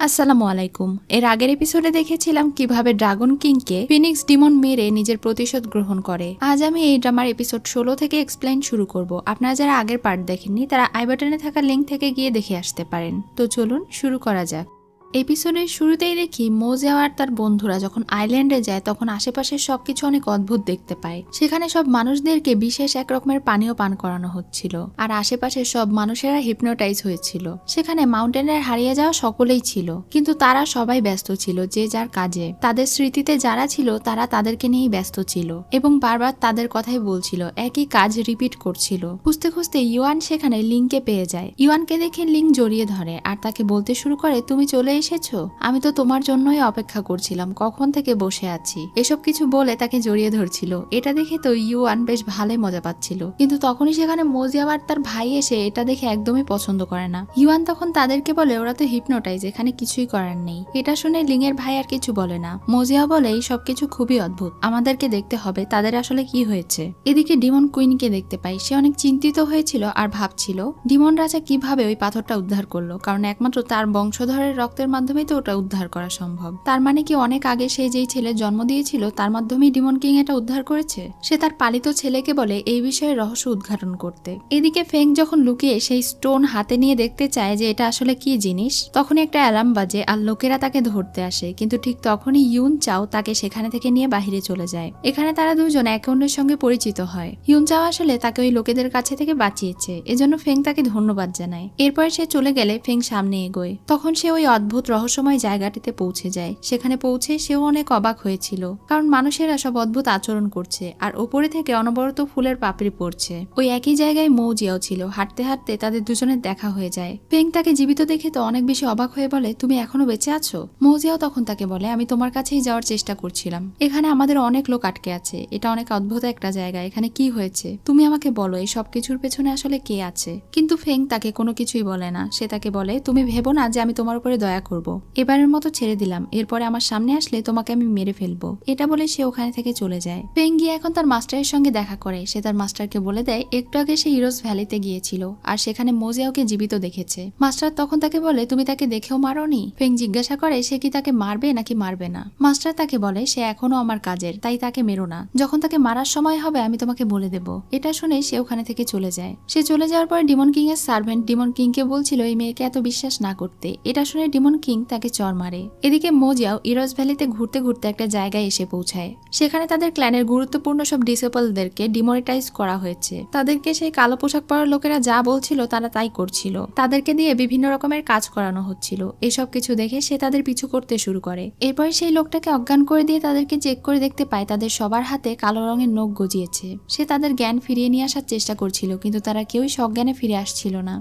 আসসালামু আলাইকুম। এর আগের এপিসোডে দেখেছিলাম কিভাবে ড্রাগন কিংকে ফিনিক্স ডিমন মেরে নিজের প্রতিশোধ গ্রহণ করে। আজ আমি এই ড্রামার এপিসোড 16 থেকে এক্সপ্লেইন শুরু করব। আপনারা যারা আগের পার্ট দেখেননি তারা আই বাটনে থাকা লিঙ্ক থেকে গিয়ে দেখে আসতে পারেন। তো চলুন শুরু করা যাক। এপিসোডের শুরুতেই দেখি মোজেও আর তার বন্ধুরা যখন আইল্যান্ডে যায় তখন আশেপাশের সবকিছু অনেক অদ্ভুত দেখতে পায়। সেখানে সব মানুষদেরকে বিশেষ এক রকমের পানীয় পান করানো হচ্ছিল আর আশেপাশের সব মানুষেরা হিপনোটাইজ হয়েছিল। সেখানে মাউন্টেনের হারিয়ে যাওয়া সকলেই ছিল, কিন্তু তারা সবাই ব্যস্ত ছিল যে যার কাজে। তাদের স্মৃতিতে যারা ছিল তারা তাদেরকে নিয়েই ব্যস্ত ছিল এবং বারবার তাদের কথাই বলছিল, একই কাজ রিপিট করছিল। খুঁজতে খুঁজতে ইউয়ান সেখানে লিংকে পেয়ে যায়। ইউয়ানকে দেখে লিং জড়িয়ে ধরে আর তাকে বলতে শুরু করে, তুমি চলে এসেছো, আমি তো তোমার জন্যই অপেক্ষা করছিলাম, কখন থেকে বসে আছি। এসব কিছু বলে তাকে জড়িয়ে ধরছিল। এটা দেখে তো ইউয়ান বেশ ভালোই মজা পাচ্ছিল, কিন্তু তখনই সেখানে মোজিয়াও আর তার ভাই এসে এটা দেখে একদমই পছন্দ করে না। ইউয়ান তখন তাদেরকে বলে, ওরা তো হিপনোটাইজ, এখানে কিছুই করার নেই। এটা শুনে লিং এর ভাই আর কিছু বলে না। মোজিয়া বলে, এই সবকিছু খুবই অদ্ভুত, আমাদেরকে দেখতে হবে তাদের আসলে কি হয়েছে। এদিকে ডিমন কুইনকে দেখতে পাই। সে অনেক চিন্তিত হয়েছিল আর ভাবছিল ডিমন রাজা কিভাবে ওই পাথরটা উদ্ধার করলো, কারণ একমাত্র তার বংশধরের রক্তের মাধ্যমেই তো ওটা উদ্ধার করা সম্ভব। তার মানে কি অনেক আগে সে যেই ছেলের জন্ম দিয়েছিল তার মাধ্যমেই ডিমন কিং এটা উদ্ধার করেছে। সে তার পালিত ছেলেকে বলে এই বিষয়ে রহস্য উদ্ঘাটন করতে। এদিকে ফেং যখন লুকিয়ে সেই স্টোন হাতে নিয়ে দেখতে চায় যে এটা আসলে কি জিনিস, তখনই একটা অ্যালার্ম বাজে আর লোকেরা তাকে ধরতে আসে। কিন্তু ঠিক তখনই ইউন চাও তাকে সেখানে থেকে নিয়ে বাহিরে চলে যায়। এখানে তারা দুজন একে অন্যের সঙ্গে পরিচিত হয়। ইউন চাও আসলে তাকে ওই লোকেদের কাছে থেকে বাঁচিয়েছে, এজন্য ফেং তাকে ধন্যবাদ জানায়। এরপর সে চলে গেলে ফেং সামনে এগোয়। তখন সে ওই অদ্ভুত রহস্যময় জায়গাটিতে পৌঁছে যায়। সেখানে পৌঁছে সেও অনেক অবাক হয়েছিল, কারণ মানুষেরা সব অদ্ভুত আচরণ করছে আর ওপরে থেকে অনবরত ফুলের পাপড়ি পড়ছে। ওই একই জায়গায় মৌজিয়াও ছিল। হাঁটতে হাঁটতে তাদের দুজনের দেখা হয়ে যায়। ফেং তাকে জীবিত দেখে তো অনেক বেশি অবাক হয়ে বলে, তুমি এখনো বেঁচে আছো? মৌজিয়াও তখন তাকে বলে, আমি তোমার কাছেই যাওয়ার চেষ্টা করছিলাম। এখানে আমাদের অনেক লোক আটকে আছে, এটা অনেক অদ্ভুত একটা জায়গা, এখানে কি হয়েছে তুমি আমাকে বলো, এই সব কিছুর পেছনে আসলে কে আছে? কিন্তু ফেং তাকে কোনো কিছুই বলে না। সে তাকে বলে, তুমি ভেবো না যে আমি তোমার উপরে দয়া করব, এবারের মতো ছেড়ে দিলাম, এরপরে আমার সামনে আসলে তোমাকে আমি মেরে ফেলবো। এটা বলে সে ওখানে থেকে চলে যায়। ফেং গিয়ে এখন তার মাস্টারের সঙ্গে দেখা করে। সে তার মাস্টারকে বলে দেয় একটু আগে সে হিরোজ ভ্যালিতে গিয়েছিল আর সেখানে মোজিয়াওকে জীবিত দেখেছে। মাস্টার তখন তাকে বলে, তুমি তাকে দেখেও মারোনি? ফেং জিজ্ঞাসা করে সে কি তাকে মারবে নাকি মারবে না। মাস্টার তাকে বলে, সে এখনো আমার কাজের, তাই তাকে মেরো না, যখন তাকে মারার সময় হবে আমি তোমাকে বলে দেব। এটা শুনে সে ওখানে থেকে চলে যায়। সে চলে যাওয়ার পর ডিমন কিং এর সার্ভেন্ট ডিমন কিংকে বলছিল এই মেয়েকে এত বিশ্বাস না করতে। এটা শুনে ডিমন কিং তাকে চর মারে। এদিকে মোজিয়াও ইরোজ ভ্যালিতে ঘুরতে ঘুরতে একটা জায়গায় এসে পৌঁছায়। সেখানে তাদের ক্ল্যানের গুরুত্বপূর্ণ সব ডিসেবলদেরকে ডিমনিটাইজ করা হয়েছে। তাদেরকে সেই কালো পোশাক পরা লোকেরা যা বলছিল তারা তাই করছিল। তাদেরকে দিয়ে বিভিন্ন রকমের কাজ করানো হচ্ছিল। এসব কিছু দেখে সে তাদের পিছু করতে শুরু করে। এরপর সেই লোকটাকে অজ্ঞান করে দিয়ে তাদেরকে চেক করে দেখতে পায় তাদের সবার হাতে কালো রঙের নখ গজিয়েছে। সে তাদের জ্ঞান ফিরিয়ে নিয়ে আসার চেষ্টা করছিল, কিন্তু তারা কেউই সজ্ঞানে ফিরে আসছিল না।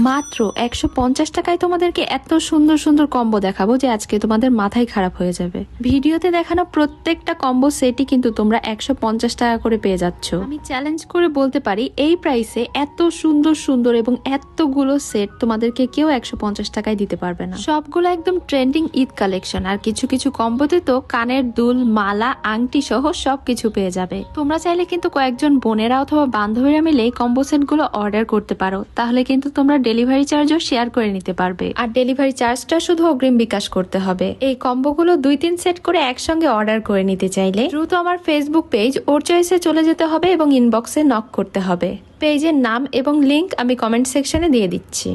মাত্র 150 টাকায় তোমাদেরকে এত সুন্দর সুন্দর কম্বো দেখাবো যে আজকে তোমাদের মাথায় খারাপ হয়ে যাবে। ভিডিওতে দেখানো প্রত্যেকটা কম্বো সেটই কিন্তু তোমরা 150 টাকা করে পেয়ে যাচ্ছ। আমি চ্যালেঞ্জ করে বলতে পারি এই প্রাইসে এত সুন্দর সুন্দর এবং এতগুলো সেট তোমাদেরকে কেউ 150 টাকায় দিতে পারবে না। সবগুলো একদম ট্রেন্ডিং ঈদ কালেকশন। আর কিছু কিছু কম্বোতে তো কানের দুল, মালা, আংটি সহ সবকিছু পেয়ে যাবে। তোমরা চাইলে কিন্তু কয়েকজন বোনেরা অথবা বান্ধবীরা মিলে কম্বো সেট গুলো অর্ডার করতে পারো, তাহলে কিন্তু তোমরা ডেলিভারি চার্জও শেয়ার করে নিতে পারবে। আর ডেলিভারি চার্জটা শুধু অগ্রিম বিকাশ করতে হবে। এই কম্বোগুলো 2-3 সেট করে একসঙ্গে অর্ডার করে নিতে চাইলে দ্রুত আমার ফেসবুক পেজ ওর চয়েসে চলে যেতে হবে এবং ইনবক্সে নক করতে হবে। পেজের নাম এবং লিংক আমি কমেন্ট সেকশনে দিয়ে দিচ্ছি।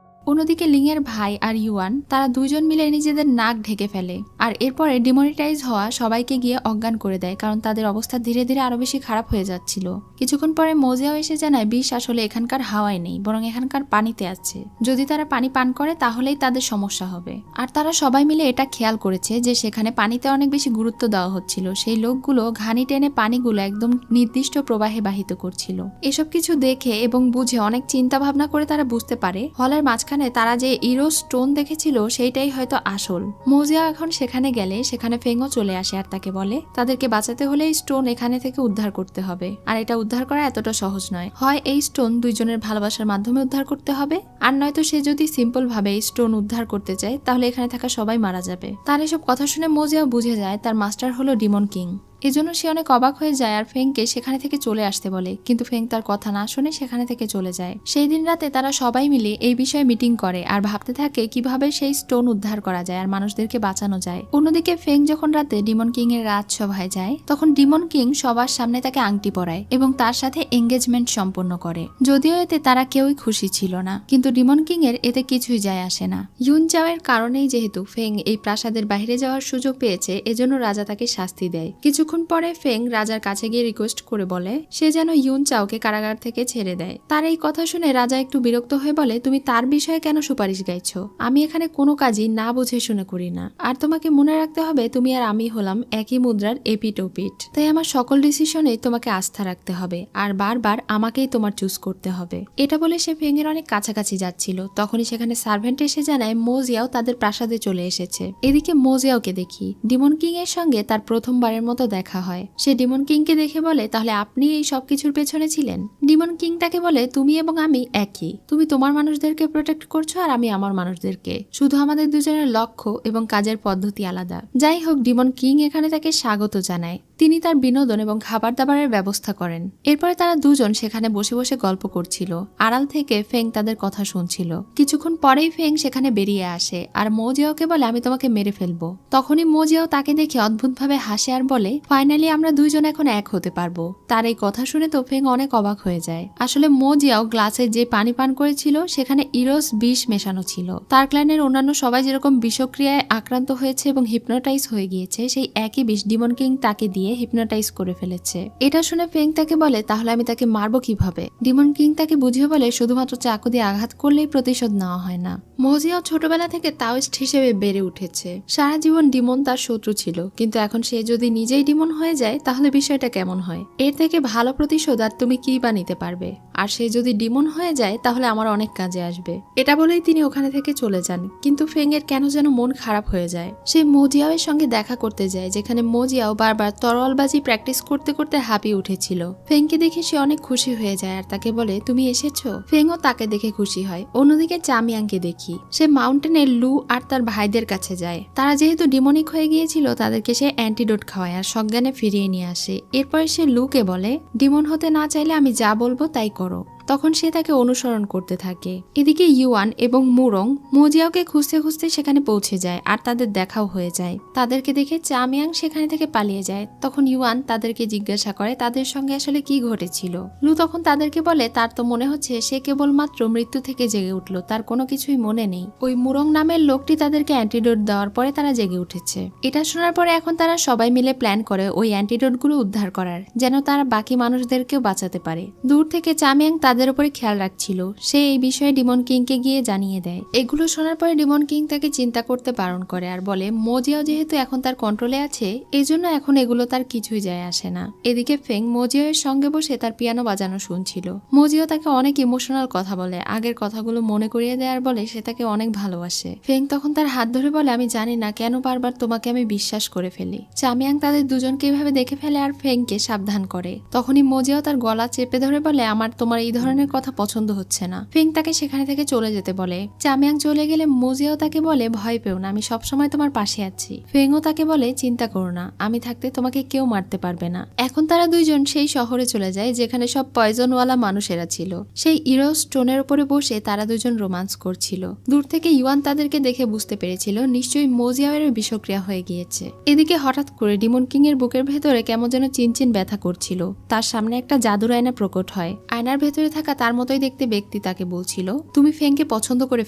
অন্যদিকে লিংয়ের ভাই আর ইউয়ান তারা দুইজন মিলে নিজেদের নাক ঢেকে ফেলে আর এরপরে ডিমনিটাইজ হওয়া সবাইকে গিয়ে অজ্ঞান করে দেয়, কারণ তাদের অবস্থা ধীরে ধীরে আরো বেশি খারাপ হয়ে যাচ্ছিল। কিছুক্ষণ পরে মোজিয়াও এসে জানায় বিষ আসলে এখানকার হাওয়ায় নেই, বরং এখানকার পানিতে আছে। যদি তারা পানি পান করে তাহলেই তাদের সমস্যা হবে। আর তারা সবাই মিলে এটা খেয়াল করেছে যে সেখানে পানিতে অনেক বেশি গুরুত্ব দেওয়া হচ্ছিল। সেই লোকগুলো ঘানি টেনে পানিগুলো একদম নির্দিষ্ট প্রবাহে বাহিত করছিল। এসব কিছু দেখে এবং বুঝে অনেক চিন্তা ভাবনা করে তারা বুঝতে পারে হলের মাঝখানে তারা যে ইরো স্টোন দেখেছিল সেইটাই হয়তো আসল। মোজিয়া এখন সেখানে গেলে সেখানে ফেংও চলে আসে আর তাকে বলে তাদেরকে বাঁচাতে হলে এই স্টোন এখানে থেকে উদ্ধার করতে হবে। আর এটা উদ্ধার করা এতটা সহজ নয়। হয় এই স্টোন দুইজনের ভালোবাসার মাধ্যমে উদ্ধার করতে হবে, আর নয়তো সে যদি সিম্পল ভাবে এই স্টোন উদ্ধার করতে চায় তাহলে এখানে থাকা সবাই মারা যাবে। তার এসব কথা শুনে মোজিয়াও বুঝে যায় তার মাস্টার হলো ডিমন কিং। এজন্য সে অনেক অবাক হয়ে যায় আর ফেংকে সেখানে থেকে চলে আসতে বলে, কিন্তু ফেং তার কথা না শুনে সেখানে থেকে চলে যায়। সেই দিন রাতে তারা সবাই মিলে এই বিষয়ে মিটিং করে আর ভাবতে থাকে কিভাবে সেই স্টোন উদ্ধার করা যায় আর মানুষদেরকে বাঁচানো যায়। অন্যদিকে ফেং যখন রাতে ডিমন কিং এর রাজসভায় যায় তখন ডিমন কিং সবার সামনে তাকে আংটি পরায় এবং তার সাথে এঙ্গেজমেন্ট সম্পন্ন করে। যদিও এতে তারা কেউই খুশি ছিল না, কিন্তু ডিমন কিং এর এতে কিছুই যায় আসে না। ইউন চাও এর কারণেই যেহেতু ফেং এই প্রাসাদের বাইরে যাওয়ার সুযোগ পেয়েছে, এজন্য রাজা তাকে শাস্তি দেয়। কিছুক্ষণ পরে ফেং রাজার কাছে গিয়ে রিকোয়েস্ট করে বলে সে যেন ইউন চাওকে কারাগার থেকে ছেড়ে দেয়। তার এই কথা শুনে রাজা একটু বিরক্ত হয়ে বলে, তুমি তার বিষয়ে কেন সুপারিশ গাইছো? আমি এখানে কোনো কাজই না বুঝে শুনে করি না, আর তোমাকে মনে রাখতে হবে তুমি আর আমি হলাম একই মুদ্রার এপিট ওপিট। তাই আমার সকল ডিসিশনে তোমাকে আস্থা রাখতে হবে আর বারবার আমাকেই তোমার চুজ করতে হবে। এটা বলে সে ফেং এর অনেক কাছাকাছি যাচ্ছিল, তখনই সেখানে সার্ভেন্ট এসে জানায় মো জিয়াও তাদের প্রাসাদে চলে এসেছে। এদিকে মো জিয়াওকে দেখি ডিমন কিং এর সঙ্গে তার প্রথমবারের মতো দেখা হয়। সে ডিমন কিং কে দেখে বলে, তাহলে আপনি এই সবকিছুর পেছনে ছিলেন? ডিমন কিং তাকে বলে, তুমি এবং আমি একই, তুমি তোমার মানুষদেরকে প্রোটেক্ট করছো আর আমি আমার মানুষদেরকে, শুধু আমাদের দুজনের লক্ষ্য এবং কাজের পদ্ধতি আলাদা। যাই হোক, ডিমন কিং এখানে তাকে স্বাগত জানায়। তিনি তার বিনোদন এবং খাবার দাবারের ব্যবস্থা করেন। এরপরে তারা দুজন সেখানে বসে বসে গল্প করছিল। আড়াল থেকে ফেং তাদের কথা শুনছিল। কিছুক্ষণ পরেই ফেং সেখানে বেরিয়ে আসে আর মো জিয়াওকে বলে, আমি তোমাকে মেরে ফেলবো। তখনই মো জিয়াও তাকে দেখে অদ্ভুতভাবে হাসে আর বলে, ফাইনালি আমরা দুইজন এখন এক হতে পারবো। তার এই কথা শুনে তো ফেং অনেক অবাক হয়ে যায়। আসলে মো জিয়াও গ্লাসে যে পানি পান করেছিল সেখানে ইরোস বিষ মেশানো ছিল। তার ক্ল্যানের অন্যান্য সবাই যেরকম বিষক্রিয়ায় আক্রান্ত হয়েছে এবং হিপনোটাইজ হয়ে গিয়েছে, সেই একই বিষ ডিমন কিং তাকে দিয়ে হিপনোটাইজ করে ফেলেছে। এটা শুনে ফেং তাকে বলে, তাহলে আমি তাকে মারবো কিভাবে? ডিমন কিং তাকে বুঝিয়ে বলে, শুধুমাত্র চাকু দিয়ে আঘাত করলেই প্রতিশোধ নেওয়া হয় না। মো জিয়াও ছোটবেলা থেকে তাওয়িস্ট হিসেবে বেড়ে উঠেছে। সারা জীবন ডিমন তার শত্রু ছিল, কিন্তু এখন সে যদি নিজেই ডিমন হয়ে যায় তাহলে বিষয়টা কেমন হয়? এর থেকে ভালো প্রতিশোধ আর তুমি কি বা নিতে পারবে? আর সে যদি ডিমন হয়ে যায় তাহলে আমার অনেক কাজে আসবে। এটা বলেই তিনি ওখানে থেকে চলে যান। কিন্তু ফেং এর কেন যেন মন খারাপ হয়ে যায়। সে মো জিয়াও এর সঙ্গে দেখা করতে যায়, যেখানে মো জিয়াও বারবার তরোয়ালবাজি প্র্যাকটিস করতে করতে হাঁপিয়ে উঠেছিল। ফেংকে দেখে সে অনেক খুশি হয়ে যায় আর তাকে বলে, তুমি এসেছো? ফেংও তাকে দেখে খুশি হয়। অন্যদিকে চামিয়াংকে দেখি সে মাউন্টেনের লু আর তার ভাইদের কাছে যায়। তারা যেহেতু ডিমনিক হয়ে গিয়েছিল তাদেরকে সে অ্যান্টিডোট খাওয়ায় আর সজ্ঞানে ফিরিয়ে নিয়ে আসে। এরপর সে লুকে বলে, ডিমন হতে না চাইলে আমি যা বলবো তাই করো। তখন সে তাকে অনুসরণ করতে থাকে। এদিকে ইউয়ান এবং মুরং মো জিয়াওকে খুঁজতে খুঁজতে সেখানে পৌঁছে যায় আর তাদের দেখাও হয়ে যায়। তাদেরকে দেখে চামিয়াং সেখানে থেকে পালিয়ে যায়। তখন ইউয়ান তাদেরকে জিজ্ঞাসা করে তাদের সঙ্গে আসলে কি ঘটেছিল। লু তখন তাদেরকে বলে, তার তো মনে হচ্ছে সে কেবলমাত্র মৃত্যু থেকে জেগে উঠল, তার কোনো কিছুই মনে নেই। ওই মুরং নামের লোকটি তাদেরকে অ্যান্টিডোট দেওয়ার পরে তারা জেগে উঠেছে। এটা শোনার পরে এখন তারা সবাই মিলে প্ল্যান করে ওই অ্যান্টিডোট গুলো উদ্ধার করার, যেন তারা বাকি মানুষদেরকেও বাঁচাতে পারে। দূর থেকে চামিয়াং তাদের উপরে খেয়াল রাখছিল। সে এই বিষয়ে ডিমন কিংকে গিয়ে জানিয়ে দেয়। এগুলো শোনার পরে ডিমন কিং তাকে চিন্তা করতে বারণ করে আর বলে, মো জিয়াও যেহেতু এখন তার কন্ট্রোলে আছে, এই জন্য এখন এগুলো তার কিছুই যায় আসে না। এদিকে ফেং মো জিয়াও এর সঙ্গে বসে তার পিয়ানো বাজানো শুনছিল। মো জিয়াও তাকে অনেক ইমোশনাল কথা বলে, আগের কথাগুলো মনে করিয়ে দেয় আর বলে সে তাকে অনেক ভালোবাসে। ফেং তখন তার হাত ধরে বলে, আমি জানি না কেন বারবার তোমাকে আমি বিশ্বাস করে ফেলি। চামিয়াং তাদের দুজনকে এভাবে দেখে ফেলে আর ফেংকে সাবধান করে। তখনই মো জিয়াও তার গলা চেপে ধরে বলে, আমার তোমার এই ধরনের কথা পছন্দ হচ্ছে না। ফেং তাকে সেখানে থেকে চলে যেতে বলে। চামিয়াং চলে গেলে মো জিয়াও তাকে বলে, ভয় পেও না, আমি সবসময় তোমার পাশে আছি। ফেংও তাকে বলে, চিন্তা করো না, আমি থাকতে তোমাকে কেউ মারতে পারবে না। এখন তারা দুইজন সেই শহরে চলে যায় যেখানে সব পয়জনওয়ালা মানুষেরা ছিল। সেই ইরো স্টোনের উপরে বসে তারা দুজন রোমান্স করছিল। দূর থেকে ইউয়ান তাদেরকে দেখে বুঝতে পেরেছিল নিশ্চয়ই মো জিয়াওয়ের বিষক্রিয়া হয়ে গিয়েছে। এদিকে হঠাৎ করে ডিমন কিং এর বুকের ভেতরে কেমন যেন চিনচিন ব্যথা করছিল। তার সামনে একটা জাদুর আয়না প্রকট হয়। আয়নার ভেতরে থাকা তার মতোই দেখতে ব্যক্তি তাকে বলছিল, তুমি ফেংকে পছন্দ করে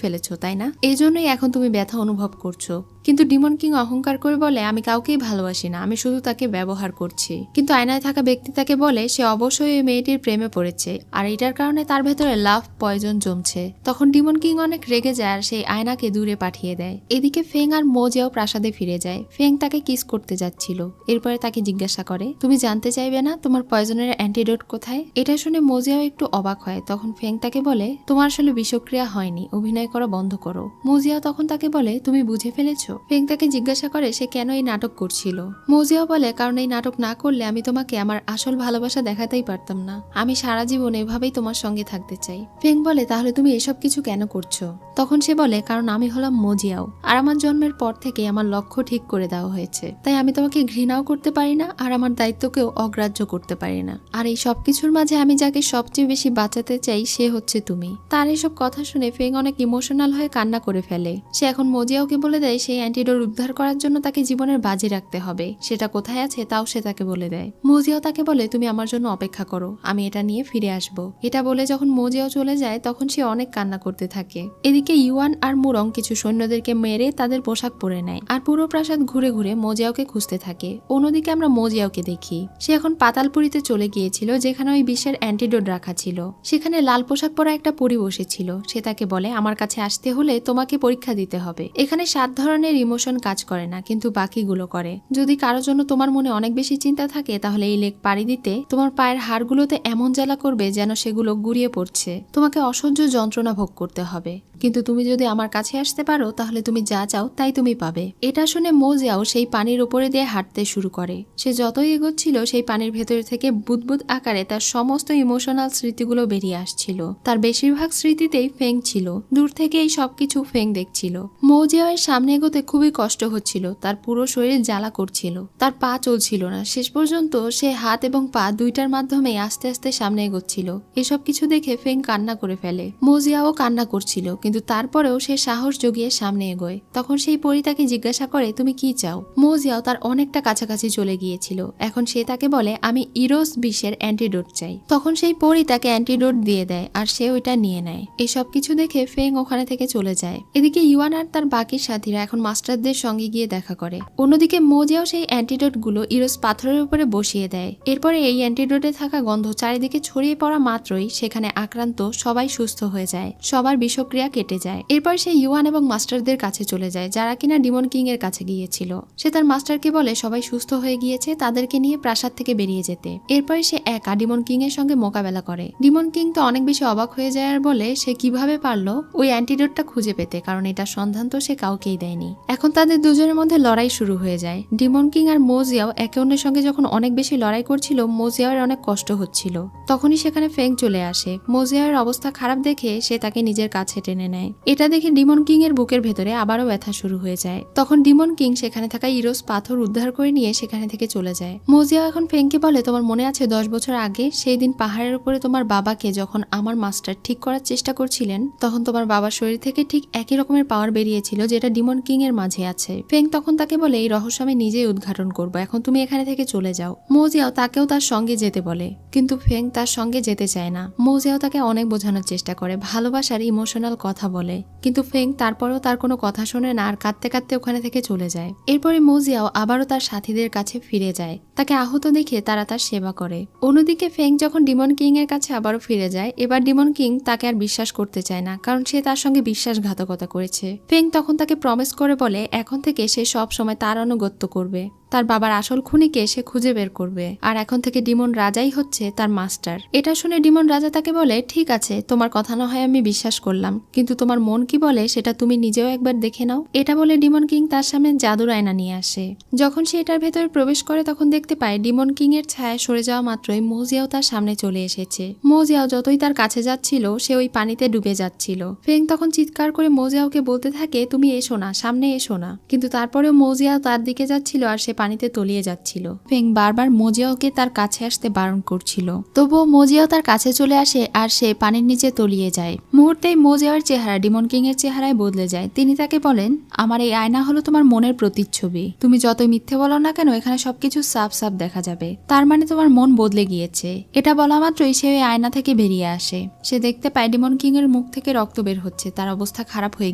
ফেলেছো তাই না? এই জন্যই এখন তুমি ব্যথা অনুভব করছো। কিন্তু ডিমন কিং অহংকার করে বলে, আমি কাউকেই ভালোবাসি না, আমি শুধু তাকে ব্যবহার করছি। কিন্তু আয়নায় থাকা ব্যক্তি তাকে বলে সে অবশ্যই এই মেয়েটির প্রেমে পড়েছে আর এটার কারণে তার ভেতরে লাভ পয়জন জমছে। তখন ডিমন কিং অনেক রেগে যায় আর সেই আয়নাকে দূরে পাঠিয়ে দেয়। এদিকে ফেং আর মো জিয়াও প্রাসাদে ফিরে যায়। ফেং তাকে কিস করতে যাচ্ছিল। এরপরে তাকে জিজ্ঞাসা করে, তুমি জানতে চাইবে না তোমার পয়জনের অ্যান্টিডোট কোথায়? এটা শুনে মো জিয়াও একটু অবাক অবাক হয়। তখন ফেং তাকে বলে, তোমার আসলে বিষক্রিয়া হয়নি, অভিনয় করা বন্ধ করো। মোজিয়াও তখন তাকে বলে, তুমি বুঝে ফেলেছো? ফেং তাকে জিজ্ঞাসা করে সে কেন এই নাটক করছিল। মোজিয়াও বলে, কারণ এই নাটক না করলে আমি তোমাকে আমার আসল ভালোবাসা দেখাতেই পারতাম না। আমি সারা জীবন এভাবেই তোমার সঙ্গে থাকতে চাই। ফেং বলে, তাহলে তুমি এসব কিছু কেন করছো? তখন সে বলে, কারণ আমি হলাম মোজিয়াও, আর আমার জন্মের পর থেকে আমার লক্ষ্য ঠিক করে দেওয়া হয়েছে। তাই আমি তোমাকে ঘৃণাও করতে পারি না, আর আমার দায়িত্বকেও অগ্রাহ্য করতে পারি না। আর এই সবকিছুর মাঝে আমি যাকে সবচেয়ে বেশি বাঁচাতে চাই সে হচ্ছে তুমি। তার এসব কথা শুনে ফেং অনেক ইমোশনাল হয়ে কান্না করে ফেলে। সে এখন মোজিয়াওকে বলে দেয় সেই অ্যান্টিডোট উদ্ধার করার জন্য তাকে জীবনের বাজি রাখতে হবে। সেটা কোথায় আছে তাও সে তাকে বলে দেয়। মোজিয়াও তাকে বলে, তুমি আমার জন্য অপেক্ষা করো, আমি এটা নিয়ে ফিরে আসব। এটা বলে যখন মোজিয়াও চলে যায় তখন সে অনেক কান্না করতে থাকে। এদিকে ইউয়ান আর মুরং কিছু সৈন্যদেরকে মেরে তাদের পোশাক পরে নেয় আর পুরো প্রাসাদ ঘুরে ঘুরে মোজিয়াওকে খুঁজতে থাকে। অন্যদিকে আমরা মোজিয়াওকে দেখি সে এখন পাতালপুরীতে চলে গিয়েছিল, যেখানে ওই বিষের অ্যান্টিডোট রাখা ছিল। সেখানে লাল পোশাক পরা একটা পরী বসেছিল। সে তাকে বলে, আমার কাছে আসতে হলে তোমাকে পরীক্ষা দিতে হবে। এখানে 7 ধরনের ইমোশন কাজ করে না, কিন্তু বাকিগুলো করে। যদি কারো জন্য তোমার মনে অনেক বেশি চিন্তা থাকে তাহলে এই লেক পাড়ি দিতে তোমার পায়ের হাড়গুলোতে এমন জ্বালা করবে যেন সেগুলো গুড়িয়ে পড়ছে। তোমাকে অসহ্য যন্ত্রণা ভোগ করতে হবে, কিন্তু তুমি যদি আমার কাছে আসতে পারো তাহলে তুমি যা চাও তাই তুমি পাবে। এটা শুনে মোজিয়াও সেই পানির উপরে দিয়ে হাঁটতে শুরু করে। সে যতই এগোচ্ছিল সেই পানির ভেতর থেকে বুদবুদ আকারে তার সমস্ত ইমোশনাল স্মৃতিগুলো বেরিয়ে আসছিল। তার বেশিরভাগ স্মৃতিতেই ফেং ছিল। দূর থেকে এই সবকিছু ফেং দেখছিল। মোজিয়াও এর সামনে এগোতে খুবই কষ্ট হচ্ছিল। তার পুরো শরীর জ্বালা করছিল, তার পা চলছিল না। শেষ পর্যন্ত সে হাত এবং পা দুইটার মাধ্যমে আস্তে আস্তে সামনে এগোচ্ছিল। এসব কিছু দেখে ফেং কান্না করে ফেলে। মোজিয়াও কান্না করছিল, কিন্তু তারপরেও সে সাহস জুগিয়ে সামনে এগোয়। তখন সেই পরী তাকে জিজ্ঞাসা করে, তুমি কি চাও? মোজিয়াও তার অনেকটা কাছাকাছি চলে গিয়েছিল। এখন সে তাকে বলে, আমি ইরোস বিষের অ্যান্টিডোট চাই। তখন সেই পরী তাকে অ্যান্টিডোট দিয়ে দেয় আর সে ওইটা নিয়ে নেয়। এসব কিছু দেখে ফেং ওখানে থেকে চলে যায়। এদিকে ইউয়ান আর তার বাকি সাথীরা এখন মাস্টারদের সঙ্গে গিয়ে দেখা করে। অন্যদিকে মোজিয়াও সেই অ্যান্টিডোট গুলো ইরোস পাথরের উপরে বসিয়ে দেয়। এরপরে এই অ্যান্টিডোটে থাকা গন্ধ চারিদিকে ছড়িয়ে পড়া মাত্রই সেখানে আক্রান্ত সবাই সুস্থ হয়ে যায়, সবার বিষক্রিয়া কেটে যায়। এরপর সে ইউয়ান এবং মাস্টারদের কাছে চলে যায়, যারা কিনা ডিমন কিং এর কাছে গিয়েছিল। সে তার মাস্টারকে বলে সবাই সুস্থ হয়ে গিয়েছে, তাদেরকে নিয়ে প্রাসাদ থেকে বেরিয়ে যেতে। এরপরে সে একা ডিমন কিং এর সঙ্গে মোকাবেলা করে। ডিমন কিং তো অনেক বেশি অবাক হয়ে যায় আর বলে সে কিভাবে পারলো ওই অ্যান্টিডোটটা খুঁজে পেতে, কারণ এটা সন্ধান তো সে কাউকেই দেয়নি। এখন তাদের দুজনের মধ্যে লড়াই শুরু হয়ে যায়। ডিমন কিং আর মোজিয়াও একে অন্যের সঙ্গে যখন অনেক বেশি লড়াই করছিল, মোজিয়াওর অনেক কষ্ট হচ্ছিল। তখনই সেখানে ফেং চলে আসে। মোজিয়াওর অবস্থা খারাপ দেখে সে তাকে নিজের কাছে টেনে নেয়। এটা দেখে ডিমন কিং এর বুকের ভেতরে আবারও ব্যথা শুরু হয়ে যায়। তখন ডিমন কিং সেখানে থাকা ইরোস পাথর উদ্ধার করে নিয়ে সেখানে থেকে চলে যায়। মোজিয়াও এখন ফেংকে বলে, তোমার মনে আছে 10 বছর আগে সেই দিন পাহাড়ের উপরে তোমার বাবাকে যখন আমার মাস্টার ঠিক করার চেষ্টা করছিলেন, তখন তোমার বাবার শরীর থেকে ঠিক একই রকমের পাওয়ার বেরিয়েছিল যেটা ডিমন কিং এর মাঝে আছে। ফেং তখন তাকে বলে, এই রহস্য আমি নিজেই উদ্ঘাটন করবো, এখন তুমি এখানে থেকে চলে যাও। মোজিয়াও তাকেও তার সঙ্গে যেতে বলে, কিন্তু ফেং তার সঙ্গে যেতে চায় না। মোজিয়াও তাকে অনেক বোঝানোর চেষ্টা করে, ভালোবাসার ইমোশনাল কথা বলে, কিন্তু ফেং তারপরেও তার কোনো কথা শোনে না আর কাঁদতে কাঁদতে ওখানে থেকে চলে যায়। এরপরে মোজিয়াও আবারও তার সাথীদের কাছে ফিরে যায়। তাকে আহত দেখে তারা তার সেবা করে। অন্যদিকে ফেং যখন ডিমন কিং এর কাছে আবারও ফিরে যায়, এবার ডিমন কিং তাকে আর বিশ্বাস করতে চায় না, কারণ সে তার সঙ্গে বিশ্বাসঘাতকতা করেছে। ফেং তখন তাকে প্রমিস করে বলে এখন থেকে সে সব সময় তার আনুগত্য করবে, তার বাবার আসল খুনিকে সে খুঁজে বের করবে, আর এখন থেকে ডিমন রাজাই হচ্ছে তার মাস্টার। এটা শুনে ডিমন রাজা তাকে বলে, ঠিক আছে, তোমার কথা না হয় আমি বিশ্বাস করলাম, কিন্তু তোমার মন কি বলে সেটা তুমি নিজেও একবার দেখে নাও। এটা বলে ডিমন কিং তার সামনে জাদুর আয়না নিয়ে আসে। যখন সে এটার ভেতরে প্রবেশ করে তখন দেখতে পায় ডিমন কিং এর ছায়া সরে যাওয়া মাত্রই মোজিয়াও তার সামনে চলে এসেছে। মোজিয়াও যতই তার কাছে যাচ্ছিল সে ওই পানিতে ডুবে যাচ্ছিল। ফেং তখন চিৎকার করে মোজিয়াওকে বলতে থাকে, তুমি এসো না, সামনে এসো না, কিন্তু তারপরেও মোজিয়াও তার দিকে যাচ্ছিল আর সে পানিতে তলিয়ে যাচ্ছিল। ফেং বারবার মোজিয়াওকে তার কাছে আসতে বারণ করছিল, তবুও মোজিয়াও তার কাছে চলে আসে আর সে পানির নিচে তলিয়ে যায়। মুহূর্তেই মোজিয়াওর চেহারা ডিমন কিং এর চেহারায় বদলে যায়। তিনি তাকে বলেন, আমার এই আয়না হলো তোমার মনের প্রতিচ্ছবি, তুমি যতই মিথ্যে বলো না কেন এখানে সবকিছু সাফ সাফ দেখা যাবে। তার মানে তোমার মন বদলে গিয়েছে। এটা বলা মাত্রই সে ওই আয়না থেকে বেরিয়ে আসে। সে দেখতে পায় ডিমন কিং এর মুখ থেকে রক্ত বের হচ্ছে, তার অবস্থা খারাপ হয়ে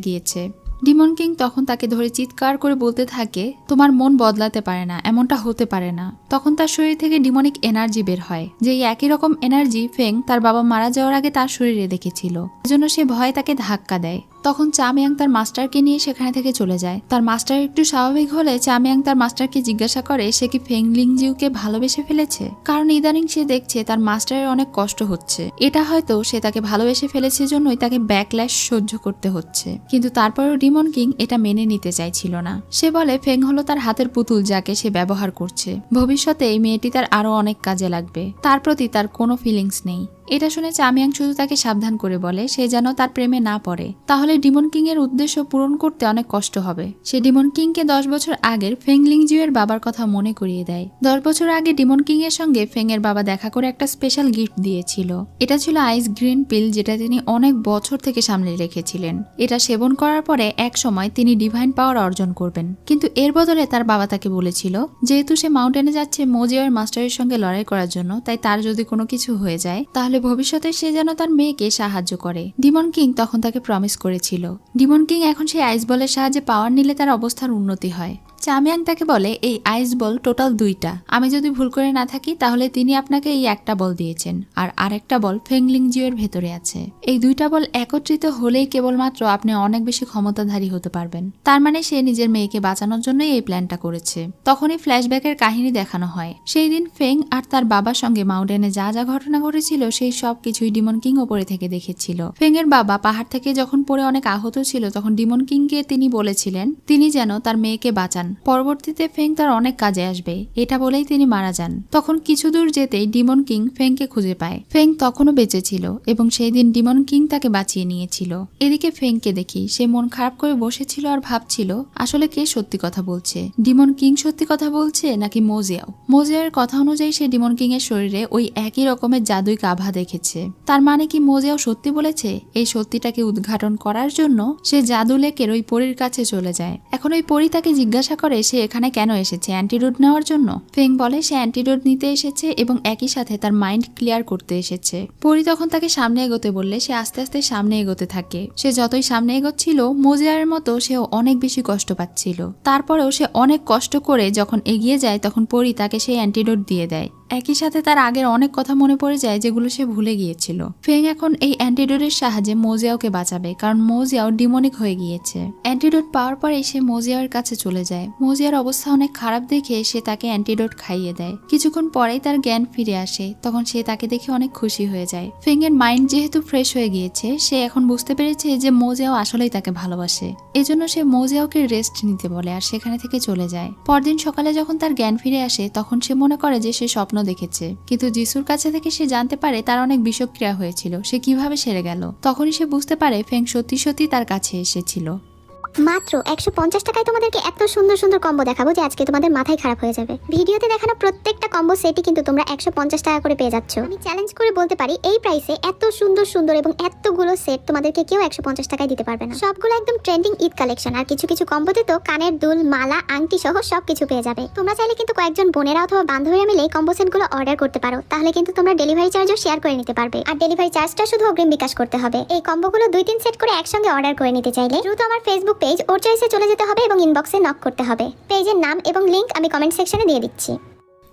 গিয়েছে। ডিমন কিং তখন তাকে ধরে চিৎকার করে বলতে থাকে, তোমার মন বদলাতে পারে না, এমনটা হতে পারে না। তখন তার শরীর থেকে ডিমনিক এনার্জি বের হয়, যে একই রকম এনার্জি ফেং তার বাবা মারা যাওয়ার আগে তার শরীরে দেখেছিল। এজন্য সে ভয়ে তাকে ধাক্কা দেয়। তখন চামিয়াং তার মাস্টারকে নিয়ে সেখানে থেকে চলে যায়। তার মাস্টার একটু স্বাভাবিক হলে চামিয়াং তার মাস্টারকে জিজ্ঞাসা করে সে কি ফেংলিংজিউকে ভালোবেসে ফেলেছে, কারণ ইদানিং সে দেখছে তার মাস্টারের অনেক কষ্ট হচ্ছে। এটা হয়তো সে তাকে ভালোবেসে ফেলেছে জন্যই তাকে ব্যাকল্যাশ সহ্য করতে হচ্ছে। কিন্তু তারপরেও ডিমন কিং এটা মেনে নিতে চাইছিল না। সে বলে ফেং হলো তার হাতের পুতুল যাকে সে ব্যবহার করছে। ভবিষ্যতে এই মেয়েটি তার আরো অনেক কাজে লাগবে। তার প্রতি তার কোনো ফিলিংস নেই। এটা শুনে চামিয়াং শুধু তাকে সাবধান করে বলে সে যেন তার প্রেমে না পড়ে, তাহলে ডিমন কিং এর উদ্দেশ্য পূরণ করতে অনেক কষ্ট হবে। সে ডিমন কিংকে 10 বছর আগের ফেংলিংজিউ এর বাবার কথা মনে করিয়ে দেয়। 10 বছর আগে ডিমন কিং এর সঙ্গে ফেং এর বাবা দেখা করে একটা স্পেশাল গিফট দিয়েছিল। এটা ছিল আইস গ্রিন পিল, যেটা তিনি অনেক বছর থেকে সামনে রেখেছিলেন। এটা সেবন করার পরে এক সময় তিনি ডিভাইন পাওয়ার অর্জন করবেন। কিন্তু এর বদলে তার বাবা তাকে বলেছিল যেহেতু সে মাউন্টেনে যাচ্ছে মোজিয়ার মাস্টারের সঙ্গে লড়াই করার জন্য, তাই তার যদি কোনো কিছু হয়ে যায় তাহলে ভবিষ্যতে সে যেন তার মেয়েকে সাহায্য করে। ডিমন কিং তখন তাকে প্রমিস করেছিল। ডিমন কিং এখন সেই আইস বলের সাহায্যে পাওয়ার নিলে তার অবস্থার উন্নতি হয়। চামিয়াং তাকে বলে এই আইস বল টোটাল 2টা, আমি যদি ভুল করে না থাকি তাহলে তিনি আপনাকে এই একটা বল দিয়েছেন আর আরেকটা বল ফেংলিংজিউ এর ভেতরে আছে। এই 2টা বল একত্রিত হলেই কেবলমাত্র আপনি অনেক বেশি ক্ষমতাধারী হতে পারবেন। তার মানে সে নিজের মেয়েকে বাঁচানোর জন্যই এই প্ল্যানটা করেছে। তখনই ফ্ল্যাশব্যাকের কাহিনী দেখানো হয়। সেই দিন ফেং আর তার বাবার সঙ্গে মাউন্টেনে যা যা ঘটনা ঘটেছিল সেই সব কিছুই ডিমন কিং ওপরে থেকে দেখেছিল। ফেং এর বাবা পাহাড় থেকে যখন পড়ে অনেক আহত ছিল তখন ডিমন কিংকে তিনি বলেছিলেন তিনি যেন তার মেয়েকে বাঁচান, পরবর্তীতে ফেং তার অনেক কাজে আসবে, এটা বলেই তিনি মারা যান। তখন কিছু দূর যেতেই ডিমন কিং ফেংকে খুঁজে পায়। ফেং তখনও বেঁচে ছিল এবং সেই দিন ডিমন কিং তাকে বাঁচিয়ে নিয়েছিল। এদিকে ফেংকে দেখি সে মন খারাপ করে বসেছিল আর ভাবছিল আসলে কে সত্যি কথা বলছে, ডিমন কিং সত্যি কথা বলছে নাকি মোজিয়াও। মোজিয়ার কথা অনুযায়ী সে ডিমন কিং এর শরীরে ওই একই রকমের জাদুই আভা দেখেছে। তার মানে কি মোজিয়াও সত্যি বলেছে? এই সত্যিটাকে উদ্ঘাটন করার জন্য সে জাদু লেকের ওই পরীর কাছে চলে যায়। এখন ওই পরী তাকে জিজ্ঞাসা করে সে এখানে কেন এসেছে, অ্যান্টিডোট নেওয়ার জন্য। ফেং বলে সে অ্যান্টিডোট নিতে এসেছে এবং একই সাথে তার মাইন্ড ক্লিয়ার করতে এসেছে। পরী তখন তাকে সামনে এগোতে বললে সে আস্তে আস্তে সামনে এগোতে থাকে। সে যতই সামনে এগোচ্ছিল মোজিয়ার মতো সেও অনেক বেশি কষ্ট পাচ্ছিল। তারপরেও সে অনেক কষ্ট করে যখন এগিয়ে যায় তখন পরী তাকে সেই অ্যান্টিডোট দিয়ে দেয়। একই সাথে তার আগের অনেক কথা মনে পড়ে যায় যেগুলো সে ভুলে গিয়েছিল। ফেং এখন এই অ্যান্টিডোটের সাহায্যে মোজিয়াওকে বাঁচাবে, কারণ মোজিয়াও ডিমনিক হয়ে গিয়েছে। অ্যান্টিডোট পাওয়ার পরে সে মোজিয়ার কাছে চলে যায়। মোজিয়ার অবস্থা অনেক খারাপ দেখে সে তাকে অ্যান্টিডোট খাইয়ে দেয়। কিছুক্ষণ পরেই তার জ্ঞান ফিরে আসে, তখন সে তাকে দেখে অনেক খুশি হয়ে যায়। ফেং এর মাইন্ড যেহেতু ফ্রেশ হয়ে গিয়েছে সে এখন বুঝতে পেরেছে যে মোজিয়াও আসলেই তাকে ভালোবাসে। এজন্য সে মোজিয়াওকে রেস্ট নিতে বলে আর সেখানে থেকে চলে যায়। পরদিন সকালে যখন তার জ্ঞান ফিরে আসে তখন সে মনে করে যে সে স্বপ্ন দেখেছে, কিন্তু যিশুর কাছে থেকে সে জানতে পারে তার অনেক বিষক্রিয়া হয়েছিল, সে কিভাবে সেরে গেল। তখনই সে বুঝতে পারে ফেং সত্যি সত্যি তার কাছে এসেছিল। মাত্র 150 টাকায় তোমাদেরকে এত সুন্দর সুন্দর কম্বো দেখাবো যে আজকে তোমাদের মাথায় খারাপ হয়ে যাবে। ভিডিওতে দেখানো প্রত্যেকটা কম্বো সেটই কিন্তু তোমরা 150 টাকা করে পেয়ে যাচ্ছ। আমি চ্যালেঞ্জ করে বলতে পারি এই প্রাইসে এত সুন্দর সুন্দর এবং এতগুলো সেট তোমাদেরকে কেউ 150 টাকায় দিতে পারবে না। সবগুলো একদম ট্রেন্ডিং ঈদ কালেকশন, আর কিছু কিছু কম্বোতে তো কানের দুল, মালা, আংটি সহ সবকিছু পেয়ে যাবে। তোমরা চাইলে কিন্তু কয়েকজন বোনেরা অথবা বান্ধবীরা মিলে কম্বো সেটগুলো অর্ডার করতে পারো, তাহলে কিন্তু তোমরা ডেলিভারি চার্জও শেয়ার করে নিতে পারবে। আর ডেলিভারি চার্জটা শুধু অগ্রিম বিকাশ করতে হবে। এই কম্বোগুলো 2-3 সেট করে একসঙ্গে অর্ডার করে নিতে চাইলে দ্রুত আমার ফেসবুক পেজ ওর চয়েসে চলে যেতে হবে এবং ইনবক্সে নক করতে হবে। পেজের নাম এবং লিংক আমি কমেন্ট সেকশনে দিয়ে দিচ্ছি।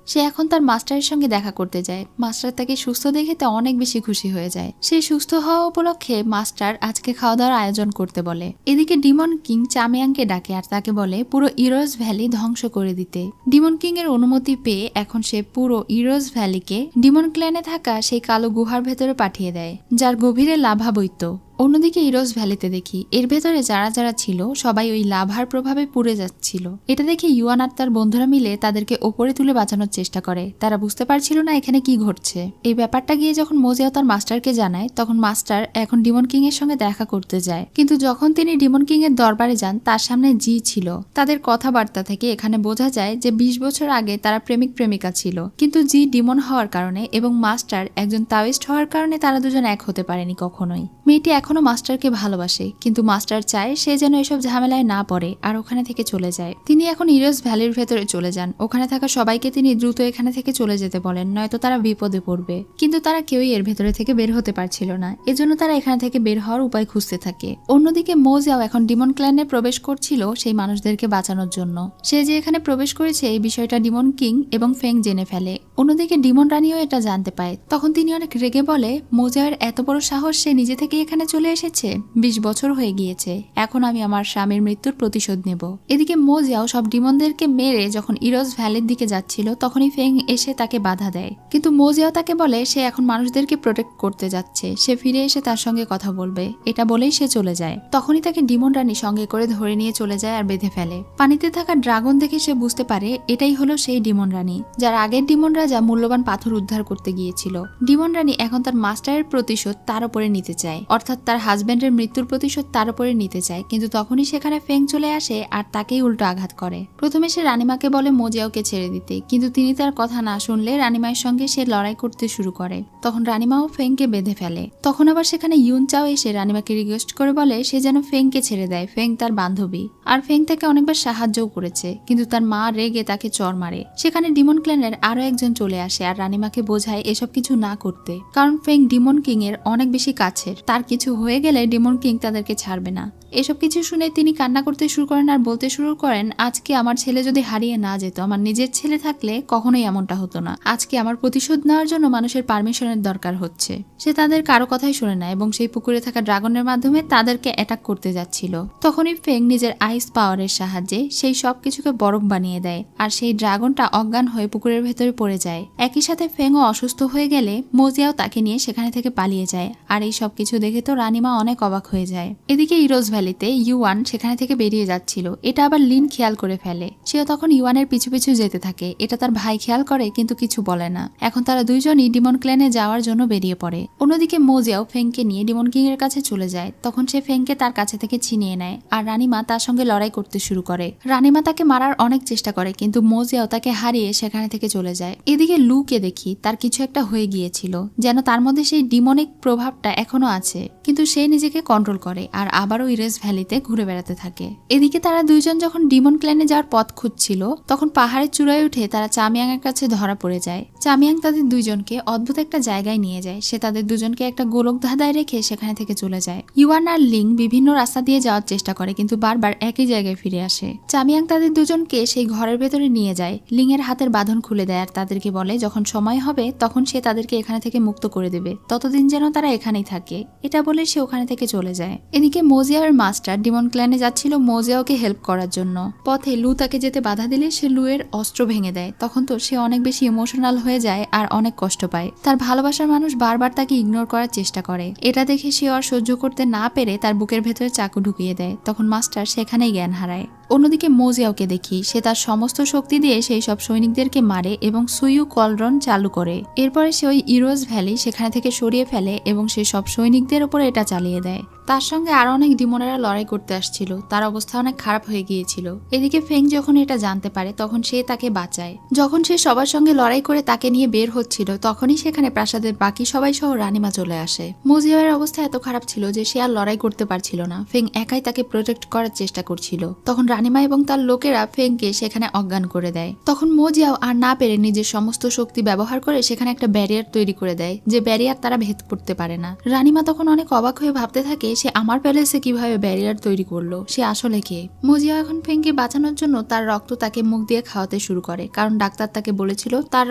সে এখন তার মাস্টারের সঙ্গে দেখা করতে যায়। মাস্টার তাকে সুস্থ দেখে তা অনেক বেশি খুশি হয়ে যায়। সে সুস্থ হওয়া উপলক্ষে মাস্টার আজকে খাওয়া দাওয়ার আয়োজন করতে বলে। এদিকে ডিমন কিং চামিয়াংকে ডাকে আর তাকে বলে পুরো ইরোজ ভ্যালি ধ্বংস করে দিতে। ডিমন কিং এর অনুমতি পেয়ে এখন সে পুরো ইরোজ ভ্যালিকে ডিমন ক্ল্যানে থাকা সেই কালো গুহার ভেতরে পাঠিয়ে দেয়, যার গভীরে লাভা বইত। অন্যদিকে ইরোজ ভ্যালিতে দেখি এর ভেতরে যারা যারা ছিল সবাই ওই লাভার প্রভাবে পুড়ে যাচ্ছিল। এটা দেখে ইউয়ান আর তার বন্ধুরা মিলে তাদেরকে ওপরে তুলে বাঁচানোর চেষ্টা করে। তারা বুঝতে পারছিল না এখানে কি ঘটছে। এই ব্যাপারটা গিয়ে যখন মোজিয়াও তার মাস্টারকে জানায় তখন মাস্টার এখন ডিমন কিং এর সঙ্গে দেখা করতে যায়। কিন্তু যখন তিনি ডিমন কিং এর দরবারে যান তার সামনে জি ছিল। তাদের কথাবার্তা থেকে এখানে বোঝা যায় যে 20 বছর আগে তারা প্রেমিক প্রেমিকা ছিল, কিন্তু জি ডিমন হওয়ার কারণে এবং মাস্টার একজন তাওয়িস্ট হওয়ার কারণে তারা দুজন এক হতে পারেনি কখনোই। মেয়েটি এখনো মাস্টারকে ভালোবাসে, কিন্তু মাস্টার চায় সে যেন এসব ঝামেলায় না পড়ে আর ওখানে থেকে চলে যায়। তিনি এখন ইরোজ ভ্যালির ভেতরে চলে যান। ওখানে থাকা সবাইকে তিনি দ্রুত এখানে থেকে চলে যেতে বলেন, নয়তো তারা বিপদে পড়বে। কিন্তু তারা কেউই এর ভেতরে থেকে বের হতে পারছিল না, এজন্য তারা এখানে থেকে বের হওয়ার উপায় খুঁজতে থাকে। অন্যদিকে মোজিয়াও এখন ডিমন ক্ল্যানে প্রবেশ করছিল সেই মানুষদেরকে বাঁচানোর জন্য। সে যে এখানে প্রবেশ করেছে এই বিষয়টা ডিমন কিং এবং ফেং জেনে ফেলে। অন্যদিকে ডিমন রানীও এটা জানতে পায়। তখন তিনি অনেক রেগে বলে মোজিয়ার এত বড় সাহস, সে নিজে থেকে এখানে চলে এসেছে, 20 বছর হয়ে গিয়েছে, এখন আমি আমার স্বামীর মৃত্যুর প্রতিশোধ নেব। এদিকে মোজিয়াও সব ডিমনদেরকে মেরে যখন ইরোজ ভ্যালির দিকে যাচ্ছিল তখনই ফেং এসে তাকে বাধা দেয়, কিন্তু মোজিয়াও তাকে বলে সে এখন মানুষদেরকে প্রোটেক্ট করতে যাচ্ছে, সে ফিরে এসে তার সঙ্গে কথা বলবে, এটা বলেই সে চলে যায়। তখনই তাকে ডিমন রানী সঙ্গে করে ধরে নিয়ে চলে যায় আর বেঁধে ফেলে। পানিতে থাকা ড্রাগন দেখে সে বুঝতে পারে এটাই হলো সেই ডিমন রানী, যার আগের ডিমন রাজা মূল্যবান পাথর উদ্ধার করতে গিয়েছিল। ডিমন রানী এখন তার মাস্টারের প্রতিশোধ তার উপরে নিতে চায়, অর্থাৎ তার হাজবেন্ডের মৃত্যুর প্রতিশোধ তার উপরে নিতে চায়, কিন্তু তখনই সেখানে ফেং চলে আসে আর তাকেই উল্টো আঘাত করে। প্রথমে সে রানীমাকে বলে মোজিয়াওকে ছেড়ে দিতে, কিন্তু তিনি তার কথা না শুনলে রানীমায়ের সঙ্গে সে লড়াই করতে শুরু করে। তখন রানীমাও ফেংকে বেঁধে ফেলে। তখন আবার সেখানে ইউন চাও এসে রানীমাকে রিকোয়েস্ট করে বলে সে যেন ফেংকে ছেড়ে দেয়, ফেং তার বান্ধবী, আর ফেং তাকে অনেকবার সাহায্যও করেছে, কিন্তু তার মা রেগে তাকে চর মারে। সেখানে ডিমন ক্ল্যানের আরো একজন চলে আসে আর রানীমাকে বোঝায় এসব কিছু না করতে, কারণ ফেং ডিমন কিং এর অনেক বেশি কাছের, তার কিছু হয়ে গেলে ডিমন কিং তাদেরকে ছাড়বে না। এসব কিছু শুনে তিনি কান্না করতে শুরু করেন আর বলতে শুরু করেন আজকে আমার ছেলে যদি হারিয়ে না যেত, আমার নিজের ছেলে থাকলে কখনোই এমনটা হতো না। আজকে আমার প্রতিশোধ নেওয়ার জন্য মানুষের পারমিশনের দরকার হচ্ছে। সে তাদের কারো কথাই শুনে না এবং সেই পুকুরে থাকা ড্রাগনের মাধ্যমে তাদেরকে অ্যাটাক করতে যাচ্ছিল। তখনই ফেং নিজের আইস পাওয়ারের সাহায্যে সেই সব কিছুকে বরফ বানিয়ে দেয় আর সেই ড্রাগনটা অজ্ঞান হয়ে পুকুরের ভেতরে পড়ে যায়। একই সাথে ফেংও অসুস্থ হয়ে গেলে মোজিয়াও তাকে নিয়ে সেখানে থেকে পালিয়ে যায়, আর এই সব কিছু দেখে তো রানীমা অনেক অবাক হয়ে যায়। এদিকে ইরোজ ভ্যালিতে ইউয়ান সেখানে থেকে বেরিয়ে যাচ্ছিল, এটা আবার লিন খেয়াল করে ফেলে। সেও তখন ইউয়ানের পিছু পিছু যেতে থাকে, এটা তার ভাই খেয়াল করে কিন্তু কিছু বলে না। এখন তারা দুইজনই ডিমন ক্ল্যানে যাওয়ার জন্য বেরিয়ে পড়ে। অন্যদিকে মোজিয়াও ফেংকে নিয়ে ডিমন কিং এর কাছে চলে যায়। তখন সে ফেংকে তার কাছে থেকে ছিনিয়ে নেয় আর রানীমা তার সঙ্গে লড়াই করতে শুরু করে। রানীমা তাকে মারার অনেক চেষ্টা করে, কিন্তু মোজিয়াও তাকে হারিয়ে সেখানে থেকে চলে যায়। এদিকে লুকে দেখি তার কিছু একটা হয়ে গিয়েছিল, যেন তার মধ্যে সেই ডিমনিক প্রভাবটা এখনো আছে, কিন্তু সে নিজেকে কন্ট্রোল করে আর আবারও ইরেজ ভ্যালিতে ঘুরে বেড়াতে থাকে। এদিকে তারা দুইজন যখন ডিমন ক্ল্যানে যাওয়ার পথ খুঁজছিল তখন পাহাড়ের চূড়ায় উঠে তারা চামিয়াং এর কাছে ধরা পড়ে যায়। চামিয়াং তাদের দুইজনকে অদ্ভুত একটা জায়গায় নিয়ে যায়, সে তাদের দুজনকে একটা গোলক ধাঁধায় রেখে সেখানে থেকে চলে যায়। ইউয়ান আর লিং বিভিন্ন রাস্তা দিয়ে যাওয়ার চেষ্টা করে, কিন্তু বারবার একই জায়গায় ফিরে আসে। চামিয়াং তাদের দুজনকে সেই ঘরের ভেতরে নিয়ে যায়, লিং এর হাতের বাঁধন খুলে দেয় আর তাদেরকে বলে যখন সময় হবে তখন সে তাদেরকে এখানে থেকে মুক্ত করে দেবে, ততদিন যেন তারা এখানেই থাকে। এটা বলে সে ওখানে থেকে চলে যায়। এদিকে মোজিয়ার মাস্টার ডিমন ক্ল্যানে যাচ্ছিল মোজিয়াওকে হেল্প করার জন্য। পথে লু তাকে যেতে বাধা দিলে সে লু এর অস্ত্র ভেঙে দেয়। তখন তো সে অনেক বেশি ইমোশনাল হয়ে যায় আর অনেক কষ্ট পায়। তার ভালোবাসার মানুষ বারবার তাকে ইগনোর করার চেষ্টা করে। এটা দেখে সে আর সহ্য করতে না পেরে তার বুকের ভেতরে চাকু ঢুকিয়ে দেয়। তখন মাস্টার সেখানেই জ্ঞান হারায়। অন্যদিকে মোজিয়াওকে দেখি সে তার সমস্ত শক্তি দিয়ে সেই সব সৈনিকদেরকে মারে এবং সুইউ কলরন চালু করে। এরপরে সে ওই ইরোজ ভ্যালি সেখানে থেকে সরিয়ে ফেলে এবং সে সব সৈনিকদের উপরে এটা চালিয়ে দেয়। তার সঙ্গে আরো অনেক ডিমনেরা লড়াই করতে আসছিল, তার অবস্থা অনেক খারাপ হয়ে গিয়েছিল। এদিকে ফেং যখন এটা জানতে পারে তখন সে তাকে বাঁচায়। যখন সে সবার সঙ্গে লড়াই করে তাকে নিয়ে বের হচ্ছিল তখনই সেখানে প্রাসাদের বাকি সবাই সহ রানীমা চলে আসে। মোজিয়াওয়ের অবস্থা এত খারাপ ছিল যে সে আর লড়াই করতে পারছিল না। ফেং একাই তাকে প্রোটেক্ট করার চেষ্টা করছিল। তখন রানীমা এবং তার লোকেরা ফেংকে সেখানে অজ্ঞান করে দেয়। তখন মোজিয়াও আর না পেরে নিজের সমস্ত শক্তি ব্যবহার করে সেখানে একটা ব্যারিয়ার তৈরি করে দেয়, যে ব্যারিয়ার তারা ভেদ করতে পারে না। রানীমা তখন অনেক অবাক হয়ে ভাবতে থাকে সে আমার প্যালেসে কিভাবে ব্যারিয়ার তৈরি করলো, সে আসলে কে। মোজিয়াও এখন ফেংকে বাঁচানোর জন্য তার রক্ত তাকে মুখ দিয়ে খাওয়াতে শুরু করে, কারণ ডাক্তার তাকে বলেছিল তার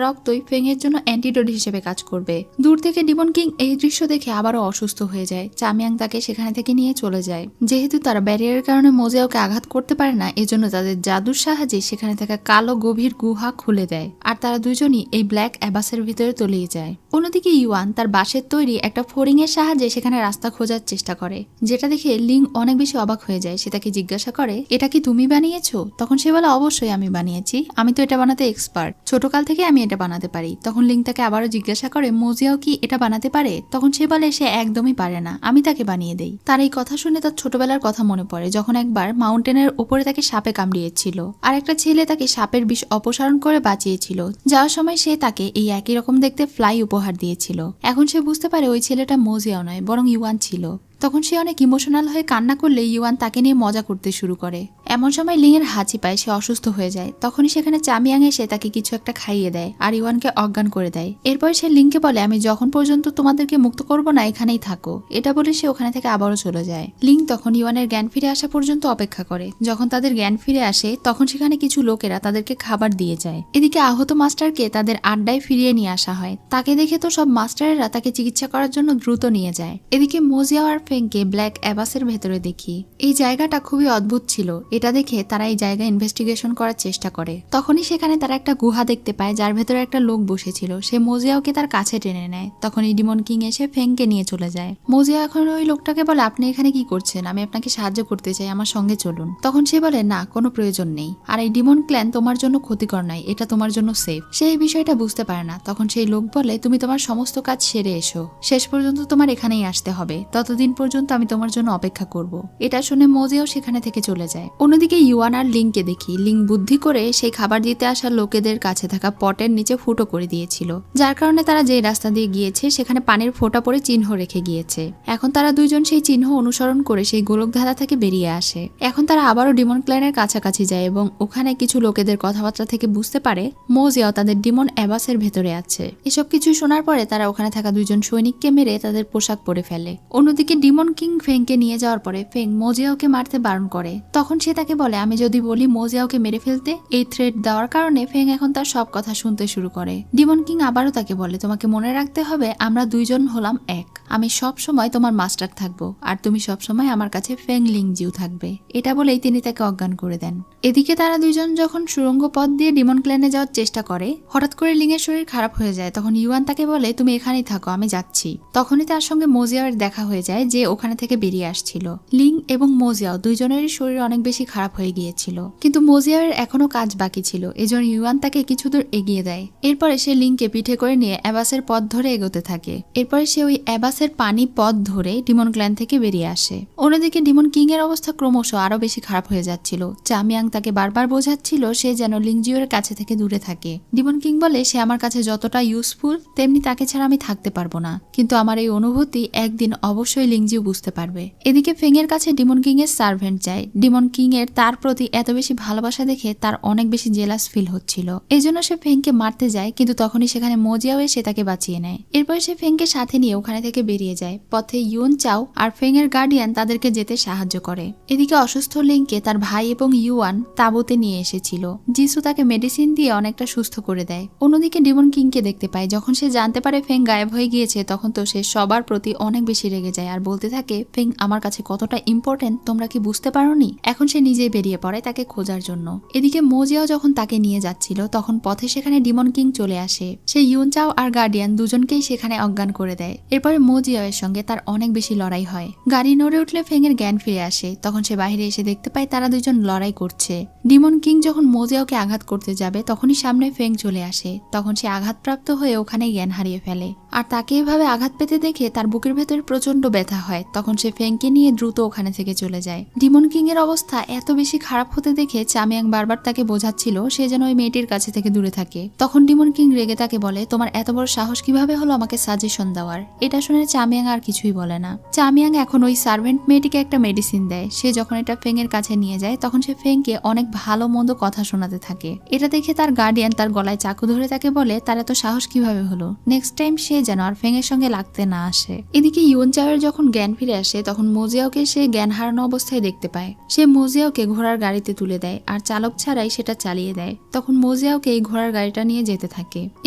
রক্তই ফেং এর জন্য অ্যান্টিডোট হিসেবে কাজ করবে। দূর থেকে ডিমন কিং এই দৃশ্য দেখে আবারও অসুস্থ হয়ে যায়। চামিয়াং তাকে সেখানে থেকে নিয়ে চলে যায়। যেহেতু তারা ব্যারিয়ারের কারণে মোজিয়াওকে আঘাত করতে পারে না, এজন্য তাদের জাদুর সাহায্যে সেখানে থাকা কালো গভীর গুহা খুলে দেয় আর তারা দুজনই এই ব্ল্যাক অ্যাবাসের ভিতরে তলিয়ে যায়। অন্যদিকে ইউয়ান তার বাঁশের তৈরি একটা ফোরিং এর সাহায্যে সেখানে রাস্তা খোঁজার চেষ্টা করে, যেটা দেখে লিং অনেক বেশি অবাক হয়ে যায়। সে তাকে জিজ্ঞাসা করে এটা কি তুমি বানিয়েছো? তখন সে বলে অবশ্যই আমি বানিয়েছি, আমি তো এটা বানাতে এক্সপার্ট, ছোটকাল থেকে আমি এটা বানাতে পারি। তখন লিং তাকে আবারও জিজ্ঞাসা করে মোজিয়াও কি এটা বানাতে পারে? তখন সে বলে সে একদমই পারে না, আমি তাকে বানিয়ে দেই। তার এই কথা শুনে তার ছোটবেলার কথা মনে পড়ে, যখন একবার মাউন্টেনের উপরে তাকে সাপে কামড়িয়েছিল আর একটা ছেলে তাকে সাপের বিষ অপসারণ করে বাঁচিয়েছিল। যাওয়ার সময় সে তাকে এই একই রকম দেখতে ফ্লাই উপহার দিয়েছিল। এখন সে বুঝতে পারে ওই ছেলেটা মোজিয়াও নয় বরং ইউয়ান ছিল। তখন সে অনেক ইমোশনাল হয়ে কান্না করলে ইউয়ান তাকে নিয়ে মজা করতে শুরু করে। এমন সময় লিং এর হাঁচি পায়, সে অসুস্থ হয়ে যায়। তখনই সেখানে চামিয়াং এসে তাকে কিছু একটা খাইয়ে দেয় আর ইউয়ানকে অজ্ঞান করে দেয়। এরপর সে লিংকে বলে আমি যখন পর্যন্ত তোমাদেরকে মুক্ত করব না এখানেই থাকো। এটা বলে সে ওখানে থেকে আবারও চলে যায়। লিং তখন ইউয়ানের জ্ঞান ফিরে আসা পর্যন্ত অপেক্ষা করে। যখন তাদের জ্ঞান ফিরে আসে তখন সেখানে কিছু লোকেরা তাদেরকে খাবার দিয়ে যায়। এদিকে আহত মাস্টারকে তাদের আড্ডায় ফিরিয়ে নিয়ে আসা হয়। তাকে দেখে তো সব মাস্টারেরা তাকে চিকিৎসা করার জন্য দ্রুত নিয়ে যায়। এদিকে মোজিয়াও আর ফেংকে ব্ল্যাক অ্যাবাসের ভেতরে দেখি। এই জায়গাটা খুবই অদ্ভুত ছিল। এটা দেখে তারা এই জায়গা ইনভেস্টিগেশন করার চেষ্টা করে। তখনই সেখানে তারা একটা গুহা দেখতে পায় যার ভেতরে একটা লোক বসেছিল। সে মোজিয়াওকে তার কাছে টেনে নেয়। তখনই ডিমন কিং এসে ফেংকে নিয়ে চলে যায়। মোজিয়া এখন ওই লোকটাকে বলে, আপনি এখানে কি করছেন? আমি আপনাকে সাহায্য করতে চাই, আমার সঙ্গে চলুন। তখন সে বলে, না, কোনো প্রয়োজন নেই, আর এই ডিমন ক্ল্যান তোমার জন্য ক্ষতিকর নয়, এটা তোমার জন্য সেফ। সে এই বিষয়টা বুঝতে পারে না। তখন সেই লোক বলে, তুমি তোমার সমস্ত কাজ সেরে এসো, শেষ পর্যন্ত তোমার এখানেই আসতে হবে, ততদিন পর্যন্ত আমি তোমার জন্য অপেক্ষা করব। এটা শুনে মোজিয়াও সেখানে থেকে চলে যায়। অন্যদিকে ইউয়ান আর লিংকে দেখি। লিং বুদ্ধি করে সেই খাবার দিতে আসা লোকেদের কাছে থাকা পটের নিচে ফুটো করে দিয়েছিল, যার কারণে তারা যে রাস্তা দিয়ে গিয়েছে সেখানে পানির ফোঁটা পড়ে চিহ্ন রেখে গিয়েছে। এখন তারা দুইজন সেই চিহ্ন অনুসরণ করে সেই গোলকধাঁধা থেকে বেরিয়ে আসে। এখন তারা আবারও ডিমন ক্ল্যানের কাছাকাছি যায় এবং ওখানে কিছু লোকেদের কথাবার্তা থেকে বুঝতে পারে মোজিয়াও তাদের ডিমন অ্যাবাসের ভেতরে আছে। এসব কিছু শোনার পরে তারা ওখানে থাকা দুইজন সৈনিককে মেরে তাদের পোশাক পরে ফেলে। অন্যদিকে ডিমন কিং ফেংকে নিয়ে যাওয়ার পরে ফেং মোজিয়াওকে মারতে বারণ করে। তখন সে তাকে বলে, আমি যদি বলি মোজিয়াওকে মেরে ফেলতে, এই থ্রেট দেওয়ার কারণে ফেং এখন তার সব কথা শুনতে শুরু করে। ডিমন কিং আবারও তাকে বলে, তোমাকে মনে রাখতে হবে আমরা দুইজন হলাম এক, আমি সব সময় তোমার মাস্টার থাকবো, আর তুমি সব সময় আমার কাছে ফেং লিংজিউ থাকবে। এটা বলেই তিনি তাকে অজ্ঞান করে দেন। এদিকে তারা দুইজন যখন সুড়ঙ্গ পথ দিয়ে ডিমন ক্ল্যানে যাওয়ার চেষ্টা করে, হঠাৎ করে লিংয়ের শরীর খারাপ হয়ে যায়। তখন ইউয়ান তাকে বলে, তুমি এখানেই থাকো, আমি যাচ্ছি। তখনই তার সঙ্গে মোজিয়াওয়ের দেখা হয়ে যায়, যে ওখানে থেকে বেরিয়ে আসছিল। লিং এবং মোজিয়াও দুইজনেরই শরীর অনেক বেশি খারাপ হয়ে গিয়েছিল, কিন্তু মোজিয়াওয়ের এখনো কাজ বাকি ছিল। এজন্য ইউয়ান তাকে কিছু দূর এগিয়ে দেয়। এরপরে সে লিংকে পিঠে করে নিয়ে অ্যাবাসের পথ ধরে এগোতে থাকে। এরপরে সে ওই অ্যাবাসের পানি পথ ধরে ডিমন ক্ল্যান থেকে বেরিয়ে আসে। অন্যদিকে ডিমন কিং এর অবস্থা ক্রমশ আরো বেশি খারাপ হয়ে যাচ্ছিল। চামিয়াং তাকে বারবার বোঝাচ্ছিল সে যেন লিংজিওর কাছে থেকে দূরে থাকে। ডিমন কিং বলে, সে আমার কাছে যতটা ইউজফুল তেমনি তাকে ছাড়া আমি থাকতে পারবো না, কিন্তু আমার এই অনুভূতি একদিন অবশ্যই লিংজিও বুঝতে পারবে। এদিকে ফেং এর কাছে ডিমন কিং এর সার্ভেন্ট যায়। ডিমন কিং এর তার প্রতি এত বেশি ভালোবাসা দেখে তার অনেক বেশি জেলাস ফিল হচ্ছিল। এজন্য সে ফেংকে মারতে যায়, কিন্তু তখনই সেখানে মোজিয়াও এসে তাকে বাঁচিয়ে নেয়। এরপর সে ফেংকে সাথে নিয়ে ওখানে থেকে বেরিয়ে যায়। পথে ইউন চাও আর ফেং এর গার্ডিয়ান তাদেরকে যেতে সাহায্য করে। এদিকে অসুস্থ লিংকে তার ভাই এবং ইউয়ান তাঁবুতে নিয়ে এসেছিল। জিসু তাকে মেডিসিন দিয়ে অনেকটা সুস্থ করে দেয়। অন্যদিকে ডিমন কিংকে দেখতে পায়। যখন সে জানতে পারে ফেং গায়েব হয়ে গিয়েছে, তখন তো সে সবার প্রতি অনেক বেশি রেগে যায় আর বলতে থাকে, ফেং আমার কাছে কতটা ইম্পর্টেন্ট তোমরা কি বুঝতে পারোনি? এখন সে নিজেই বেরিয়ে পড়ে তাকে খোঁজার জন্য। এদিকে মোজিয়াও যখন তাকে নিয়ে যাচ্ছিল, তখন পথে সেখানে ডিমন কিং চলে আসে। সে ইউন চাও আর গার্ডিয়ান দুজনকেই সেখানে অজ্ঞান করে দেয়। এরপরে মোজিয়াও এর সঙ্গে তার অনেক বেশি লড়াই হয়। গাড়ি নড়ে উঠলে ফেং এর জ্ঞান ফিরে আসে। তখন সে বাইরে এসে দেখতে পায় তারা দুজন লড়াই করছে। ডিমন কিং যখন মোজিয়াওকে আঘাত করতে যাবে, তখনই সামনে ফেং চলে আসে। তখন সে আঘাতপ্রাপ্ত হয়ে ওখানে জ্ঞান হারিয়ে ফেলে। আর তাকে এভাবে আঘাত পেতে দেখে তার বুকের ভেতরে প্রচন্ড ব্যথা হয়। তখন সে ফেংকে নিয়ে দ্রুত ওখানে থেকে চলে যায়। ডিমন কিং এর অবস্থা এত বেশি খারাপ হতে দেখে চামিয়াং বারবার তাকে বোঝাচ্ছিল সে যেন ওই মেয়েটির কাছে থেকে দূরে থাকে। তখন ডিমন কিং রেগে তাকে বলে, তোমার এত বড় সাহস কিভাবে হলো আমাকে সাজেশন দেওয়ার? এটা শুনে চামিয়াং আর কিছুই বলে না। চামিয়াং এখন ওই সার্ভেন্ট মেয়েটিকে একটা মেডিসিন দেয়। সে যখন এটা ফেং এর কাছে নিয়ে যায়, তখন সে ফেংকে অনেক ভালো মন্দ কথা শোনাতে থাকে। এটা দেখে তার গার্ডিয়ান তার গলায় চাকু ধরে তাকে বলে, তার এত সাহস কিভাবে হলো? নেক্সট টাইম সে যেন আর ফেং এর সঙ্গে লাগতে না আসে। এদিকে ইউন চাওয়ের যখন জ্ঞান ফিরে আসে, তখন মোজিয়াওকে সে জ্ঞান হারানো অবস্থায় দেখতে পায়। সে মোজিয়াওকে ঘোড়ার গাড়িতে তুলে দেয় আর চালক ছাড়াই সেটা চালিয়ে দেয়। তখন মোজিয়াওকে এই ঘোড়ার গাড়িটা নিয়ে যেতে থাকে।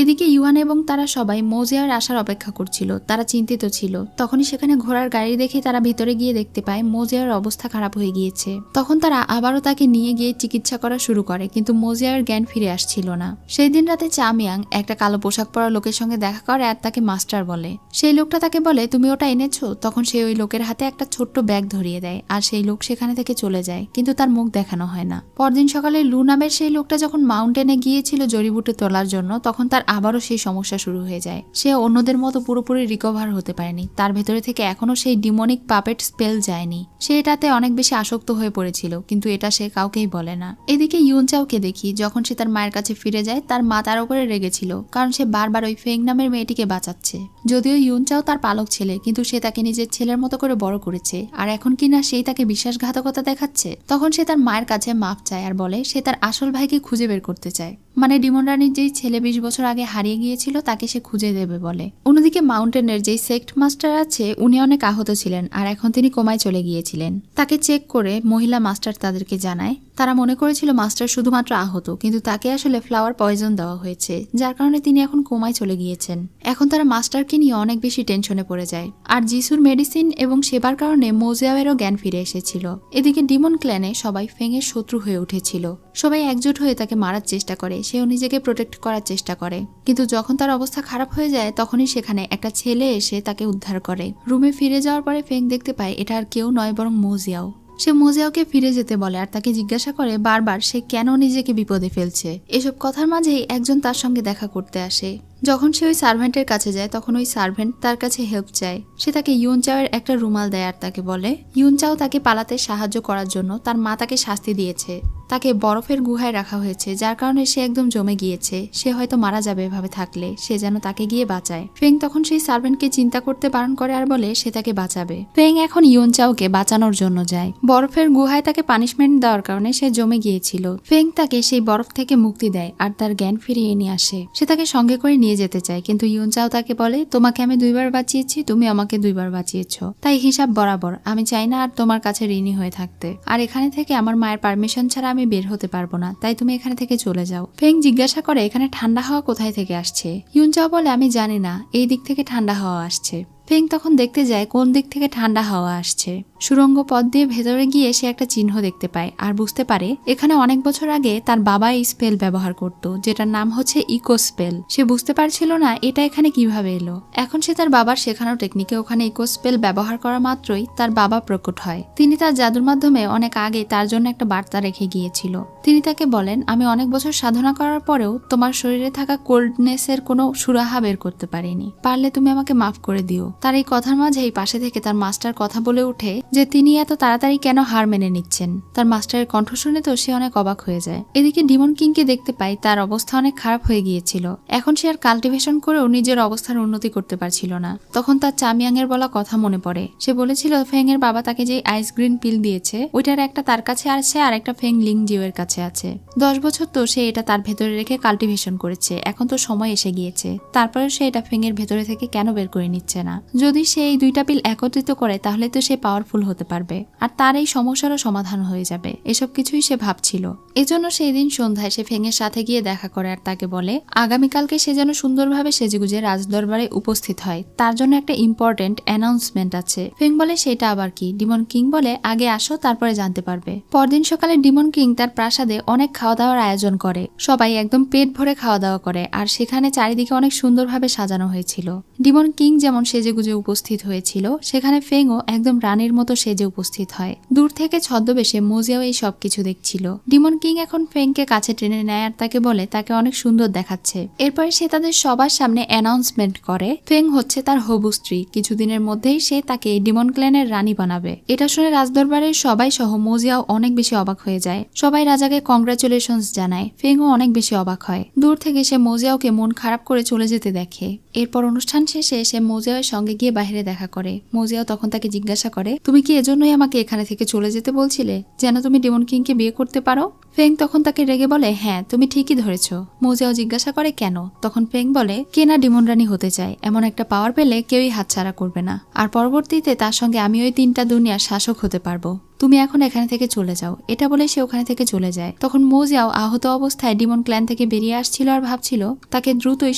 এদিকে ইউয়ান এবং তারা সবাই মোজিয়ার আসার অপেক্ষা করছিল। তারা চিন্তিত ছিল। তখনই সেখানে ঘোড়ার গাড়ি দেখে তারা ভিতরে গিয়ে দেখতে পায় মোজিয়ার অবস্থা খারাপ হয়ে গিয়েছে। তখন তারা আবারও তাকে নিয়ে গিয়ে চিকিৎসা করা শুরু করে, কিন্তু মোজিয়ার জ্ঞান ফিরে আসছিল না। সেই দিন রাতে চামিয়াং একটা কালো পোশাক পরা লোকের সঙ্গে দেখা করে আর তাকে মাস্টার বলে। সেই লোকটা তাকে বলে, তুমি ওটা এনেছো? তখন সে ওই লোকের হাতে একটা ছোট্ট ব্যাগ ধরিয়ে দেয় আর সেই লোক সেখানে থেকে চলে যায়, কিন্তু তার মুখ দেখানো হয় না। পরদিন সকালে লু নামের সেই লোকটা যখন মাউন্টেনে গিয়েছিল জড়িবুটি তোলার জন্য, তখন তার আবারও সেই সমস্যা শুরু হয়ে যায়। সে অন্যদের মতো পুরোপুরি রিকভার হতে পারেনি। তার ভেতরে থেকে এখনো সেই ডিমনিক পাপেট স্পেল যায়নি। সে এটাতে অনেক বেশি আসক্ত হয়ে পড়েছিল, কিন্তু এটা সে কাউকেই বলে না। এদিকে ইউনচাওকে দেখি, যখন সে তার মায়ের কাছে ফিরে যায়, তার মা তার উপরে রেগেছিল, কারণ সে বারবার ওই ফেং নামের মেয়েটিকে বাঁচাচ্ছে। যদিও ইউনচাও তার পালক ছেলে, কিন্তু সে তাকে নিজের ছেলের মতো করে বড় করেছে, আর এখন কিনা সেই তাকে বিশ্বাসঘাতকতা দেখাচ্ছে। তখন সে তার মায়ের কাছে মাপ চায় আর বলে সে তার আসল ভাইকে খুঁজে বের করতে চায়। মানে ডিমন রানীর যেই ছেলে 20 বছর আগে হারিয়ে গিয়েছিল তাকে সে খুঁজে দেবে বলে। অন্যদিকে মাউন্টেনের যেই সেক্ট মাস্টার আছে উনি অনেক আহত ছিলেন আর এখন তিনি কোমায় চলে গিয়েছিলেন। তাকে চেক করে মহিলা মাস্টার তাদেরকে জানায় তারা মনে করেছিল মাস্টার শুধুমাত্র আহত, কিন্তু তাকে আসলে ফ্লাওয়ার পয়জন দেওয়া হয়েছে, যার কারণে তিনি এখন কোমায় চলে গিয়েছেন। এখন তারা মাস্টারকে নিয়ে অনেক বেশি টেনশনে পড়ে যায়। আর জিসুর মেডিসিন এবং সেবার কারণে মোজিয়াওয়েরও জ্ঞান ফিরে এসেছিল। এদিকে ডিমন ক্ল্যানে সবাই ফেংয়ের শত্রু হয়ে উঠেছিল। সবাই একজোট হয়ে তাকে মারার চেষ্টা করে, সেও নিজেকে প্রোটেক্ট করার চেষ্টা করে। কিন্তু যখন তার অবস্থা খারাপ হয়ে যায় তখনই সেখানে একটা ছেলে এসে তাকে উদ্ধার করে। রুমে ফিরে যাওয়ার পরে ফেং দেখতে পায় এটা আর কেউ নয় বরং মোজিয়াও। সে মোজিয়াওকে ফিরে যেতে বলে আর তাকে জিজ্ঞাসা করে বারবার সে কেন নিজেকে বিপদে ফেলছে। এসব কথার মাঝেই একজন তার সঙ্গে দেখা করতে আসে। যখন সে ওই সার্ভেন্টের কাছে যায় তখন ওই সার্ভেন্ট তার কাছে হেল্প চায়। সে তাকে ইউনচাওয়ের একটা রুমাল দেয় আর তাকে বলে ইউনচাও তাকে পালাতে সাহায্য করার জন্য তার মা তাকে শাস্তি দিয়েছে। তাকে বরফের গুহায় রাখা হয়েছে, যার কারণে সে একদম জমে গিয়েছে। সে হয়তো মারা যাবে এভাবে থাকলে, সে যেন তাকে গিয়ে বাঁচায়। ফেং তখন সেই সার্ভেন্টকে চিন্তা করতে বারণ করে আর বলে সে তাকে বাঁচাবে। ফেং এখন ইউনচাওকে বাঁচানোর জন্য যায়। বরফের গুহায় তাকে পানিশমেন্ট দেওয়ার কারণে সে জমে গিয়েছিল। ফেং তাকে সেই বরফ থেকে মুক্তি দেয় আর তার জ্ঞান ফিরিয়ে নিয়ে আসে। সে তাকে সঙ্গে করে নিয়ে যেতে চায়, কিন্তু ইউনচাও তাকে বলে তোমাকে আমি 2 বার বাঁচিয়েছি, তুমি আমাকে 2 বার বাঁচিয়েছো, তাই হিসাব বরাবর। আমি চাই না আর তোমার কাছে ঋণী হয়ে থাকতে। আর এখানে থেকে আমার মায়ের পারমিশন ছাড়া আমি বের হতে পারবো না, তাই তুমি এখানে থেকে চলে যাও। ফেং জিজ্ঞাসা করে এখানে ঠান্ডা হাওয়া কোথায় থেকে আসছে। ইউনচাও বলে আমি জানি না, এই দিক থেকে ঠান্ডা হাওয়া আসছে। ফেং তখন দেখতে যায় কোন দিক থেকে ঠান্ডা হাওয়া আসছে। সুড়ঙ্গ পথ দিয়ে ভেতরে গিয়ে সে একটা চিহ্ন দেখতে পায় আর বুঝতে পারে এখানে অনেক বছর আগে তার বাবা এই স্পেল ব্যবহার করত, যেটার নাম হচ্ছে ইকো স্পেল। সে বুঝতে পারছিল না এটা এখানে কিভাবে এলো। এখন সে তার বাবার শেখানো টেকনিকে ওখানে ইকো স্পেল ব্যবহার করা মাত্রই তার বাবা প্রকট হয়। তিনি তার জাদুর মাধ্যমে অনেক আগে তার জন্য একটা বার্তা রেখে গিয়েছিল। তিনি তাকে বলেন আমি অনেক বছর সাধনা করার পরেও তোমার শরীরে থাকা কোল্ডনেসের কোনো সুরাহা বের করতে পারিনি, পারলে তুমি আমাকে মাফ করে দিও। তার এই কথার মাঝেই পাশে থেকে তার মাস্টার কথা বলে ওঠে যে তিনি এত তাড়াতাড়ি কেন হার মেনে নিচ্ছেন। তার মাস্টারের কণ্ঠ শুনে তো সে অনেক অবাক হয়ে যায়। এদিকে ডিমন কিংকে দেখতে পাই তার অবস্থা অনেক খারাপ হয়ে গিয়েছিল। এখন সে আর কাল্টিভেশন করেও নিজের অবস্থার উন্নতি করতে পারছিল না। তখন তার চামিয়াং এর বলা কথা মনে পড়ে। সে বলেছিল ফেং এর বাবা তাকে যে আইস গ্রিন পিল দিয়েছে ওইটার একটা তার কাছে আছে আর একটা ফেং লিং জিও এর কাছে আছে। 10 বছর তো সে এটা তার ভেতরে রেখে কাল্টিভেশন করেছে, এখন তো সময় এসে গিয়েছে। তারপরে সে এটা ফেং এর ভেতরে থেকে কেন বের করে নিচ্ছে না। যদি সে এই 2টা পিল একত্রিত করে তাহলে তো সে পাওয়ারফুল হতে পারবে আর তার এই সমস্যারও সমাধান হয়ে যাবে। এসব কিছুই সে ভাবছিল। এজন্য সেই দিন সন্ধ্যায় সে ফেং এর সাথে গিয়ে দেখা করে আর তাকে বলে আগামীকালকে সে যেন সুন্দরভাবে সেজেগুজে রাজদরবারে উপস্থিত হয়, তার জন্য একটা ইম্পর্টেন্ট অ্যানাউন্সমেন্ট আছে। ফেং বলে সেটা আবার কি। ডিমন কিং বলে আগে আসো তারপরে জানতে পারবে। পরদিন সকালে ডিমন কিং তার প্রাসাদে অনেক খাওয়া দাওয়ার আয়োজন করে। সবাই একদম পেট ভরে খাওয়া দাওয়া করে আর সেখানে চারিদিকে অনেক সুন্দরভাবে সাজানো হয়েছিল। ডিমন কিং যেমন সেজেগুজে উপস্থিত হয়েছিল সেখানে ফেংও একদম রানীর মতো সেজে উপস্থিত হয়। দূর থেকে ছদ্মবেশে মোজিয়াও এই সবকিছু দেখছিল। ডিমন কিং এখন ফেংকে কাছে টেনে নেয় আর তাকে বলে তাকে অনেক সুন্দর দেখাচ্ছে। এরপরে সে তাদের সবার সামনে অ্যানাউন্সমেন্ট করে ফেং হচ্ছে তার হবু স্ত্রী। কিছুদিনের মধ্যেই সে তাকে ডিমন ক্ল্যানের রানী বানাবে। এটা শুনে রাজদরবারের সবাই সহ মোজিয়াও অনেক বেশি অবাক হয়ে যায়। সবাই রাজাকে কংগ্রাচুলেশনস জানায়। ফেংও অনেক বেশি অবাক হয়। দূর থেকে সে মোজিয়াওকে মন খারাপ করে চলে যেতে দেখে। এরপর অনুষ্ঠান শেষে সে মোজিয়াওয়ের সঙ্গে গিয়ে বাইরে দেখা করে। মোজিয়াও তখন তাকে জিজ্ঞাসা করে তুমি কি এজন্যই আমাকে এখানে থেকে চলে যেতে বলছিলে, যেন তুমি ডিমন কিংকে বিয়ে করতে পারো? ফেং তখন তাকে রেগে বলে হ্যাঁ তুমি ঠিকই ধরেছ। মোজিয়াও জিজ্ঞাসা করে কেন? তখন ফেং বলে কে না ডিমন রানী হতে চায়, এমন একটা পাওয়ার পেলে কেউই হাতছাড়া করবে না। আর পরবর্তীতে তার সঙ্গে আমি ওই 3টা দুনিয়ার শাসক হতে পারবো। তুমি এখন এখানে থেকে চলে যাও। এটা বলে সে ওখানে থেকে চলে যায়। তখন মোজিয়াও আহত অবস্থায় ডিমন ক্ল্যান থেকে বেরিয়ে আসছিল আর ভাবছিল তাকে দ্রুতই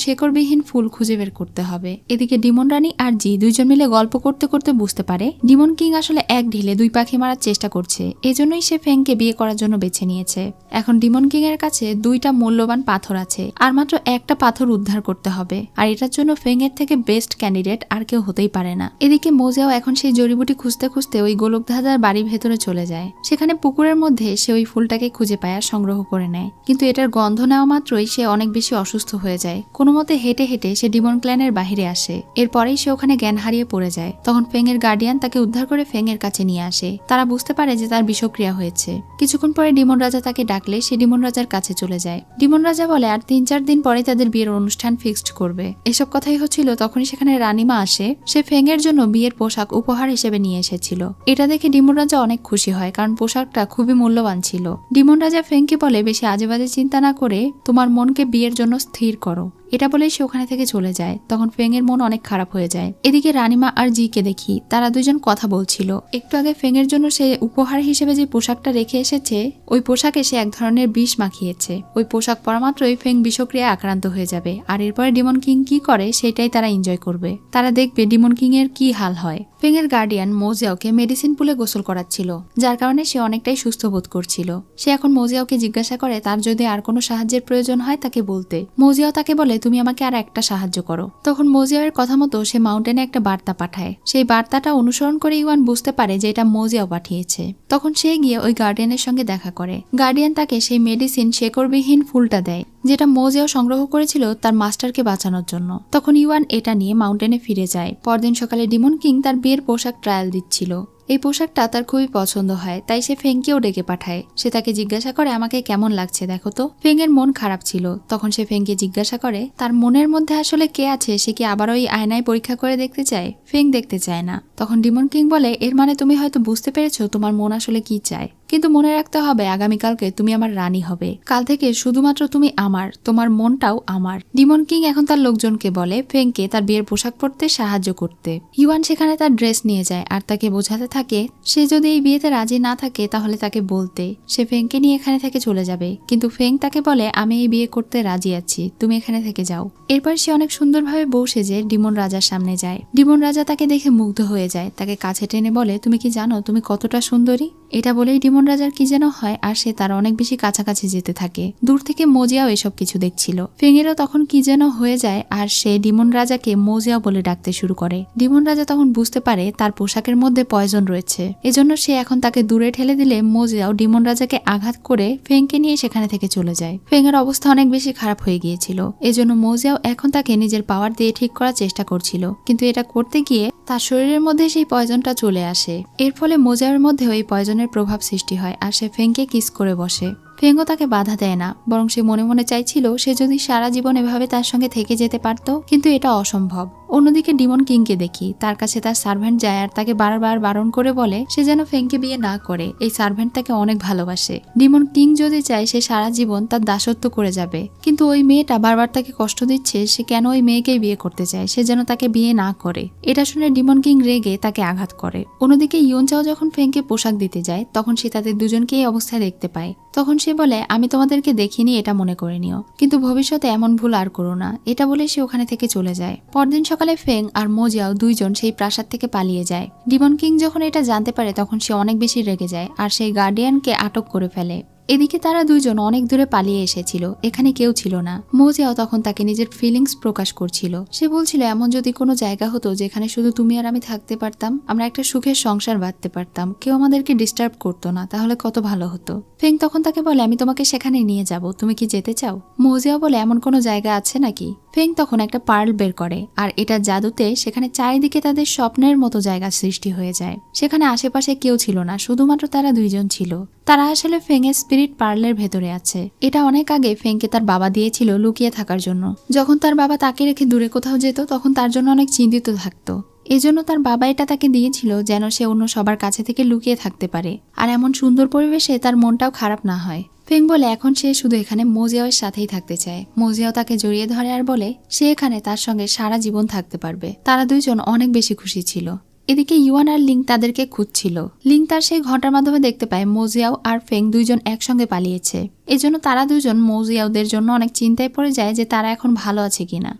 শেকড়বিহীন ফুল খুঁজে বের করতে হবে। এদিকে ডিমন রানী আর জি 2জন মিলে গল্প করতে করতে বুঝতে পারে ডিমন কিং আসলে এক ঢিলে 2 পাখি মারার চেষ্টা করছে। এজন্যই সে ফেংকে বিয়ে করার জন্য বেছে নিয়েছে। এখন ডিমন কিং এর কাছে 2টা মূল্যবান পাথর আছে আর মাত্র একটা পাথর উদ্ধার করতে হবে। আর এটার জন্য ফেং এর থেকে বেস্ট ক্যান্ডিডেট আর কেউ হতেই পারে না। এদিকে মোজিয়াও এখন সেই জড়িবুটি খুঁজতে খুঁজতে ওই গোলকধাঁধার বাড়ির ভেতরে চলে যায়। সেখানে পুকুরের মধ্যে সে ওই ফুলটাকে খুঁজে পায় আর সংগ্রহ করে নেয়। কিন্তু এটার গন্ধ নেওয়া মাত্রই সে অনেক বেশি অসুস্থ হয়ে যায়। কোনো মতে হেঁটে হেঁটে সে ডিমন ক্ল্যানের বাহিরে আসে। এরপরেই সে ওখানে জ্ঞান হারিয়ে পড়ে যায়। তখন ফেং এর গার্ডিয়ান তাকে উদ্ধার করে ফেং এর কাছে নিয়ে আসে। তারা বুঝতে পারে যে তার বিষক্রিয়া হয়েছে। কিছুক্ষণ পরে ডিমন রাজা তাকে ডাকলে সে ডিমন রাজার কাছে চলে যায়। ডিমন রাজা বলে আর 3-4 দিন পরে তাদের বিয়ের অনুষ্ঠান ফিক্সড করবে। এসব কথাই হচ্ছিল তখনই সেখানে রানীমা আসে। সে ফেং এর জন্য বিয়ের পোশাক উপহার হিসেবে নিয়ে এসেছিল। এটা দেখে ডিমন রাজা অনেক খুশি হয়, কারণ পোশাকটা খুবই মূল্যবান ছিল। ডিমন রাজা ফেংকে বলে বেশি আজেবাজে চিন্তা না করে তোমার মনকে বিয়ের জন্য স্থির করো। এটা বলেই সে ওখানে থেকে চলে যায়। তখন ফেং এর মন অনেক খারাপ হয়ে যায়। এদিকে রানিমা আর জিকে দেখি তারা দুজন কথা বলছিল। একটু আগে ফেং এর জন্য সে উপহার হিসেবে যে পোশাকটা রেখে এসেছে ওই পোশাকে সে এক ধরনের বিষ মাখিয়েছে। ওই পোশাক পরা মাত্রই ফেং বিষক্রিয়ায় আক্রান্ত হয়ে যাবে। আর এরপরে ডিমন কিং কি করে সেটাই তারা এনজয় করবে। তারা দেখবে ডিমন কিং এর কি হাল হয়। ফেং এর গার্ডিয়ান মোজিয়াওকে মেডিসিন পুলে গোসল করাচ্ছিল, যার কারণে সে অনেকটাই সুস্থ বোধ করছিল। সে এখন মোজিয়াওকে জিজ্ঞাসা করে তার যদি আর কোনো সাহায্যের প্রয়োজন হয় তাকে বলতে। মোজিয়াও তাকে বলে তুমি আমাকে আর একটা সাহায্য করো। তখন মোজিয়াওয়ের কথা মতো সে মাউন্টেনে একটা বার্তা পাঠায়। সেই বার্তাটা অনুসরণ করে ইওয়ান বুঝতে পারে যে এটা মোজিয়াও পাঠিয়েছে। তখন সে গিয়ে ওই গার্ডিয়ানের সঙ্গে দেখা করে। গার্ডিয়ান তাকে সেই মেডিসিন শেকড়বিহীন ফুলটা দেয়, যেটা মোজিয়াও সংগ্রহ করেছিল তার মাস্টারকে বাঁচানোর জন্য। তখন ইওয়ান এটা নিয়ে মাউন্টেনে ফিরে যায়। পরদিন সকালে ডিমন কিং তার বিয়ের পোশাক ট্রায়াল দিচ্ছিল। এই পোশাকটা তার খুবই পছন্দ হয়, তাই সে ফেংকেও ডেকে পাঠায়। সে তাকে জিজ্ঞাসা করে আমাকে কেমন লাগছে দেখো তো। ফেং এর মন খারাপ ছিল। তখন সে ফেংকে জিজ্ঞাসা করে তার মনের মধ্যে আসলে কে আছে, সে কি আবার ওই আয়নায় পরীক্ষা করে দেখতে চায়। ফেং দেখতে চায় না। তখন ডিমন কিং বলে এর মানে তুমি হয়তো বুঝতে পেরেছো তোমার মন আসলে কি চায়, কিন্তু মনে রাখতে হবে আগামীকালকে তুমি আমার রানী হবে। কাল থেকে শুধুমাত্র তুমি আমার, তোমার মনটাও আমার। ডিমন কিং এখন তার লোকজনকে বলে ফেংকে তার বিয়ের পোশাক পরতে সাহায্য করতে। ইওয়ান সেখানে তার ড্রেস নিয়ে যায় আর তাকে বোঝাতে থাকে সে যদি এই বিয়েতে রাজি না থাকে তাহলে তাকে বলতে। সে ফেংকে নিয়ে এখানে থেকে চলে যাবে, কিন্তু ফেং তাকে বলে আমি এই বিয়ে করতে রাজি আছি, তুমি এখানে থেকে যাও। এরপর সে অনেক সুন্দরভাবে বউ সেজে ডিমন রাজার সামনে যায়। ডিমন রাজা তাকে দেখে মুগ্ধ হয়ে যায়, তাকে কাছে টেনে বলে তুমি কি জানো তুমি কতটা সুন্দরী। এটা বলেই ডিমন রাজার কি যেন হয় আর সে তার অনেক বেশি কাছাকাছি যেতে থাকে। দূর থেকে মোজিয়াও এসব কিছু দেখছিল। ফেংয়েরও তখন কি যেন হয়ে যায় আর সে ডিমন রাজাকে মোজিয়াও বলে ডাকতে শুরু করে। ডিমন রাজা তখন বুঝতে পারে তার পোশাকের মধ্যে পয়জন রয়েছে। এজন্য সে এখন তাকে দূরে ঠেলে দিলে মোজিয়াও ডিমন রাজাকে আঘাত করে ফেংকে নিয়ে সেখানে থেকে চলে যায়। ফেংয়ের অবস্থা অনেক বেশি খারাপ হয়ে গিয়েছিল। এজন্য মোজিয়াও এখন তাকে নিজের পাওয়ার দিয়ে ঠিক করার চেষ্টা করছিল, কিন্তু এটা করতে গিয়ে তার শরীরের মধ্যে সেই পয়জনটা চলে আসে। এর ফলে মোজিয়াওয়ের মধ্যে ওই পয়জনের প্রভাব সৃষ্টি হয় আর সে ফেংকে কিস করে বসে। ফেংও তাকে বাধা দেয় না, বরং সে মনে মনে চাইছিল সে যদি সারা জীবন এভাবে তার সঙ্গে থেকে যেতে পারত, কিন্তু এটা অসম্ভব। অন্যদিকে ডিমন কিংকে দেখি তার কাছে তার সার্ভেন্ট যায় আর তাকে বারবার বারণ করে বলে সে যেন ফেংকে বিয়ে না করে। এই সার্ভেন্ট তাকে অনেক ভালোবাসে। ডিমন কিং যদি চায় সে সারা জীবন তার দাসত্ব করে যাবে, কিন্তু ওই মেয়েটা বারবার তাকে কষ্ট দিচ্ছে। সে কেন ওই মেয়েকেই বিয়ে করতে চায়, সে যেন তাকে বিয়ে না করে। এটা শুনে ডিমন কিং রেগে তাকে আঘাত করে। অন্যদিকে ইয়োনচাও যখন ফেংকে পোশাক দিতে যায় তখন সে তাদের দুজনকে এই অবস্থায় দেখতে পায়। তখন সে বলে আমি তোমাদেরকে দেখিনি এটা মনে করে নিও, কিন্তু ভবিষ্যতে এমন ভুল আর করো না। এটা বলে সে ওখানে থেকে চলে যায়। পরদিন সকালে ফেং আর মোজিয়াও দুইজন সেই প্রাসাদ থেকে পালিয়ে যায়। ডিমন কিং যখন এটা জানতে পারে তখন সে অনেক বেশি রেগে যায় আর সেই গার্ডিয়ানকে আটক করে ফেলে। এদিকে তারা দুইজন অনেক দূরে পালিয়ে এসেছিল, এখানে কেউ ছিল না। মোজিয়াও তখন তাকে নিজের ফিলিংস প্রকাশ করছিল। সে বলছিল এমন যদি কোনো জায়গা হতো যেখানে শুধু তুমি আর আমি থাকতে পারতাম, আমরা একটা সুখের সংসার বাঁধতে পারতাম, কেউ আমাদেরকে ডিস্টার্ব করতো না, তাহলে কত ভালো হতো। ফেং তখন তাকে বলে আমি তোমাকে সেখানে নিয়ে যাব, তুমি কি যেতে চাও। মোজিয়াও বলে এমন কোনো জায়গা আছে নাকি। ফেং তখন একটা পার্ল বের করে আর এটা জাদুতে সেখানে চারিদিকে তাদের স্বপ্নের মতো জায়গা সৃষ্টি হয়ে যায়। সেখানে আশেপাশে কেউ ছিল না, শুধুমাত্র তারা দুইজন ছিল। তারা আসলে ফেংয়ের স্পিরিট পার্লের ভেতরে আছে। এটা অনেক আগে ফেংকে তার বাবা দিয়েছিল লুকিয়ে থাকার জন্য। যখন তার বাবা তাকে রেখে দূরে কোথাও যেত তখন তার জন্য অনেক চিন্তিত থাকতো। এজন্য তার বাবা এটা তাকে দিয়েছিল যেন সে অন্য সবার কাছে থেকে লুকিয়ে থাকতে পারে আর এমন সুন্দর পরিবেশে তার মনটাও খারাপ না হয়। ফেং বলে এখন সে শুধু এখানে মোজিয়াওয়ের সাথেই থাকতে চায়। মোজিয়াও তাকে জড়িয়ে ধরে আর বলে সে এখানে তার সঙ্গে সারা জীবন থাকতে পারবে। তারা দুইজন অনেক বেশি খুশি ছিল। এদিকে ইওয়ান আর লিং তাদেরকে খুঁজছিল। লিং তার সেই ঘন্টার মাধ্যমে দেখতে পায় মোজিয়াও আর ফেং দুইজন একসঙ্গে পালিয়েছে। এজন্য তারা দুজন মোজিয়াওদের জন্য অনেক চিন্তায় পড়ে যায় যে তারা এখন ভালো আছে কিনা।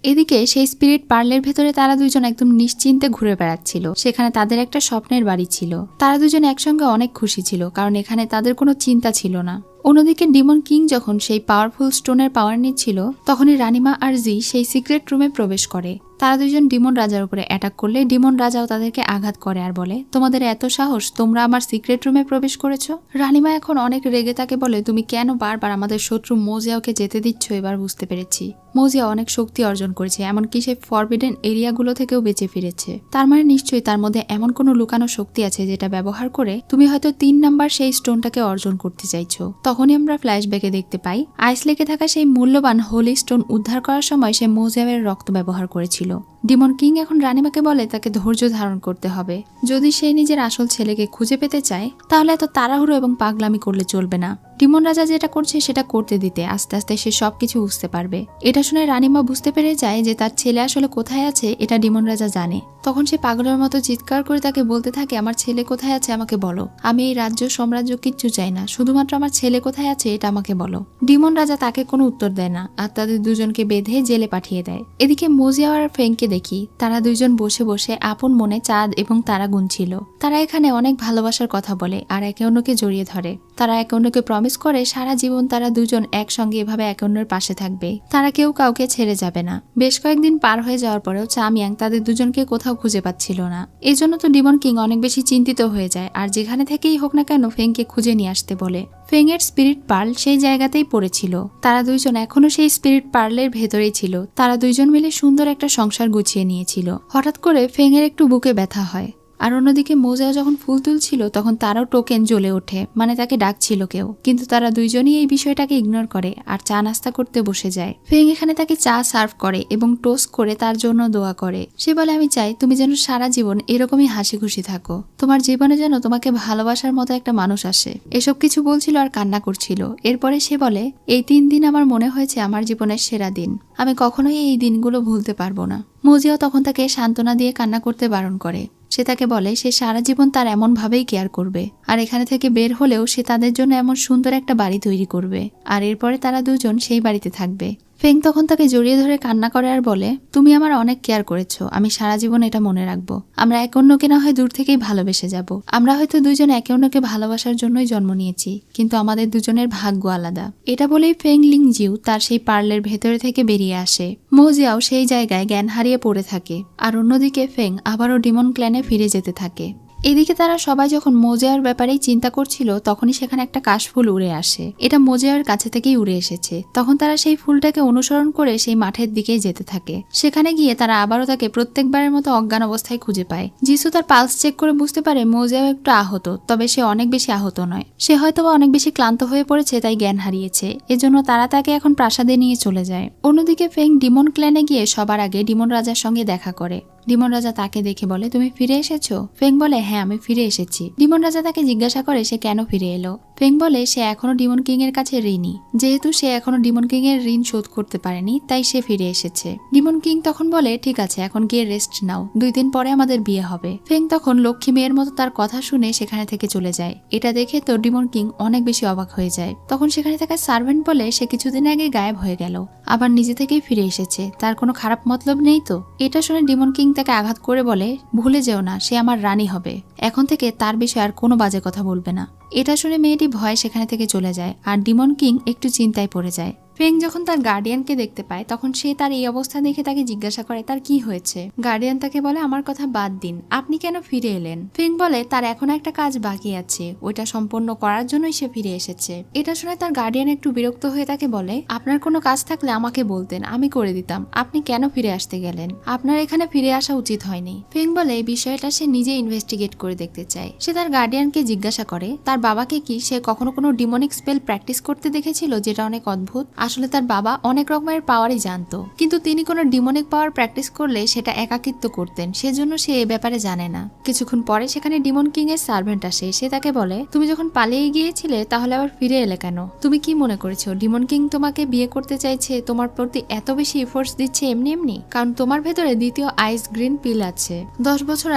এদিকে সেই স্পিরিট পার্লের ভেতরে তারা দুজন একদম নিশ্চিন্তে ঘুরে বেড়াচ্ছিল। সেখানে তাদের একটা স্বপ্নের বাড়ি ছিল। তারা দুজন একসঙ্গে অনেক খুশি ছিল, কারণ এখানে তাদের কোনো চিন্তা ছিল না। অন্যদিকে ডিমন কিং যখন সেই পাওয়ারফুল স্টোনের পাওয়ার নিচ্ছিল তখনই রানিমা আর জি সেই সিক্রেট রুমে প্রবেশ করে। তারা দুজন ডিমন রাজার উপরে অ্যাটাক করলে ডিমন রাজাও তাদেরকে আঘাত করে আর বলে তোমাদের এত সাহস, তোমরা আমার সিক্রেট রুমে প্রবেশ করেছো। রানিমা এখন অনেক রেগে তাকে বলে তুমি কেন বারবার আমাদের শত্রু মোজিয়াওকে যেতে দিচ্ছ, এবার বুঝতে পেরেছি। মোজিয়া অনেক শক্তি অর্জন করেছে, এমনকি সে ফরবিডেন এরিয়াগুলো থেকেও বেঁচে ফিরেছে। তার মানে নিশ্চয়ই তার মধ্যে এমন কোনো লুকানো শক্তি আছে যেটা ব্যবহার করে তুমি হয়তো 3 নাম্বার সেই স্টোনটাকে অর্জন করতে চাইছো। তখনই আমরা ফ্ল্যাশব্যাকে দেখতে পাই আইস লেকে থাকা সেই মূল্যবান হোলি স্টোন উদ্ধার করার সময় সে মোজিয়াওয়ের রক্ত ব্যবহার করেছিল। ডিমন কিং এখন রানিমাকে বলে তাকে ধৈর্য ধারণ করতে হবে। যদি সে নিজের আসল ছেলেকে খুঁজে পেতে চায় তাহলে এত তাড়াহুড়ো এবং পাগলামি করলে চলবে না। ডিমন রাজা যেটা করছে সেটা করতে দিতে আস্তে আস্তে সে সবকিছু বুঝতে পারবে। এটা শুনে রানীমা বুঝতে পেরে যায় যে তার ছেলে আসলে কোথায় আছে এটা ডিমন রাজা জানে। তখন সে পাগলের মতো চিৎকার করে তাকে বলতে থাকে, আমার ছেলে কোথায় আছে আমাকে বলো, আমি এই রাজ্য সাম্রাজ্য কিচ্ছু চাই না, শুধুমাত্র আমার ছেলে কোথায় আছে এটা আমাকে বলো। ডিমন রাজা তাকে কোনো উত্তর দেয় না আর তাদের দুজনকে বেঁধে জেলে পাঠিয়ে দেয়। এদিকে মোজিয়া আর ফেংকে দেখি তারা দুইজন বসে বসে আপন মনে চাঁদ এবং তারা গুনছিল। তারা এখানে অনেক ভালোবাসার কথা বলে আর একে অন্যকে জড়িয়ে ধরে। তারা একে অন্যকে প্রমিস করে সারা জীবন তারা দুজন একসঙ্গে এভাবে একে অন্যের পাশে থাকবে, তারা কেউ কাউকে ছেড়ে যাবে না। বেশ কয়েকদিন পার হয়ে যাওয়ার পরেও চামিয়াং তাদের দুজনকে কোথাও খুঁজে পাচ্ছিল না। এই জন্য তো ডিমন কিং অনেক বেশি চিন্তিত হয়ে যায় আর যেখানে থেকেই হোক না কেন ফেংকে খুঁজে নিয়ে আসতে বলে। ফেং এর স্পিরিট পার্ল সেই জায়গাতেই পড়েছিল। তারা দুইজন এখনো সেই স্পিরিট পার্লের ভেতরেই ছিল। তারা দুইজন মিলে সুন্দর একটা সংসার গুছিয়ে নিয়েছিল। হঠাৎ করে ফেং এর একটু বুকে ব্যথা হয় আর অন্যদিকে মোজাও যখন ফুল তুলছিল তখন তারও টোকেন জ্বলে ওঠে, মানে তাকে ডাকছিল কেউ, কিন্তু তারা দুইজনই এই বিষয়টাকে ইগনোর করে আর চা নাস্তা করতে বসে যায়। ফেং এখানে তাকে চা সার্ভ করে এবং টোস্ট করে তার জন্য দোয়া করে। সে বলে, আমি চাই তুমি যেন সারা জীবন এরকমই হাসি খুশি থাকো, তোমার জীবনে যেন তোমাকে ভালোবাসার মতো একটা মানুষ আসে। এসব কিছু বলছিল আর কান্না করছিল। এরপরে সে বলে, এই 3 দিন আমার মনে হয়েছে আমার জীবনের সেরা দিন, আমি কখনোই এই দিনগুলো ভুলতে পারবো না। মোজিয়াও তখন তাকে সান্ত্বনা দিয়ে কান্না করতে বারণ করে। সে তাকে বলে সে সারা জীবন তার এমন ভাবেই কেয়ার করবে আর এখানে থেকে বের হলেও সে তাদের জন্য এমন সুন্দর একটা বাড়ি তৈরি করবে আর এরপরে তারা দুজন সেই বাড়িতে থাকবে। ফেং তখন তাকে জড়িয়ে ধরে কান্না করে আর বলে, তুমি আমার অনেক কেয়ার করেছো, আমি সারা জীবন এটা মনে রাখবো। আমরা একে অন্যকে না হয় দূর থেকেই ভালোবেসে যাব। আমরা হয়তো দুজন একে অন্যকে ভালোবাসার জন্যই জন্ম নিয়েছি, কিন্তু আমাদের দুজনের ভাগ্য আলাদা। এটা বলেই ফেং লিং জিউ তার সেই পার্লের ভেতরে থেকে বেরিয়ে আসে। মোজিয়াও সেই জায়গায় জ্ঞান হারিয়ে পড়ে থাকে আর অন্যদিকে ফেং আবারও ডিমন ক্ল্যানে ফিরে যেতে থাকে। এদিকে তারা সবাই যখন মোজিয়ার ব্যাপারেই চিন্তা করছিল তখনই সেখানে একটা কাশফুল উড়ে আসে। এটা মোজিয়ার কাছে থেকেই উড়ে এসেছে। তখন তারা সেই ফুলটাকে অনুসরণ করে সেই মাঠের দিকেই যেতে থাকে। সেখানে গিয়ে তারা আবারও তাকে প্রত্যেকবারের মতো অজ্ঞান অবস্থায় খুঁজে পায়। জিসু তার পালস চেক করে বুঝতে পারে মোজিয়াও একটু আহত, তবে সে অনেক বেশি আহত নয়। সে হয়তোবা অনেক বেশি ক্লান্ত হয়ে পড়েছে তাই জ্ঞান হারিয়েছে। এজন্য তারা তাকে এখন প্রাসাদে নিয়ে চলে যায়। অন্যদিকে ফেং ডিমন ক্ল্যানে গিয়ে সবার আগে ডিমন রাজার সঙ্গে দেখা করে। ডিমন রাজা তাকে দেখে বলে, তুমি ফিরে এসেছো? ফেং বলে, হ্যাঁ আমি ফিরে এসেছি। ডিমন রাজা তাকে জিজ্ঞাসা করে সে কেন ফিরে এলো। ফেং বলে সে এখনো ডিমন কিং এর কাছে ঋণী, যেহেতু সে এখনো ডিমন কিং এর ঋণ শোধ করতে পারেনি তাই সে ফিরে এসেছে। ডিমন কিং তখন বলে, ঠিক আছে এখন গিয়ে রেস্ট নাও, 2 দিন পরে আমাদের বিয়ে হবে। ফেং তখন লক্ষ্মী মেয়ের মতো তার কথা শুনে সেখানে থেকে চলে যায়। এটা দেখে তো ডিমন কিং অনেক বেশি অবাক হয়ে যায়। তখন সেখানে থাকা সার্ভেন্ট বলে সে কিছুদিন আগে গায়েব হয়ে গেল, আবার নিজে থেকেই ফিরে এসেছে, তার কোনো খারাপ মতলব নেই তো। এটা শুনে ডিমন কিং তাকে আঘাত করে বলে, ভুলে যেও না সে আমার রানী হবে, এখন থেকে তার বিষয়ে আর কোনো বাজে কথা বলবে না। এটা শুনে মেয়েটি ভয়ে সেখানে থেকে চলে যায় আর ডিমন কিং একটু চিন্তায় পড়ে যায়। ফেং যখন তার গার্ডিয়ানকে দেখতে পায় তখন সে তার এই অবস্থা দেখে তাকে জিজ্ঞাসা করে তার কি হয়েছে। গার্ডিয়ান তাকে বলে, আমার কথা বাদ দিন, আপনি কেন ফিরে এলেন? ফেং বলে তার এখন একটা কাজ বাকি আছে, ওইটা সম্পন্ন করার জন্যই সে ফিরে এসেছে। এটা শুনে তার গার্ডিয়ান একটু বিরক্ত হয়ে তাকে বলে, আপনার কোনো কাজ থাকলে আমাকে বলতেন, আমি করে দিতাম, আপনি কেন ফিরে আসতে গেলেন? আপনার এখানে ফিরে আসা উচিত হয়নি। ফেং বলে এই বিষয়টা সে নিজে ইনভেস্টিগেট করে দেখতে চায়। সে তার গার্ডিয়ানকে জিজ্ঞাসা করে তার বাবাকে কি সে কখনো কোনো ডিমনিক স্পেল প্র্যাকটিস করতে দেখেছিল যেটা অনেক অদ্ভুত। আসলে তার বাবা অনেক রকমের পাওয়ারই জানতো, কিন্তু তিনি কোনো ডিমনিক পাওয়ার প্র্যাকটিস করলে সেটা একাকিত্ব করতেন, সেজন্য সে এ ব্যাপারে জানে না। কিছুক্ষণ পরে সেখানে ডিমন কিং এর সার্ভেন্ট আসে। সে তাকে বলে, তুমি যখন পালিয়ে গিয়েছিলে তাহলে আবার ফিরে এলে কেন? তুমি কি মনে করেছো ডিমন কিং তোমাকে বিয়ে করতে চাইছে, তোমার প্রতি এত বেশি এফোর্টস দিচ্ছে এমনি এমনি? কারণ তোমার ভেতরে দ্বিতীয় আইস গ্রিন পিল আছে। 10 বছর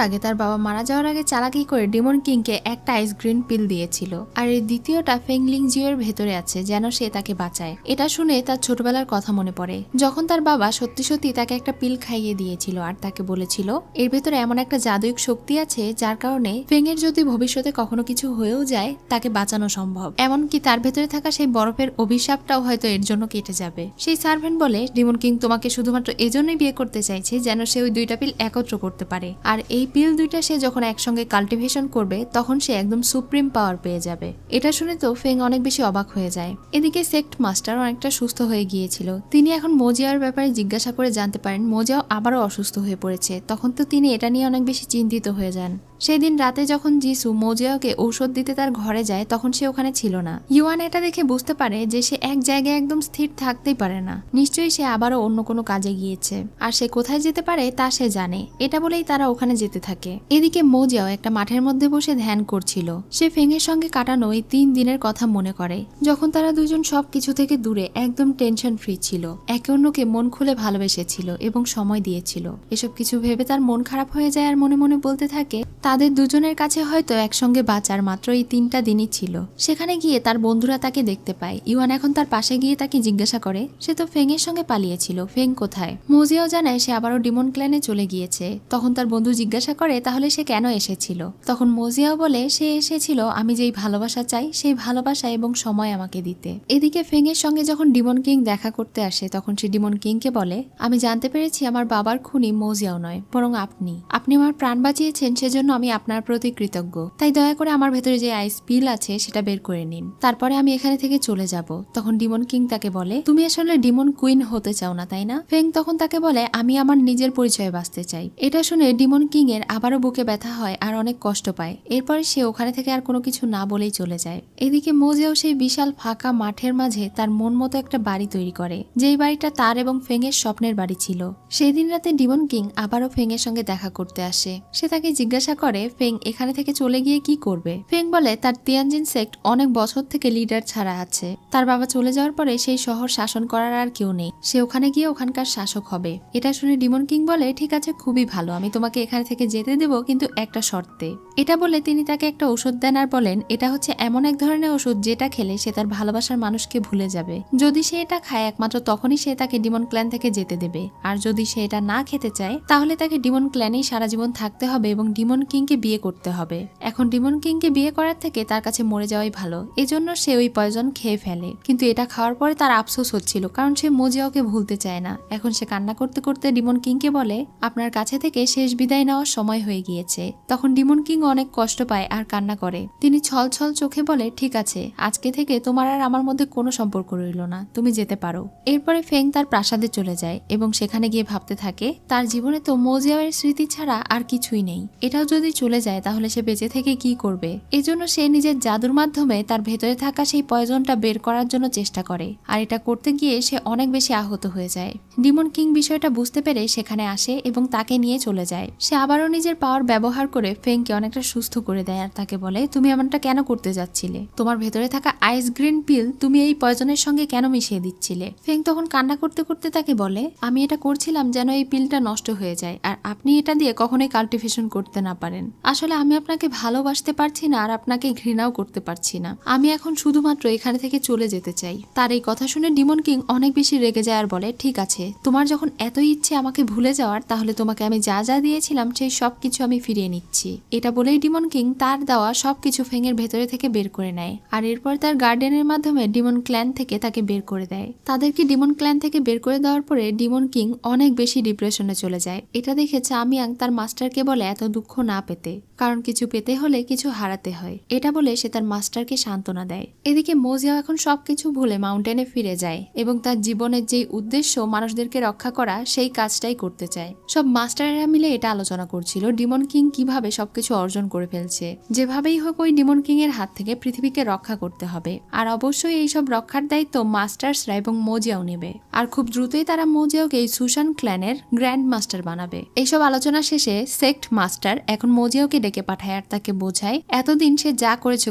আগে তার বাবা মারা যাওয়ার আগে চালাকি করে ডিমন কিং কে একটা আইস গ্রিন পিল দিয়েছিল আর এই দ্বিতীয়টা ফেংলিং জিও এর ভেতরে আছে যেন সে তাকে বাঁচায়। এটা শুনে তার ছোটবেলার কথা মনে পড়ে, যখন তার বাবা সত্যি সত্যি তাকে একটা পিল খাইয়ে দিয়েছিল আর তাকে বলেছিল এর ভেতরে এমন একটা জাদুয়িক শক্তি আছে যার কারণে ফেং এর যদি ভবিষ্যতে কখনো কিছু হয়েও যায় তাকে বাঁচানো সম্ভব, এমনকি তার ভেতরে থাকা সেই বরফের অভিশাপটাও হয়তো এর জন্য কেটে যাবে। সেই সার্ভেন্ট বলে, ডিমন কিং তোমাকে শুধুমাত্র এজন্যই বিয়ে করতে চাইছে যেন সে ওই 2টা পিল একত্র করতে পারে, আর এই পিল 2টা সে যখন একসঙ্গে কাল্টিভেশন করবে তখন সে একদম সুপ্রিম পাওয়ার পেয়ে যাবে। এটা শুনে তো ফেং অনেক বেশি অবাক হয়ে যায়। এদিকে সেক্ট মাস্টার অনেকটা সুস্থ হয়ে গিয়েছিল। তিনি এখন মোজিয়ার ব্যাপারে জিজ্ঞাসা করে জানতে পারেন মোজিয়াও আবারও অসুস্থ হয়ে পড়েছে। তখন তো তিনি এটা নিয়ে অনেক বেশি চিন্তিত হয়ে যান। সেদিন রাতে যখন জিসু মোজিয়াওকে ঔষধ দিতে তার ঘরে যায় তখন সে ওখানে ছিল না। ইউয়ান এটা দেখে বুঝতে পারে যে সে এক জায়গায় একদম স্থির থাকতেই পারে না, নিশ্চয়ই সে আবারও অন্য কোনো কাজে গিয়েছে, আর সে কোথায় যেতে পারে তা সে জানে। এটা বলেই তারা ওখানে যেতে থাকে। এদিকে মোজিয়াও একটা মাঠের মধ্যে বসে ধ্যান করছিল। সে ফেংয়ের সঙ্গে কাটানো এই 3 দিনের কথা মনে করে, যখন তারা দুজন সবকিছু থেকে দূরে একদম টেনশন ফ্রি ছিল, একে অন্যকে মন খুলে ভালোবেসেছিল এবং সময় দিয়েছিল। এসব কিছু ভেবে তার মন খারাপ হয়ে যায় আর মনে মনে বলতে থাকে তাদের দুজনের কাছে হয়তো একসঙ্গে বাঁচার মাত্র এই 3টা দিনই ছিল। সেখানে গিয়ে তার বন্ধুরা তাকে দেখতে পায়। ইউয়ান এখন তার পাশে গিয়ে তাকে জিজ্ঞাসা করে সে তো ফেংয়ের সঙ্গে পালিয়েছিল, ফেং কোথায়? মোজিয়াও জানায় সে আবারও ডিমন ক্ল্যানে চলে গিয়েছে। তখন তার বন্ধু জিজ্ঞাসা করে তাহলে সে কেন এসেছিল? তখন মোজিয়াও বলে সে এসেছিল আমি যেই ভালোবাসা চাই সেই ভালোবাসা এবং সময় আমাকে দিতে। এদিকে ফেংয়ের সঙ্গে যখন ডিমন কিং দেখা করতে আসে তখন সে ডিমন কিংকে বলে আমি জানতে পেরেছি আমার বাবার খুনি মোজিয়াও নয় বরং আপনি আমার প্রাণ বাঁচিয়েছেন, সেজন্য আমি আপনার প্রতি কৃতজ্ঞ। তাই দয়া করে আমার ভেতরে যে আইস পিল আছে সেটা বের করে নিন, তারপরে আমি এখানে থেকে চলে যাব। তখন ডিমন কিং তাকে বলে তুমি আসলে ডিমন কুইন হতে চাও না তাই না? ফেং তখন তাকে বলে আমি আমার নিজের পরিচয়ে বাঁচতে চাই। এটা শুনে ডিমন কিং এর আবারও বুকে ব্যথা হয় আর অনেক কষ্ট পায়। এরপরে সে ওখানে থেকে আর কোনো কিছু না বলেই চলে যায়। এদিকে মোজিয়াও সেই বিশাল ফাঁকা মাঠের মাঝে তার মন মতো একটা বাড়ি তৈরি করে, যেই বাড়িটা তার এবং ফেং এর স্বপ্নের বাড়ি ছিল। সেই দিন রাতে ডিমন কিং আবারও ফেং এর সঙ্গে দেখা করতে আসে। সে তাকে জিজ্ঞাসা করে ফেং এখানে থেকে চলে গিয়ে কি করবে। ফেং বলে তার তিয়ানজিন সেক্ট অনেক বছর থেকে লিডার ছাড়া আছে, তার বাবা চলে যাওয়ার পরে সেই শহর শাসন করার আর কেউ নেই, সে ওখানে গিয়ে ওখানকার শাসক হবে। এটা শুনে ডিমন কিং বলে ঠিক আছে, খুবই ভালো, আমি তোমাকে এখানে থেকে যেতে দেব, কিন্তু একটা শর্তে। এটা বলে তিনি তাকে একটা ওষুধ দেন আর বলেন এটা হচ্ছে এমন এক ধরনের ওষুধ যেটা খেলে সে তার ভালোবাসার মানুষকে ভুলে যাবে। যদি সে এটা খায় একমাত্র তখনই সে তাকে ডিমন ক্ল্যান থেকে যেতে দেবে, আর যদি সে এটা না খেতে চায় তাহলে তাকে ডিমন ক্ল্যানেই সারা জীবন থাকতে হবে এবং ডিমন কিংকে বিয়ে করতে হবে। এখন ডিমন কিংকে বিয়ে করার থেকে তার কাছে মরে যাওয়াই ভালো, এজন্য সে ওই পয়জন খেয়ে ফেলে। কিন্তু এটা খাওয়ার পরে তার আফসোস হচ্ছিল, কারণ সে মোজিয়াওকে ভুলতে চায় না। এখন সে কান্না করতে করতে ডিমন কিংকে বলে আপনার কাছে থেকে শেষ বিদায় নেওয়ার সময় হয়ে গিয়েছে। তখন ডিমন কিং অনেক কষ্ট পায় আর কান্না করে। তিনি ছল ছল চোখে বলে ঠিক আছে, আজকে থেকে তোমার আর আমার মধ্যে কোনো সম্পর্ক রইল না, তুমি যেতে পারো। এরপরে ফেং তার প্রাসাদে চলে যায় এবং সেখানে গিয়ে ভাবতে থাকে তার জীবনে তো মোজিয়াওয়ের স্মৃতি ছাড়া আর কিছুই নেই, এটাও যদি চলে যায় তাহলে সে বেঁচে থেকে কি করবে। এজন্য সে নিজের জাদুর মাধ্যমে তার ভেতরে থাকা সেই পয়জনটা বের করার জন্য চেষ্টা করে, আর এটা করতে গিয়ে সে অনেক বেশি আহত হয়ে যায়। ডিমন কিং বিষয়টা বুঝতে পেরে সেখানে আসে এবং তাকে নিয়ে চলে যায়। সে আবারও নিজের পাওয়ার ব্যবহার করে ফেংকে অনেকটা সুস্থ করে দেয় আর তাকে বলে তুমি এমনটা কেন করতে যাচ্ছিলে? তোমার ভেতরে থাকা আইস গ্রিন পিল তুমি এই পয়জনের সঙ্গে কেন মিশিয়ে দিচ্ছিলে? ফেং তখন কান্না করতে করতে তাকে বলে আমি এটা করছিলাম যেন এই পিলটা নষ্ট হয়ে যায় আর আপনি এটা দিয়ে কখনোই কাল্টিভেশন করতে না পারেন। আসলে আমি আপনাকে ভালোবাসতে পারছি না আর আপনাকে ঘৃণাও করতে পারছি না, আমি এখন শুধুমাত্র এখানে থেকে চলে যেতে চাই। তার এই কথা শুনে ডিমন কিং অনেক বেশি রেগে যায় আর বলে ঠিক আছে, তোমার যখন এতই ইচ্ছে আমাকে ভুলে যাওয়ার, তাহলে তোমাকে আমি যা যা দিয়েছিলাম সেই সবকিছু আমি ফিরিয়ে নিচ্ছি। এটা বলেই ডিমন কিং তার দেওয়া সবকিছু ফেংয়ের ভেতরে থেকে বের করে নেয় আর এরপর তার গার্ডেনের মাধ্যমে ডিমন ক্ল্যান থেকে তাকে বের করে দেয়। তাদেরকে ডিমন ক্ল্যান থেকে বের করে দেওয়ার পরে ডিমন কিং অনেক বেশি ডিপ্রেশনে চলে যায়। এটা দেখে চামিয়াং তার মাস্টারকে বলে এত দুঃখ না পেতে, কারণ কিছু পেতে হলে কিছু হারাতে হয়। এটা বলে সে তার মাস্টারকে সান্ত্বনা দেয়। এদিকে মোজিয়াও এখন সবকিছু ভুলে মাউন্টেনে ফিরে যায় এবং তার জীবনের যেই উদ্দেশ্য মানুষদেরকে রক্ষা করা সেই কাজটাই করতে চায়। সব মাস্টারেরা মিলে এটা আলোচনা করছিল ডিমন কিং কিভাবে সবকিছু অর্জন করে ফেলছে। যেভাবেই হোক ওই ডিমন কিং এর হাত থেকে পৃথিবীকে রক্ষা করতে হবে, আর অবশ্যই এইসব রক্ষার দায়িত্ব মাস্টার্সরা এবং মোজিয়াও নেবে। আর খুব দ্রুতই তারা মোজিয়াওকে এই সুশান ক্ল্যানের গ্র্যান্ড মাস্টার বানাবে। এইসব আলোচনা শেষে সেক্ট মাস্টার এখন মোজিয়াওকে ডেকে পাঠায় আর তাকে বোঝায় এতদিন সে যা করেছে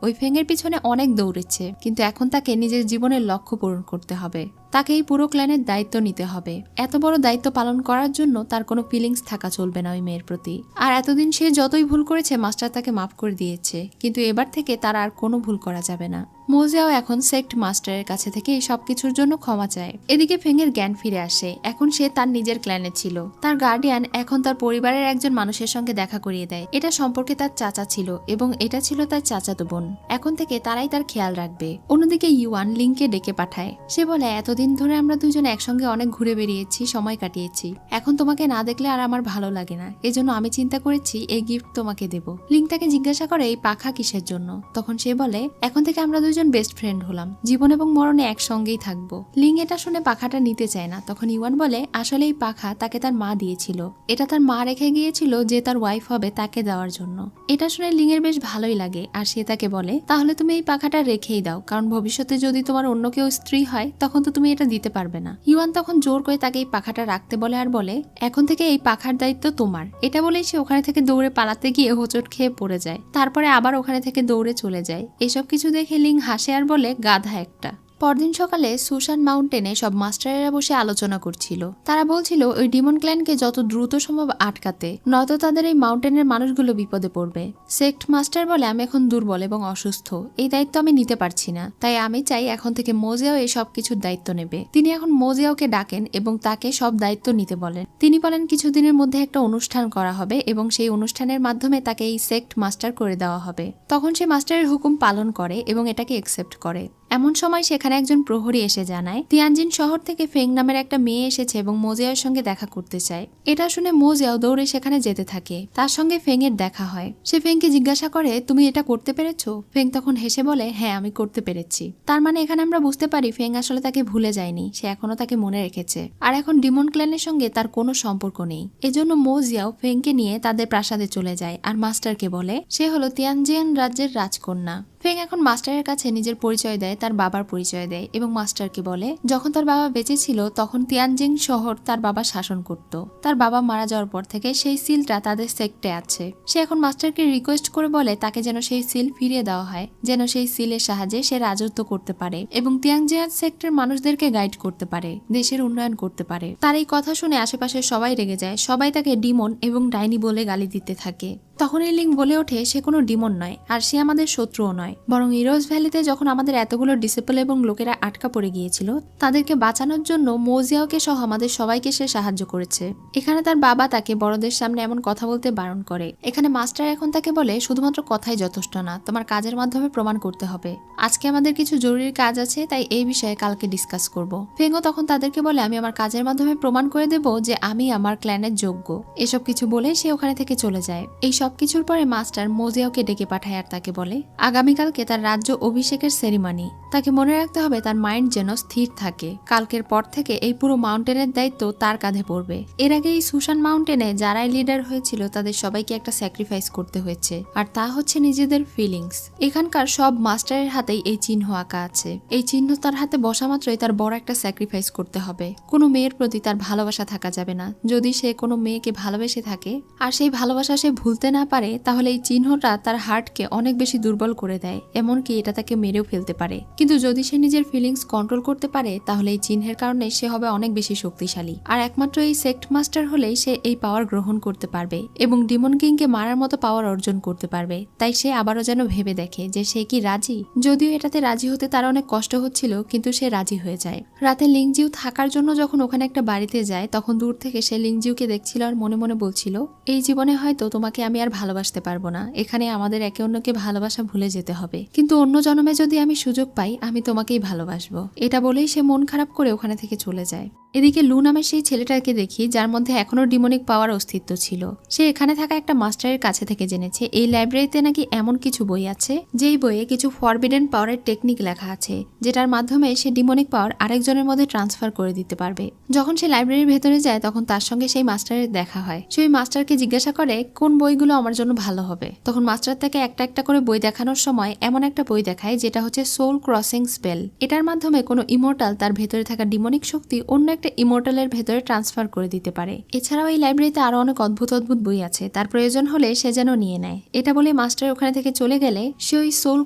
ওই ফেংয়ের পিছনে অনেক দৌড়েছে, কিন্তু এখন তাকে নিজের জীবনের লক্ষ্য পূরণ করতে হবে, তাকে এই পুরো ক্ল্যানের দায়িত্ব নিতে হবে। এত বড় দায়িত্ব পালন করার জন্য তার কোনো ফিলিংস থাকা চলবে না ওই মেয়ের প্রতি। আর এতদিন সে যতই ভুল করেছে মাস্টার তাকে মাফ করে দিয়েছে, কিন্তু এবার থেকে তার আর কোনো ভুল করা যাবে না। মোজিয়াও এখন সেক্ট মাস্টারের কাছে থেকে এই সবকিছুর জন্য ক্ষমা চায়। এদিকে ফেংয়ের জ্ঞান ফিরে আসে। এখন সে তার নিজের ক্ল্যানে ছিল। তার গার্ডিয়ান এখন তার পরিবারের একজন মানুষের সঙ্গে দেখা করিয়ে দেয়। এটা সম্পর্কে তার চাচা ছিল এবং এটা ছিল তার চাচাতো বোন। এখন থেকে তারাই তার খেয়াল রাখবে। অন্যদিকে ইউয়ান লিংকে ডেকে পাঠায়। সে বলে এতদিন এতদিন ধরে আমরা দুজন একসঙ্গে অনেক ঘুরে বেরিয়েছি, সময় কাটিয়েছি। এখন তোমাকে না দেখলে আর আমার ভালো লাগে না, এজন্য আমি চিন্তা করেছি এই গিফট তোমাকে দেব। লিং তাকে জিজ্ঞাসা করে এই পাখা কিসের জন্য। তখন সে বলে এখন থেকে আমরা দুজন বেস্ট ফ্রেন্ড হলাম, জীবন এবং মরণে একসঙ্গেই থাকবো। লিং এটা শুনে পাখাটা নিতে চায় না। তখন ইওয়ান বলে আসলে এই পাখা তাকে তার মা দিয়েছিল, এটা তার মা রেখে গিয়েছিল যে তার ওয়াইফ হবে তাকে দেওয়ার জন্য। এটা শুনে লিং এর বেশ ভালোই লাগে আর সে তাকে বলে তাহলে তুমি এই পাখাটা রেখেই দাও, কারণ ভবিষ্যতে যদি তোমার অন্য কেউ স্ত্রী হয় তখন তো তুমি এটা দিতে পারবে না। ইওয়ান তখন জোর করে তাকে এই পাখাটা রাখতে বলে আর বলে এখন থেকে এই পাখার দায়িত্ব তোমার। এটা বলেই সে ওখানে থেকে দৌড়ে পালাতে গিয়ে হোঁচট খেয়ে পড়ে যায়, তারপরে আবার ওখানে থেকে দৌড়ে চলে যায়। এসব কিছু দেখে লিং হাসে আর বলে গাধা একটা। পরদিন সকালে সুশান মাউন্টেনে সব মাস্টারেরা বসে আলোচনা করছিল। তারা বলছিল ওই ডিমন ক্ল্যানকে যত দ্রুত সম্ভব আটকাতে, নয়তো তাদের এই মাউন্টেনের মানুষগুলো বিপদে পড়বে। সেক্ট মাস্টার বলে আমি এখন দুর্বল এবং অসুস্থ, এই দায়িত্ব আমি নিতে পারছি না, তাই আমি চাই এখন থেকে মোজিয়াও এই সব কিছুর দায়িত্ব নেবে। তিনি এখন মোজিয়াওকে ডাকেন এবং তাকে সব দায়িত্ব নিতে বলেন। তিনি বলেন কিছুদিনের মধ্যে একটা অনুষ্ঠান করা হবে এবং সেই অনুষ্ঠানের মাধ্যমে তাকে এই সেক্ট মাস্টার করে দেওয়া হবে। তখন সে মাস্টারের হুকুম পালন করে এবং এটাকে একসেপ্ট করে। এমন সময় সেখানে একজন প্রহরী এসে জানায় তিয়ানজিন শহর থেকে ফেং নামের একটা মেয়ে এসেছে এবং মোজিয়ার সঙ্গে দেখা করতে চায়। এটা শুনে মোজিয়াও দৌড়ে সেখানে যেতে থাকে। তার সঙ্গে ফেং এর দেখা হয়। সে ফেংকে জিজ্ঞাসা করে তুমি এটা করতে পেরেছো? ফেং তখন হেসে বলে হ্যাঁ আমি করতে পেরেছি। তার মানে এখানে আমরা বুঝতে পারি ফেং আসলে তাকে ভুলে যায়নি, সে এখনো তাকে মনে রেখেছে আর এখন ডিমন ক্ল্যানের সঙ্গে তার কোনো সম্পর্ক নেই। এজন্য মোজিয়াও ফেংকে নিয়ে তাদের প্রাসাদে চলে যায় আর মাস্টারকে বলে সে হলো তিয়ানজিয়ান রাজ্যের রাজকন্যা। ফেং এখন মাস্টারের কাছে নিজের পরিচয় দেয়, তার বাবার পরিচয় দেয় এবং মাস্টারকে বলে যখন তার বাবা বেঁচে ছিল তখন তিয়ানজিং শহর তার বাবা শাসন করত। তার বাবা মারা যাওয়ার পর থেকে সেই সিলটা তাদের সেক্টে আছে। সে এখন মাস্টারকে রিকোয়েস্ট করে বলে তাকে যেন সেই সিল ফিরিয়ে দেওয়া হয়, যেন সেই সিলের সাহায্যে সে রাজত্ব করতে পারে এবং তিয়ানজিয়ান সেক্টর মানুষদেরকে গাইড করতে পারে, দেশের উন্নয়ন করতে পারে। তার এই কথা শুনে আশেপাশে সবাই রেগে যায়, সবাই তাকে ডিমন এবং ডাইনি বলে গালি দিতে থাকে। তখন এই লিং বলে ওঠে সে কোনো ডিমন নয় আর সে আমাদের শত্রুও নয়, বরং ইরোজ ভ্যালিতে যখন আমাদের এতগুলো ডিসিপল এবং লোকেরা আটকা পড়ে গিয়েছিল তাদেরকে বাঁচানোর জন্য মোজিয়াওকে সহ আমাদের সবাইকে সে সাহায্য করেছে। এখানে তার বাবা তাকে বড়দের সামনে এমন কথা বলতে বারণ করে। এখানে মাস্টার এখন তাকে বলে শুধুমাত্র কথাই যথেষ্ট না, তোমার কাজের মাধ্যমে প্রমাণ করতে হবে। আজকে আমাদের কিছু জরুরি কাজ আছে, তাই এই বিষয়ে কালকে ডিসকাস করব। ফেংও তখন তাদেরকে বলে আমি আমার কাজের মাধ্যমে প্রমাণ করে দেব যে আমি আমার ক্ল্যানের যোগ্য। এসব কিছু বলে সে ওখানে থেকে চলে যায়। এই সবকিছুর পরে মাস্টার মোজিয়াওকে ডেকে পাঠায় আর তাকে বলে আগামীকালকে তার রাজ্য অভিষেকের সেরিমনি, তাকে মনে রাখতে হবে তার মাইন্ড যেন স্থির থাকে। কালকের পর থেকে এই পুরো মাউন্টেনের দায়িত্ব তার কাঁধে পড়বে। এর আগে এই সুশান মাউন্টেনে যারাই লিডার হয়েছিল তাদের সবাইকে একটা স্যাক্রিফাইস করতে হয়েছে, আর তা হচ্ছে নিজেদের ফিলিংস। এখানকার সব মাস্টারের হাতেই এই চিহ্ন আঁকা আছে। এই চিহ্ন তার হাতে বসা মাত্রই তার বড় একটা স্যাক্রিফাইস করতে হবে। কোনো মেয়ের প্রতি তার ভালোবাসা থাকা যাবে না। যদি সে কোনো মেয়েকে ভালোবেসে থাকে আর সেই ভালোবাসা সে ভুলতে না পারে তাহলে এই চিহ্নটা তার হার্টকে অনেক বেশি দুর্বল করে দেয়, এমনকি এটা তাকে মেরেও ফেলতে পারে। কিন্তু যদি সে নিজের ফিলিংস কন্ট্রোল করতে পারে তাহলে এই চিহ্নের কারণে সে হবে অনেক বেশি শক্তিশালী। আর একমাত্র এই সেক্ট মাস্টার হলেই সে এই পাওয়ার গ্রহণ করতে পারবে এবং ডিমন কিংকে মারার মতো পাওয়ার অর্জন করতে পারবে। তাই সে আবারও যেন ভেবে দেখে যে সে কি রাজি। যদিও এটাতে রাজি হতে তার অনেক কষ্ট হচ্ছিল, কিন্তু সে রাজি হয়ে যায়। রাতে লিংজিউ থাকার জন্য যখন ওখানে একটা বাড়িতে যায় তখন দূর থেকে সে লিংজিউকে দেখছিল আর মনে মনে বলছিল এই জীবনে হয়তো তোমাকে আমি আর ভালোবাসতে পারবো না, এখানে আমাদের একে অন্যকে ভালোবাসা ভুলে যেতে হবে, কিন্তু অন্য জন্মে যদি আমি সুযোগ পাই আমি তোমাকেই ভালোবাসবো। এটা বলেই সে মন খারাপ করে ওখানে থেকে চলে যায়। এদিকে লু নামের সেই ছেলেটাকে দেখি যার মধ্যে এখনো ডিমনিক পাওয়ার অস্তিত্ব ছিল। সে এখানে থাকা একটা মাস্টারের কাছে থেকে জেনেছে এই লাইব্রেরিতে নাকি এমন কিছু বই আছে যেই বইয়ে কিছু ফরবিডেন পাওয়ারের টেকনিক লেখা আছে, যেটার মাধ্যমে সে ডিমনিক পাওয়ার আরেকজনের মধ্যে ট্রান্সফার করে দিতে পারবে। যখন সে লাইব্রেরির ভেতরে যায় তখন তার সঙ্গে সেই মাস্টারের দেখা হয়। সে ওই মাস্টারকে জিজ্ঞাসা করে কোন বইগুলো আমার জন্য ভালো হবে। তখন মাস্টার তাকে একটা একটা করে বই দেখানোর সময় এমন একটা বই দেখায় যেটা হচ্ছে সোল ক্রসিং স্পেল। এটার মাধ্যমে কোনো ইমোর্টাল তার ভেতরে থাকা ডিমনিক শক্তি অন্য একটা ইমোর্টালের ভেতরে ট্রান্সফার করে দিতে পারে। এছাড়াও এই লাইব্রেরিতে আরো অনেক অদ্ভুত অদ্ভুত বই আছে, তার প্রয়োজন হলে সে যেন নিয়ে নেয়। এটা বলে মাস্টার ওখানে থেকে চলে গেলে সে ওই সোল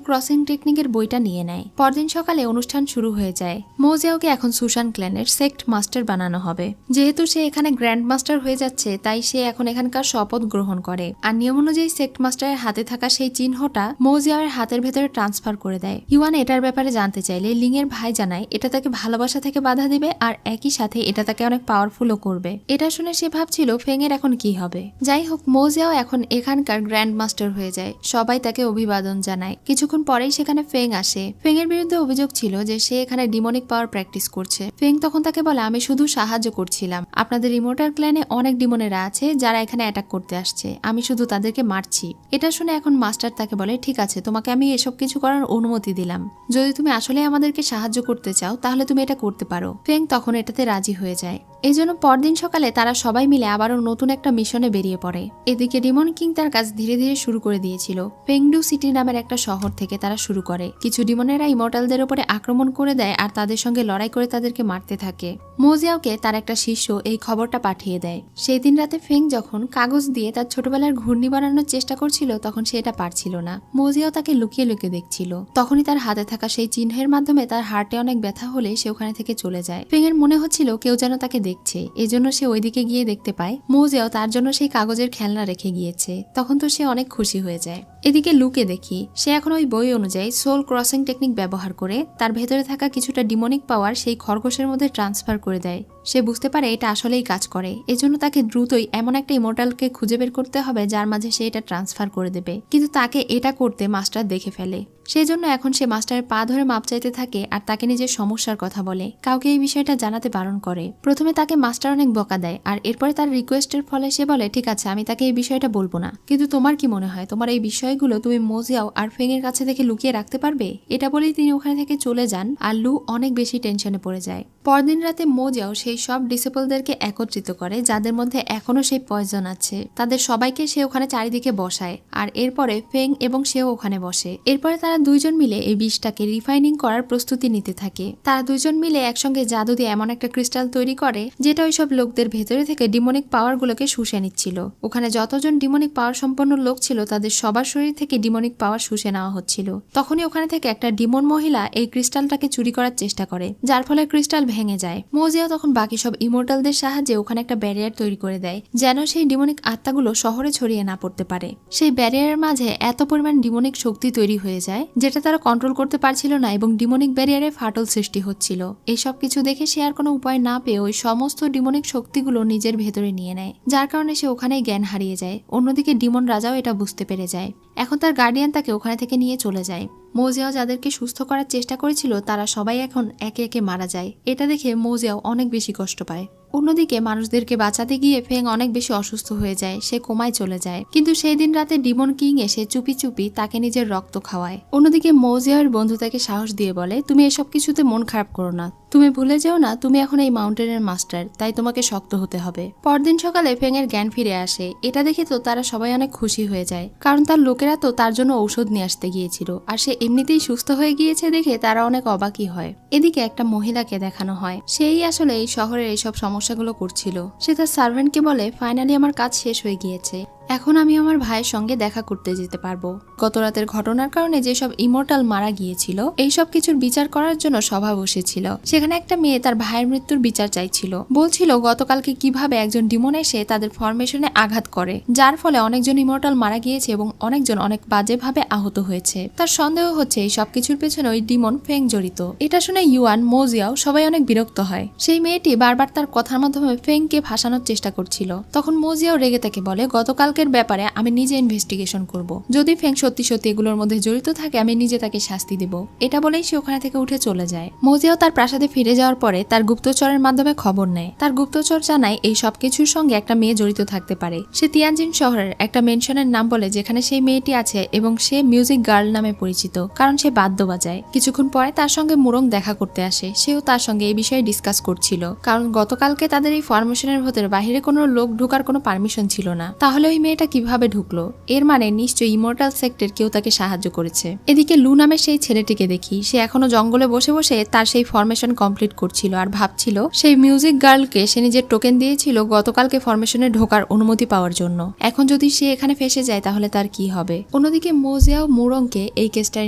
ক্রসিং টেকনিকের বইটা নিয়ে নেয়। পরদিন সকালে অনুষ্ঠান শুরু হয়ে যায়। মোজিয়াওকে এখন সুশান ক্ল্যানের সেক্ট মাস্টার বানানো হবে। যেহেতু সে এখানে গ্র্যান্ড মাস্টার হয়ে যাচ্ছে তাই সে এখন এখানকার শপথ গ্রহণ করে আর নিয়ম অনুযায়ী সেক্ট মাস্টারের হাতে থাকা সেই চিহ্নটা মোজিয়াওয়ের হাতের ভেতরে ট্রান্সফার করে দেয়। ইওয়ান এটার ব্যাপারে জানতে চাইলে লিং এর ভাই জানায় এটা তাকে ভালোবাসা থেকে বাধা দিবে আর একই সাথে এটা তাকে অনেক পাওয়ারফুলও করবে। এটা শুনে সে ভাবছিল ফেং এর এখন কি হবে। যাই হোক, মোজিয়াও এখন এখানকার গ্র্যান্ড মাস্টার হয়ে যায়। সবাই তাকে অভিবাদন জানায়। কিছুক্ষণ পরেই সেখানে ফেং আসে। ফেং এর বিরুদ্ধে অভিযোগ ছিল যে সে এখানে ডিমনিক পাওয়ার প্র্যাকটিস করছে। ফেং তখন তাকে বলে, আমি শুধু সাহায্য করছিলাম, আপনাদের ইমোর্টাল ক্ল্যানে অনেক ডিমনেরা আছে যারা এখানে অ্যাটাক করতে আসছে, আমি শুধু তাদেরকে মারছি। এটা শুনে এখন মাস্টার তাকে বলে, ঠিক আছে, তোমাকে আমি এসব কিছু করার অনুমতি দিলাম, যদি তুমি আসলে আমাদেরকে সাহায্য করতে চাও তাহলে তুমি এটা করতে পারো। ফেং তখন এটাতে রাজি হয়ে যায়। এই জন্য পরদিন সকালে তারা সবাই মিলে আবারও নতুন একটা মিশনে বেরিয়ে পড়ে। এদিকে ডিমন কিং তার কাজ ধীরে ধীরে শুরু করে দিয়েছিল। ফেংডু সিটি নামের একটা শহর থেকে তারা শুরু করে। কিছু ডিমনেরা ইমর্টালদের উপরে আক্রমণ করে দেয় আর তাদের সঙ্গে লড়াই করে তাদেরকে মারতে থাকে। মোজিয়াওকে তার একটা শিষ্য এই খবরটা পাঠিয়ে দেয়। সেই দিন রাতে ফেং যখন কাগজ দিয়ে তার ছোটবেলার ঘূর্ণি বানানোর চেষ্টা করছিল তখন সে এটা পারছিল না। মোজিয়াও তাকে লুকিয়ে লুকিয়ে দেখছিল। তখনই তার হাতে থাকা সেই চিহ্নের মাধ্যমে তার হার্টে অনেক ব্যথা হলে সে ওখানে থেকে চলে যায়। ফেং এর মনে হচ্ছিল কেউ যেন তাকে দেখছে, এজন্য সে ওইদিকে গিয়ে দেখতে পায় মোজিয়াও তার জন্য সেই কাগজের খেলনা রেখে গিয়েছে। তখন তো সে অনেক খুশি হয়ে যায়। এদিকে লুকে দেখি সে এখন ওই বই অনুযায়ী সোল ক্রসিং টেকনিক ব্যবহার করে তার ভেতরে থাকা কিছুটা ডিমনিক পাওয়ার সেই খরগোশের মধ্যে ট্রান্সফার করে দেয়। সে বুঝতে পারে এটা আসলেই কাজ করে। এজন্য তাকে দ্রুতই এমন একটা ইমর্টালকে খুঁজে বের করতে হবে যার মাঝে সে এটা ট্রান্সফার করে দেবে। কিন্তু তাকে এটা করতে মাস্টার দেখে ফেলে। সেই জন্য এখন সে মাস্টারের পা ধরে মাপ চাইতে থাকে আর তাকে নিজের সমস্যার কথা বলে। কাউকে এই বিষয়টা জানাতে বারণ করে। প্রথমে তাকে মাস্টার অনেক বকা দেয় আর এরপরে তার রিকোয়েস্টের ফলে সে বলে, ঠিক আছে, আমি তাকে এই বিষয়টা বলবো না, কিন্তু তোমার কি মনে হয় তোমার এই বিষয়গুলো তুমি মোজিয়াও আর ফেং এর কাছে থেকে লুকিয়ে রাখতে পারবে? এটা বলেই তিনি ওখানে থেকে চলে যান আর লু অনেক বেশি টেনশনে পড়ে যায়। পরদিন রাতে মোজিয়াও সেই সব ডিসেবলদেরকে একত্রিত করে যাদের মধ্যে এখনো সেই পয়জন আছে। তাদের সবাইকে সে ওখানে চারিদিকে বসায় আর এরপরে ফেং এবং সেও ওখানে বসে। এরপরে তারা দুইজন মিলে এই বিষটাকে রিফাইনিং করার প্রস্তুতি নিতে থাকে। তারা দুইজন মিলে একসঙ্গে জাদু দিয়ে এমন একটা ক্রিস্টাল তৈরি করে যেটা ওইসব লোকদের ভেতরে থেকে ডিমনিক পাওয়ার গুলোকে শুষে নিচ্ছিল। ওখানে যতজন ডিমনিক পাওয়ার সম্পন্ন লোক ছিল তাদের সবার শরীর থেকে ডিমনিক পাওয়ার শুষে নেওয়া হচ্ছিল। তখনই ওখানে থেকে একটা ডিমন মহিলা এই ক্রিস্টালটাকে চুরি করার চেষ্টা করে, যার ফলে ক্রিস্টাল ভেঙে যায়। মোজিয়াও তখন বাকি সব ইমর্টালদের সাহায্যে ওখানে একটা ব্যারিয়ার তৈরি করে দেয় যেন সেই ডিমনিক আত্মাগুলো শহরে ছড়িয়ে না পড়তে পারে। সেই ব্যারিয়ারের মাঝে এত পরিমাণ ডিমনিক শক্তি তৈরি হয়ে যায় যেটা তারা কন্ট্রোল করতে পারছিল না এবং ডিমনিক ব্যারিয়ারে ফাটল সৃষ্টি হচ্ছিল। এইসব কিছু দেখে সে আর কোনো উপায় না পেয়ে ওই সমস্ত ডিমনিক শক্তিগুলো নিজের ভেতরে নিয়ে নেয়, যার কারণে সে ওখানেই জ্ঞান হারিয়ে যায়। অন্যদিকে ডিমন রাজাও এটা বুঝতে পেরে যায়। এখন তার গার্ডিয়ান তাকে ওখানে থেকে নিয়ে চলে যায়। মোজিয়াও যাদেরকে সুস্থ করার চেষ্টা করেছিল তারা সবাই এখন একে একে মারা যায়। এটা দেখে মোজিয়াও অনেক বেশি কষ্ট পায়। অন্যদিকে মানুষদেরকে বাঁচাতে গিয়ে ফেং অনেক বেশি অসুস্থ হয়ে যায়, সে কোমায় চলে যায়। কিন্তু সেই দিন রাতে ডিমন কিং এসে চুপি চুপি তাকে নিজের রক্ত খাওয়ায়। অন্যদিকে মোজিয়ার বন্ধু তাকে সাহস দিয়ে বলে, তুমি এসব কিছুতে মন খারাপ করো না, তুমি ভুলে যেও না তুমি এখন এই মাউন্টেনের মাস্টার, তাই তোমাকে শক্ত হতে হবে। পরদিন সকালে ফেং এর জ্ঞান ফিরে আসে। এটা দেখে তো তারা সবাই অনেক খুশি হয়ে যায়, কারণ তার লোকেরা তো তার জন্য ঔষধ নিয়ে আসতে গিয়েছিল আর সে এমনিতেই সুস্থ হয়ে গিয়েছে দেখে তারা অনেক অবাকই হয়। এদিকে একটা মহিলাকে দেখানো হয়, সেই আসলে এই শহরের এইসব সমস্যাগুলো করছিল। সে তার সার্ভেন্টকে বলে, ফাইনালি আমার কাজ শেষ হয়ে গিয়েছে, এখন আমি আমার ভাইয়ের সঙ্গে দেখা করতে যেতে পারবো। গত রাতের ঘটনার কারণে যেসব ইমর্টাল মারা গিয়েছিল এইসব কিছুর বিচার করার জন্য সভা বসেছিল। সেখানে একটা মেয়ে তার ভাইয়ের মৃত্যুর বিচার চাইছিল। বলছিল গতকালকে কিভাবে একজন ডিমন এসে তাদের ফরমেশনে আঘাত করে, যার ফলে অনেকজন ইমর্টাল মারা গিয়েছে এবং অনেকজন অনেক বাজেভাবে আহত হয়েছে। তার সন্দেহ হচ্ছে এই সবকিছুর পেছনে ওই ডিমন ফেং জড়িত। এটা শুনে ইউয়ান, মোজিয়াও সবাই অনেক বিরক্ত হয়। সেই মেয়েটি বারবার তার কথার মাধ্যমে ফেংকে ফাঁসানোর চেষ্টা করছিল। তখন মোজিয়াও রেগে তাকে বলে, গতকালকে ব্যাপারে আমি নিজে ইনভেস্টিগেশন করব, যদি ফেং সত্যি সত্যি এগুলোর মধ্যে জড়িত থাকে আমি নিজে তাকে শাস্তি দেব। এটা বলেই সে ওখানে থেকে উঠে চলে যায়। মোজিয়াও তার প্রাসাদে ফিরে যাওয়ার পরে তার গুপ্তচরের মাধ্যমে খবর নেয়। তার গুপ্তচর জানায় এই সবকিছুর সঙ্গে একটা মেয়ে জড়িত থাকতে পারে। সে তিয়ানজিন শহরের একটা মেনশনের নাম বলে যেখানে সেই মেয়েটি আছে এবং সে মিউজিক গার্ল নামে পরিচিত, কারণ সে বাদ্য বাজায়। কিছুক্ষণ পরে তার সঙ্গে মুরং দেখা করতে আসে। সেও তার সঙ্গে এই বিষয়ে ডিসকাস করছিল, কারণ গতকালকে তাদের এই ফরমেশনের ভেতরে বাহিরে কোনো লোক ঢোকার কোনো পারমিশন ছিল না। তাহলে ওই মেয়েটা কিভাবে ঢুকলো? এর মানে নিশ্চয়ই ইমর্টাল সেক্টর কেউ তাকে সাহায্য করেছে। এদিকে লু নামের সেই ছেলেটিকে দেখি, সে এখনো জঙ্গলে বসে বসে তার সেই ফরমেশন কমপ্লিট করছিল আর ভাবছিল সেই মিউজিক গার্লকে সে নিজের টোকেন দিয়েছিল গতকালকে ফরমেশনে ঢোকার অনুমতি পাওয়ার জন্য। এখন যদি সে এখানে ফেসে যায় তাহলে তার কি হবে? অন্যদিকে মোজিয়াও মুরংকে এই কেসটার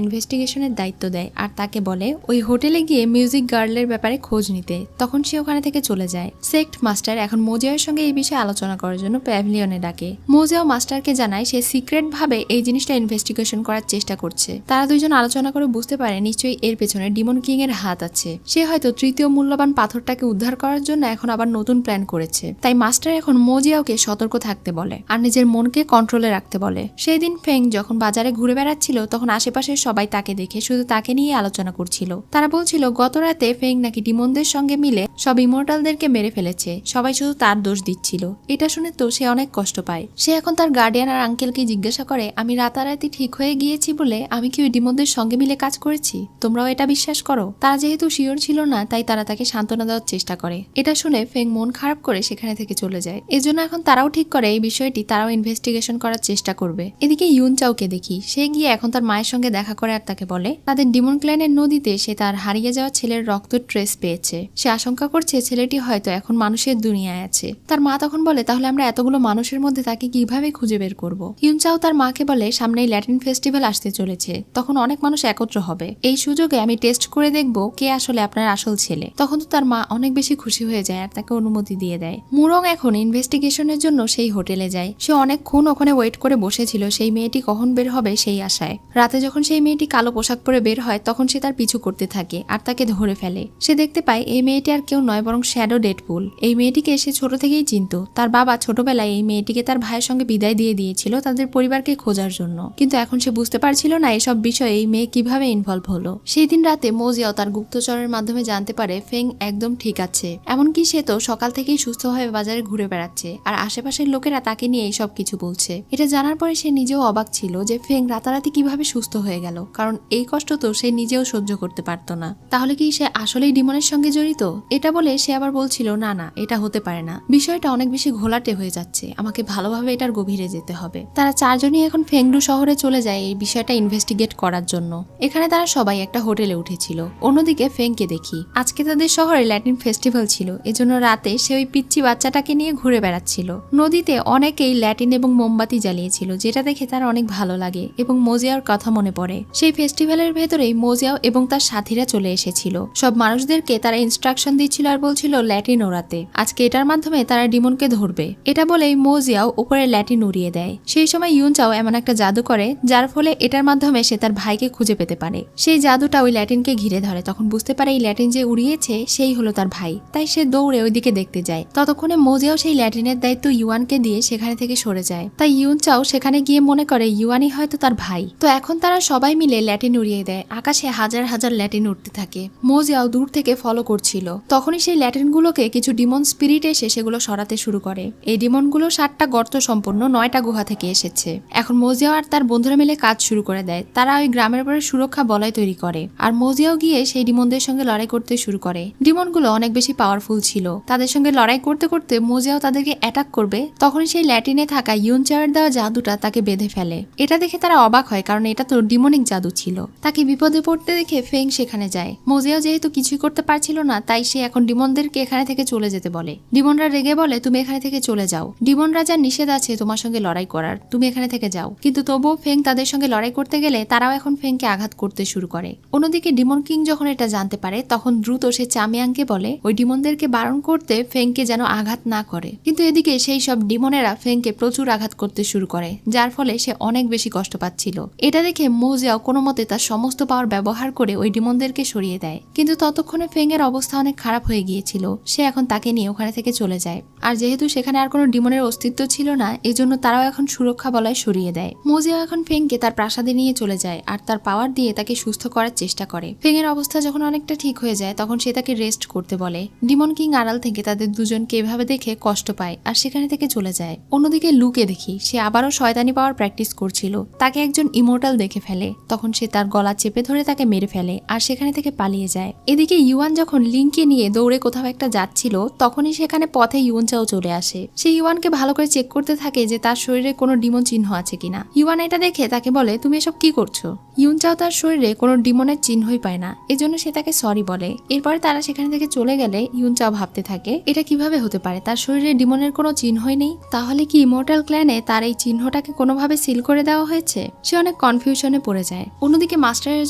ইনভেস্টিগেশনের দায়িত্ব দেয় আর তাকে বলে ওই হোটেলে গিয়ে মিউজিক গার্লের ব্যাপারে খোঁজ নিতে। তখন সে ওখানে থেকে চলে যায়। সেক্ট মাস্টার এখন মোজিয়ার সঙ্গে এই বিষয়ে আলোচনা করার জন্য প্যাভিলিয়নে ডাকে। মোজিয়াও মাস্টারকে জানায় সে সিক্রেট ভাবে এই জিনিসটা ইনভেস্টিগেশন করার চেষ্টা করছে। তারা দুইজন আলোচনা করে বুঝতে পারে নিশ্চয়ই এর পেছনে ডিমন কিং এর হাত আছে। সে হয়তো তৃতীয় মূল্যবান পাথরটাকে উদ্ধার করার জন্য এখন আবার নতুন প্ল্যান করেছে। তাই মাস্টার এখন মোজিয়াওকে সতর্ক থাকতে বলে আর নিজের মনকে কন্ট্রোলে রাখতে বলে। সেই দিন ফেং যখন বাজারে ঘুরে বেড়াচ্ছিল তখন আশেপাশের সবাই তাকে দেখে শুধু তাকে নিয়ে আলোচনা করছিল। তারা বলছিল গত রাতে ফেং নাকি ডিমনদের সঙ্গে মিলে সব ইমর্টালদেরকে মেরে ফেলেছে, সবাই শুধু তার দোষ দিচ্ছিল। এটা শুনে তো সে অনেক কষ্ট পায়। সে এখন তার গার্ডিয়ান আর আঙ্কেলকে জিজ্ঞাসা করে, আমি রাতারাতি ঠিক হয়ে গিয়েছি বলে আমি কি ওই ডিমনদের সঙ্গে মিলে কাজ করেছি? তোমরাও এটা বিশ্বাস করো? তারা যেহেতু শিওর ছিল না তাই তারা তাকে সান্ত্বনা দেওয়ার চেষ্টা করে। এটা শুনে ফেং মন খারাপ করে সেখানে থেকে চলে যায়। এজন্য এখন তারাও ঠিক করে এই বিষয়টি তারাও ইনভেস্টিগেশন করার চেষ্টা করবে। এদিকে ইউন চাওকে দেখি, সে গিয়ে এখন তার মায়ের সঙ্গে দেখা করে আর তাকে বলে তাদের ডিমন ক্ল্যানের নদীতে সে তার হারিয়ে যাওয়া ছেলের রক্ত ট্রেস পেয়েছে। সে আশঙ্কা করছে ছেলেটি হয়তো এখন মানুষের দুনিয়ায় আছে। তার মা তখন বলে তাহলে আমরা এতগুলো মানুষের মধ্যে তাকে কিভাবে খুঁজে বের করব? ইউন চাও তার মাকে বলে সামনেই ল্যাটিন ফেস্টিভ্যাল আসতে চলেছে, তখন অনেক মানুষ একত্র হবে, এই সুযোগে আমি টেস্ট করে দেখব কে আসলে আপনার আসল ছেলে। তখন তো তার মা অনেক বেশি খুশি হয়ে যায় আর তাকে অনুমতি দিয়ে দেয়। মুরং এখন ইনভেস্টিগেশনের জন্য সেই হোটেলে যায়। সে অনেকক্ষণ ওখানে ওয়েট করে বসেছিল সেই মেয়েটি কখন বের হবে সেই আশায়। রাতে যখন সেই মেয়েটি কালো পোশাক পরে বের হয় তখন সে তার পিছু করতে থাকে আর তাকে ধরে ফেলে। সে দেখতে পায় এই মেয়েটি আর কেউ নয় বরং শ্যাডো ডেডপুল। এই মেয়েটিকে সে ছোট থেকেই চিনত। তার বাবা ছোটবেলায় এই মেয়েটিকে তার ভাইয়ের সঙ্গে বিদায় দিয়ে দিয়েছিল তাদের পরিবারকে খোঁজার জন্য, কিন্তু এখন সে বুঝতে পারছিল না এসব বিষয়ে এই মেয়ে কিভাবে ইনভলভ হলো। সেই দিন রাতে মোজিয়াও তার গুপ্তচরের মাধ্যমে জানতে পারে ফেং একদম ঠিক আছে। এমনকি সে তো সকাল থেকেই সুস্থভাবে বাজারে ঘুরে বেড়াচ্ছে আর আশেপাশের লোকেরা তাকে নিয়ে এইসব কিছু বলছে। এটা জানার পরে সে নিজেও অবাক ছিল যে ফেং রাতারাতি কিভাবে সুস্থ হয়ে গেল, কারণ এই কষ্ট তো সে নিজেও সহ্য করতে পারত না। তাহলে কি সে আসলেই ডিমনের সঙ্গে জড়িত? এটা বলে সে আবার বলছিল না না, এটা হতে পারে না, বিষয়টা অনেক বেশি ঘোলাটে হয়ে যাচ্ছে, আমাকে ভালোভাবে এটার গভীরে যেতে হবে। তারা চারজনই এখন ফেংডু শহরে চলে যায় এই বিষয়টা ইনভেস্টিগেট করার জন্য। এখানে তারা সবাই একটা হোটেলে উঠেছিল। অন্যদিকে ফেংকে দেখি, আজকে তাদের শহরে ল্যাটিন ফেস্টিভ্যাল ছিল, এজন্য রাতে সে ওই পিচ্চি বাচ্চাটাকে নিয়ে ঘুরে বেড়াচ্ছিল। নদীতে অনেকেই ল্যাটিন এবং মোমবাতি জ্বালিয়েছিল, যেটা দেখে তার অনেক ভালো লাগে এবং মোজিয়ার কথা মনে পড়ে। সেই ফেস্টিভ্যালের ভেতরেই মোজিয়াও এবং তার সাথীরা চলে এসেছিল। সব মানুষদেরকে তারা ইনস্ট্রাকশন দিচ্ছিল আর বলছিল ল্যাটিন ওড়াতে, আজকে এটার মাধ্যমে তারা ডিমনকে ধরবে। এটা বলেই মোজিয়াও উপরে ল্যাটিন উড়িয়ে দেয়। সেই সময় ইউনচাও এমন একটা জাদু করে যার ফলে এটার মাধ্যমে সে তার ভাইকে খুঁজে পেতে পারে। সেই জাদুটা ওই ল্যাটিনকে ঘিরে ধরে। তখন বুঝতে পারে এই ল্যাটিন যে উড়িয়েছে সেই হলো তার ভাই। তাই সে দৌড়ে ওইদিকে দেখতে যায়। ততক্ষণে মোজিয়াও সেই ল্যাটিনের দায়িত্ব ইউয়ানকে দিয়ে সেখানে থেকে সরে যায়। তাই ইউনচাও সেখানে গিয়ে মনে করে ইউয়ানই হয়তো তার ভাই। তো এখন তারা সবাই মিলে ল্যাটিন উড়িয়ে দেয়। আকাশে হাজার হাজার ল্যাটিন উঠতে থাকে। মোজিয়াও দূর থেকে ফলো করছিল। তখনই সেই ল্যাটিনগুলোকে কিছু ডিমন স্পিরিট এসে সেগুলো সরাতে শুরু করে। এই ডিমনগুলো 7টা গর্ত সম্পন্ন 9টা গুহা থেকে এসেছে। এখন মোজিয়াও আর তার বন্ধুরা মিলে কাজ শুরু করে দেয়। তারা ওই গ্রামের পরে সুরক্ষা বলয় তৈরি করে আর মোজিয়াও গিয়ে সেই ডিমনদের সঙ্গে লড়াই করতে শুরু করে। ডিমনগুলো অনেক বেশি পাওয়ারফুল ছিল। তাদের সঙ্গে লড়াই করতে করতে মোজিয়াও তাদেরকে অ্যাটাক করবে। তখনই সেই ল্যাটিনে থাকা ইউনচাওয়ের দেওয়া জাদুটা তাকে বেঁধে ফেলে। এটা দেখে তারা অবাক হয়, কারণ এটা তো ডিমনিক জাদু ছিল। তাকে বিপদে পড়তে দেখে ফেং সেখানে যায়। মোজিয়াও যেহেতু কিছুই করতে পারছিল না তাই সে এখন ডিমনদেরকে এখানে থেকে চলে যেতে বলে। ডিমনরা রেগে বলে তুমি এখানে থেকে চলে যাও, ডিমন রাজার নিষেধ আছে তোমার সঙ্গে লড়াই করার, তুমি এখানে থেকে যাও। কিন্তু তবুও ফেং তাদের সঙ্গে লড়াই করতে গেলে তারাও এখন ফেংকে আঘাত করতে শুরু করে। অন্যদিকে ডিমন কিং যখন এটা জানতে পারে তখন দ্রুত সে চামিয়াংকে বলে ওই ডিমনদেরকে বারণ করতে ফেংকে যেন আঘাত না করে। কিন্তু এদিকে সেই সব ডিমনেরা ফেংকে প্রচুর আঘাত করতে শুরু করে, যার ফলে সে অনেক বেশি কষ্ট পাচ্ছিল। এটা দেখে মোজিয়াও কোনো মতে তার সমস্ত পাওয়ার ব্যবহার করে ওই ডিমনদেরকে সরিয়ে দেয়। কিন্তু ততক্ষণে ফেং এর অবস্থা অনেক খারাপ হয়ে গিয়েছিল। সে এখন তাকে নিয়ে ওখানে থেকে চলে যায়। আর যেহেতু সেখানে আর কোনো ডিমনের অস্তিত্ব ছিল না এজন্য তারাও এখন সুরক্ষা বলয় সরিয়ে দেয়। মোজিয়াও এখন ফেংকে তার প্রাসাদে নিয়ে চলে যায় আর তার পাওয়ার দিয়ে তাকে সুস্থ করার চেষ্টা করে। ফেং এর অবস্থা যখন অনেকটা ঠিক হয়ে যায় তখন সে তাকে রেস্ট করতে বলে। ডিমন কিং আড়াল থেকে তাদের দুজনকে এভাবে দেখে কষ্ট পায় আর সেখানে থেকে চলে যায়। অন্যদিকে লুকে দেখি সে আবারও শয়তানি পাওয়ার প্র্যাকটিস করছিল। তাকে একজন ইমোর্টাল দেখে ফেলে। তখন সে তার গলা চেপে ধরে তাকে মেরে ফেলে আর সেখানে থেকে পালিয়ে যায়। এদিকে ইউয়ান যখন লিংকে নিয়ে দৌড়ে কোথাও একটা যাচ্ছিল তখনই সেখানে পথে ইউনচাও চলে আসে। সে ইউয়ানকে ভালো করে চেক করতে থাকে যে তার শরীরে কোনো ডিমন চিহ্ন আছে কিনা। ইউয়ান এটা দেখে তাকে বলে তুমি এসব কি করছো? ইউনচাও তার শরীরে কোনো ডিমনের চিহ্নই পায় না, এজন্য সে তাকে সরি বলে। এরপরে তারা সেখানে থেকে চলে গেলে ইউনচাও ভাবতে থাকে এটা কিভাবে হতে পারে, তার শরীরে ডিমনের কোনো চিহ্নই নেই। তাহলে কি ইমর্টাল ক্ল্যানে তার এই চিহ্নটাকে কোনোভাবে সিল করে দেওয়া হয়েছে? সে অনেক কনফিউশনে পড়ে যায়। অন্যদিকে মাস্টারের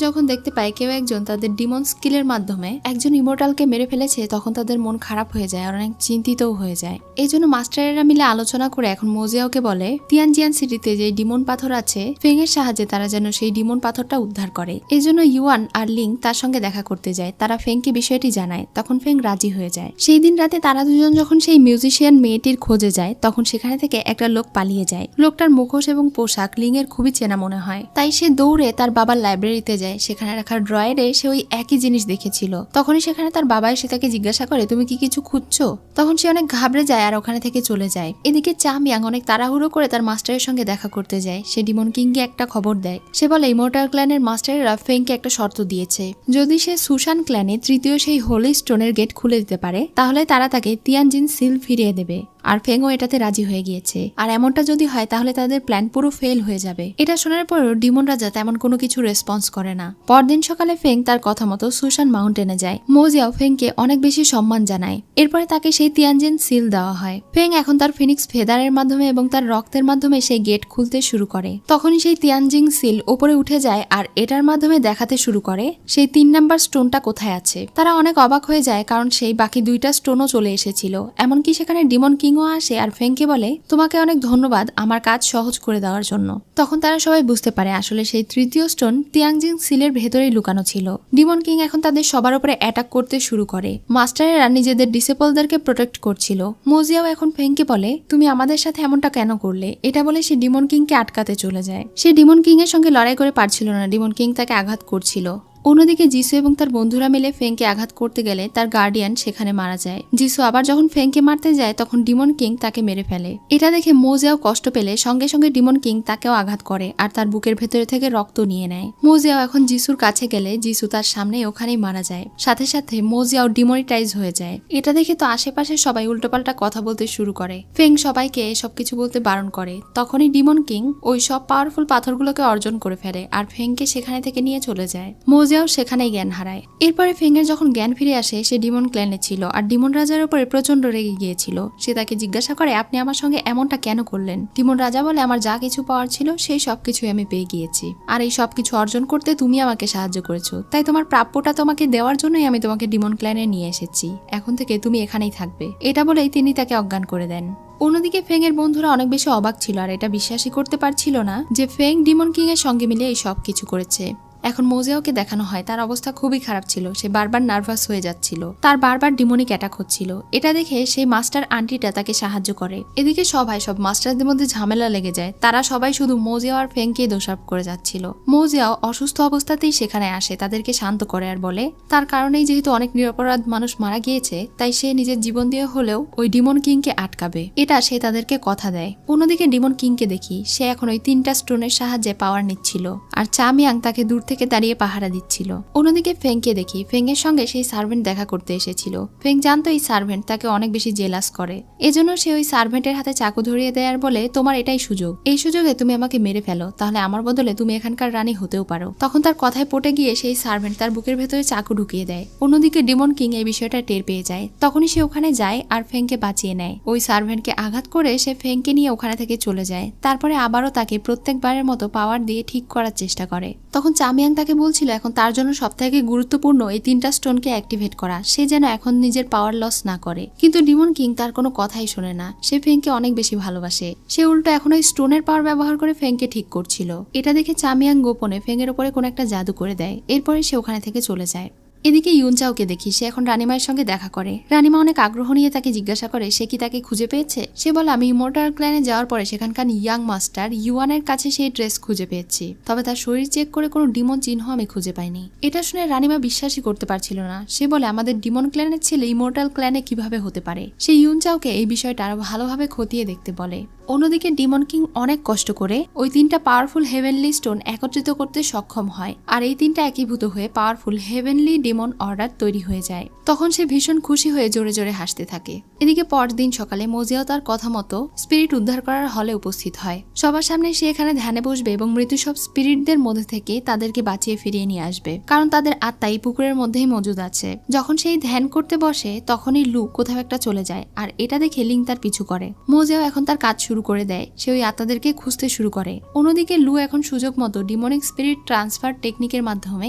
যখন দেখতে পায় কেউ একজন তাদের ডিমন স্কিলের মাধ্যমে একজন ইমর্টালকে মেরে ফেলেছে তখন তাদের মন খারাপ হয়ে যায় আর অনেক চিন্তিতও হয়ে যায়। এই জন্য মাস্টারেরা মিলে আলোচনা করে এখন মোজিয়াওকে বলে তিয়ানজিয়ান সিটিতে যে ডিমন পাথর আছে ফেং এর সাহায্যে তারা যেন সেই ডিমন পাথরটা উদ্ধার করে। এজন্য ইউয়ান আর লিং তার সঙ্গে দেখা করতে যায়। তারা ফেংকে বিষয়টি জানায়, তখন ফেং রাজি হয়ে যায়। সেই দিন রাতে তারা দুজন যখন সেই মিউজিশিয়ান মেয়েটির খোঁজে যায় তখন সেখানে থেকে একটা লোক পালিয়ে যায়। লোকটার মুখোশ এবং পোশাক লিং এর খুবই চেনা মনে হয়, তাই সে দৌড়ে তার বাবার লাইব্রেরিতে যায়। সেখানে রাখার ড্রয়ারে সে ওই একই জিনিস দেখেছিল। তখনই সেখানে তার বাবা এসে তাকে জিজ্ঞাসা করে তুমি কি কিছু খুঁজছো? তখন সে অনেক ঘাবড়ে যায় আর ওখানে থেকে চলে যায়। এদিকে চামিয়াং অনেক তাড়াহুড়ো করে তার মাস্টারের সঙ্গে দেখা করতে যায়। সে ডিমন কিংকে একটা খবর দেয়। সে বলে ইমর্টাল ক্ল্যানের মাস্টারেরা ফেংকে একটা শর্ত দিয়েছে, যদি সে সুশান ক্ল্যানে তৃতীয় সেই হোলি স্টোনের গেট খুলে দিতে পারে তাহলে তারা তাকে তিয়ানজিন সিল ফিরিয়ে দেবে। আর ফেংও এটাতে রাজি হয়ে গিয়েছে। আর এমনটা যদি হয় তাহলে তাদের প্ল্যান পুরো ফেল হয়ে যাবে। এটা শোনার পরেও ডিমন রাজা তেমন কোনো কিছু রেসপন্স করে না। পরদিন সকালে ফেং তার কথা মতো সুশান মাউন্টেনে যায়। মোজিয়াও ফেংকে অনেক বেশি সম্মান জানায়। এরপরে তাকে সেই তিয়ানজিন সিল দেওয়া হয়। ফেং এখন তার ফিনিক্স ফেদারের মাধ্যমে এবং তার রক্তের মাধ্যমে সেই গেট খুলতে শুরু করে। তখনই সেই তিয়ানজিন সিল উপরে উঠে যায় আর এটার মাধ্যমে দেখাতে শুরু করে সেই 3 নাম্বার স্টোনটা কোথায় আছে। তারা অনেক অবাক হয়ে যায় কারণ সেই বাকি 2টা স্টোনও চলে এসেছিল। এমনকি সেখানে ডিমন কিং আসে আর ফেংকে বলে তোমাকে অনেক ধন্যবাদ আমার কাজ সহজ করে দেওয়ার জন্য। তখন তারা সবাই বুঝতে পারে আসলে সেই তৃতীয় স্টোন তিয়ানজিন সিলের ভেতরেই লুকানো ছিল। ডিমন কিং এখন তাদের সবার উপরে অ্যাটাক করতে শুরু করে। মাস্টারেরা নিজেদের ডিসেবলদেরকে প্রোটেক্ট করছিল। মোজিয়াও এখন ফেংকে বলে তুমি আমাদের সাথে এমনটা কেন করলে? এটা বলে সে ডিমন কিংকে আটকাতে চলে যায়। সে ডিমন কিং এর সঙ্গে লড়াই করে পারছিল না। ডিমন কিং তাকে আঘাত করছিল। অন্যদিকে জিসু এবং তার বন্ধুরা মিলে ফেংকে আঘাত করতে গেলে তার গার্ডিয়ান সেখানে মারা যায়। জিসু আবার যখন ফেংকে মারতে যায় তখন ডিমন কিং তাকে মেরে ফেলে। এটা দেখে মোজিয়াও কষ্ট পেলে সঙ্গে সঙ্গে ডিমন কিং তাকেও আঘাত করে আর তার বুকের ভেতরে থেকে রক্ত নিয়ে নেয়। মোজিয়াও এখন জিসুর কাছে গেলে জিসু তার সামনে ওখানেই মারা যায়। সাথে সাথে মোজিয়াও ডিমনিটাইজ হয়ে যায়। এটা দেখে তো আশেপাশে সবাই উল্টোপাল্টা কথা বলতে শুরু করে। ফেং সবাইকে সবকিছু বলতে বারণ করে। তখনই ডিমন কিং ওই সব পাওয়ারফুল পাথরগুলোকে অর্জন করে ফেলে আর ফেংকে সেখানে থেকে নিয়ে চলে যায়। মোজিয়াও সেখানেই জ্ঞান হারায়। এরপরে ফেংয়ের যখন জ্ঞান ফিরে আসে সে ডিমন ক্ল্যানে ছিল আর ডিমন রাজার উপরে প্রচন্ড রেগে গিয়েছিল। সে তাকে জিজ্ঞাসা করে আপনি আমার সঙ্গে এমনটা কেন করলেন? ডিমন রাজা বলে আমার যা কিছু পাওয়ার ছিল সেই সবকিছুই আমি পেয়ে গিয়েছি আর এই সবকিছু অর্জন করতে তুমি আমাকে সাহায্য করেছো, তাই তোমার প্রাপ্যটা তোমাকে দেওয়ার জন্যই আমি তোমাকে ডিমন ক্ল্যানে নিয়ে এসেছি। এখন থেকে তুমি এখানেই থাকবে। এটা বলেই তিনি তাকে অজ্ঞান করে দেন। অন্যদিকে ফেং এর বন্ধুরা অনেক বেশি অবাক ছিল আর এটা বিশ্বাসই করতে পারছিল না যে ফেং ডিমন কিং এর সঙ্গে মিলে এই সব কিছু করেছে। এখন মোজিয়াওকে দেখানো হয় তার অবস্থা খুবই খারাপ ছিল। সে বারবার নার্ভাস হয়ে যাচ্ছিল, তার বারবার ডিমনিক অ্যাটাক হচ্ছিল। এটা দেখে সেই মাস্টার আন্টিটা তাকে সাহায্য করে। এদিকে সব মাস্টারদের মধ্যে ঝামেলা লেগে যায়। তারা সবাই শুধু মোজিয়াও আর ফেংকে দোষারোপ করে যাচ্ছিল। মোজিয়াও অসুস্থ অবস্থাতেই সেখানে আসে, তাদেরকে শান্ত করে আর বলে তার কারণেই যেহেতু অনেক নিরপরাধ মানুষ মারা গিয়েছে তাই সে নিজের জীবন দিয়ে হলেও ওই ডিমন কিংকে আটকাবে, এটা সে তাদেরকে কথা দেয়। অন্যদিকে ডিমন কিংকে দেখি সে এখন ওই 3টা স্টোনের সাহায্যে পাওয়ার নিচ্ছিল আর চামিয়াং তাকে দূর থেকে দাঁড়িয়ে পাহারা দিচ্ছিল। অন্যদিকে ফেংকে দেখি ফেং এর সঙ্গে সেই সার্ভেন্ট দেখা করতে এসেছিল। ফেং জানতো এই সার্ভেন্ট তাকে অনেক বেশি জেলাস করে, এজন্য সে ওই সার্ভেন্টের হাতে চাকু ধরিয়ে দেয় আর বলে তোমার এটাই সুযোগ, এই সুযোগে তুমি আমাকে মেরে ফেলো, তাহলে আমার বদলে তুমি এখানকার রানী হতেও পারো। তখন তার কথায় পটে গিয়ে সেই সার্ভেন্ট তার বুকের ভেতরে চাকু ঢুকিয়ে দেয়। অন্যদিকে ডিমন কিং এই বিষয়টা টের পেয়ে যায়। তখনই সে ওখানে যায় আর ফেংকে বাঁচিয়ে নেয়। ওই সার্ভেন্টকে আঘাত করে সে ফেংকে নিয়ে ওখানে থেকে চলে যায়। তারপরে আবারও তাকে প্রত্যেকবারের মতো পাওয়ার দিয়ে ঠিক করার চেষ্টা করে। তখন চামিয়াং তাকে বলছিল এখন তার জন্য সবথেকে গুরুত্বপূর্ণ এই 3টা স্টোনকে অ্যাক্টিভেট করা, সে যেন এখন নিজের পাওয়ার লস না করে। কিন্তু ডিমন কিং তার কোনো কথাই শোনে না। সে ফেংকে অনেক বেশি ভালোবাসে। সে উল্টো এখন ওই স্টোনের পাওয়ার ব্যবহার করে ফেংকে ঠিক করছিল। এটা দেখে চামিয়াং গোপনে ফেংয়ের উপরে কোনো একটা জাদু করে দেয়। এরপরে সে ওখানে থেকে চলে যায়। এদিকে ইউনচাওকে দেখি সে এখন রানিমায়ের সঙ্গে দেখা করে। রানিমা অনেক আগ্রহ নিয়ে তাকে জিজ্ঞাসা করে সে কি তাকে খুঁজে পেয়েছে। সে বলে আমি ইমর্টাল ক্ল্যানে যাওয়ার পরে সেখানকার ইয়াং মাস্টার ইউয়ানের কাছে সেই ড্রেস খুঁজে পেয়েছি, তবে তার শরীর চেক করে কোনো ডিমন চিহ্ন আমি খুঁজে পাইনি। এটা শুনে রানিমা বিশ্বাসই করতে পারছিল না। সে বলে আমাদের ডিমন ক্ল্যানের ছেলে ইমর্টাল ক্ল্যানে কিভাবে হতে পারে। সে ইউনচাওকে এই বিষয়টা আরো ভালোভাবে খতিয়ে দেখতে বলে। অন্যদিকে ডিমন কিং অনেক কষ্ট করে ওই 3টা পাওয়ারফুল হেভেনলি স্টোন একত্রিত করতে সক্ষম হয় আর এই 3টা একীভূত হয়ে পাওয়ারফুল হেভেনলি ডিমন অর্ডার তৈরি হয়ে যায়। তখন সে ভীষণ খুশি হয়ে জোরে জোরে হাসতে থাকে। এদিকে পরদিন সকালে মোজিয়াও তার কথা মতো স্পিরিট উদ্ধার করার হলে উপস্থিত হয়। সবার সামনে সে এখানে ধ্যানে বসবে এবং মৃত সব স্পিরিটদের মধ্যে থেকে তাদেরকে বাঁচিয়ে ফিরিয়ে নিয়ে আসবে, কারণ তাদের আত্মা এই পুকুরের মধ্যেই মজুদ আছে। যখন সেই ধ্যান করতে বসে তখনই লু কোথাও একটা চলে যায় আর এটা দেখে লিং তার পিছু করে। মোজিয়াও এখন তার কাজ শুরু করে দেয়। সে ওই আত্মাদেরকে খুঁজতে শুরু করে। অন্যদিকে লু এখন সুযোগ মতো ডিমনিক স্পিরিট ট্রান্সফার টেকনিকের মাধ্যমে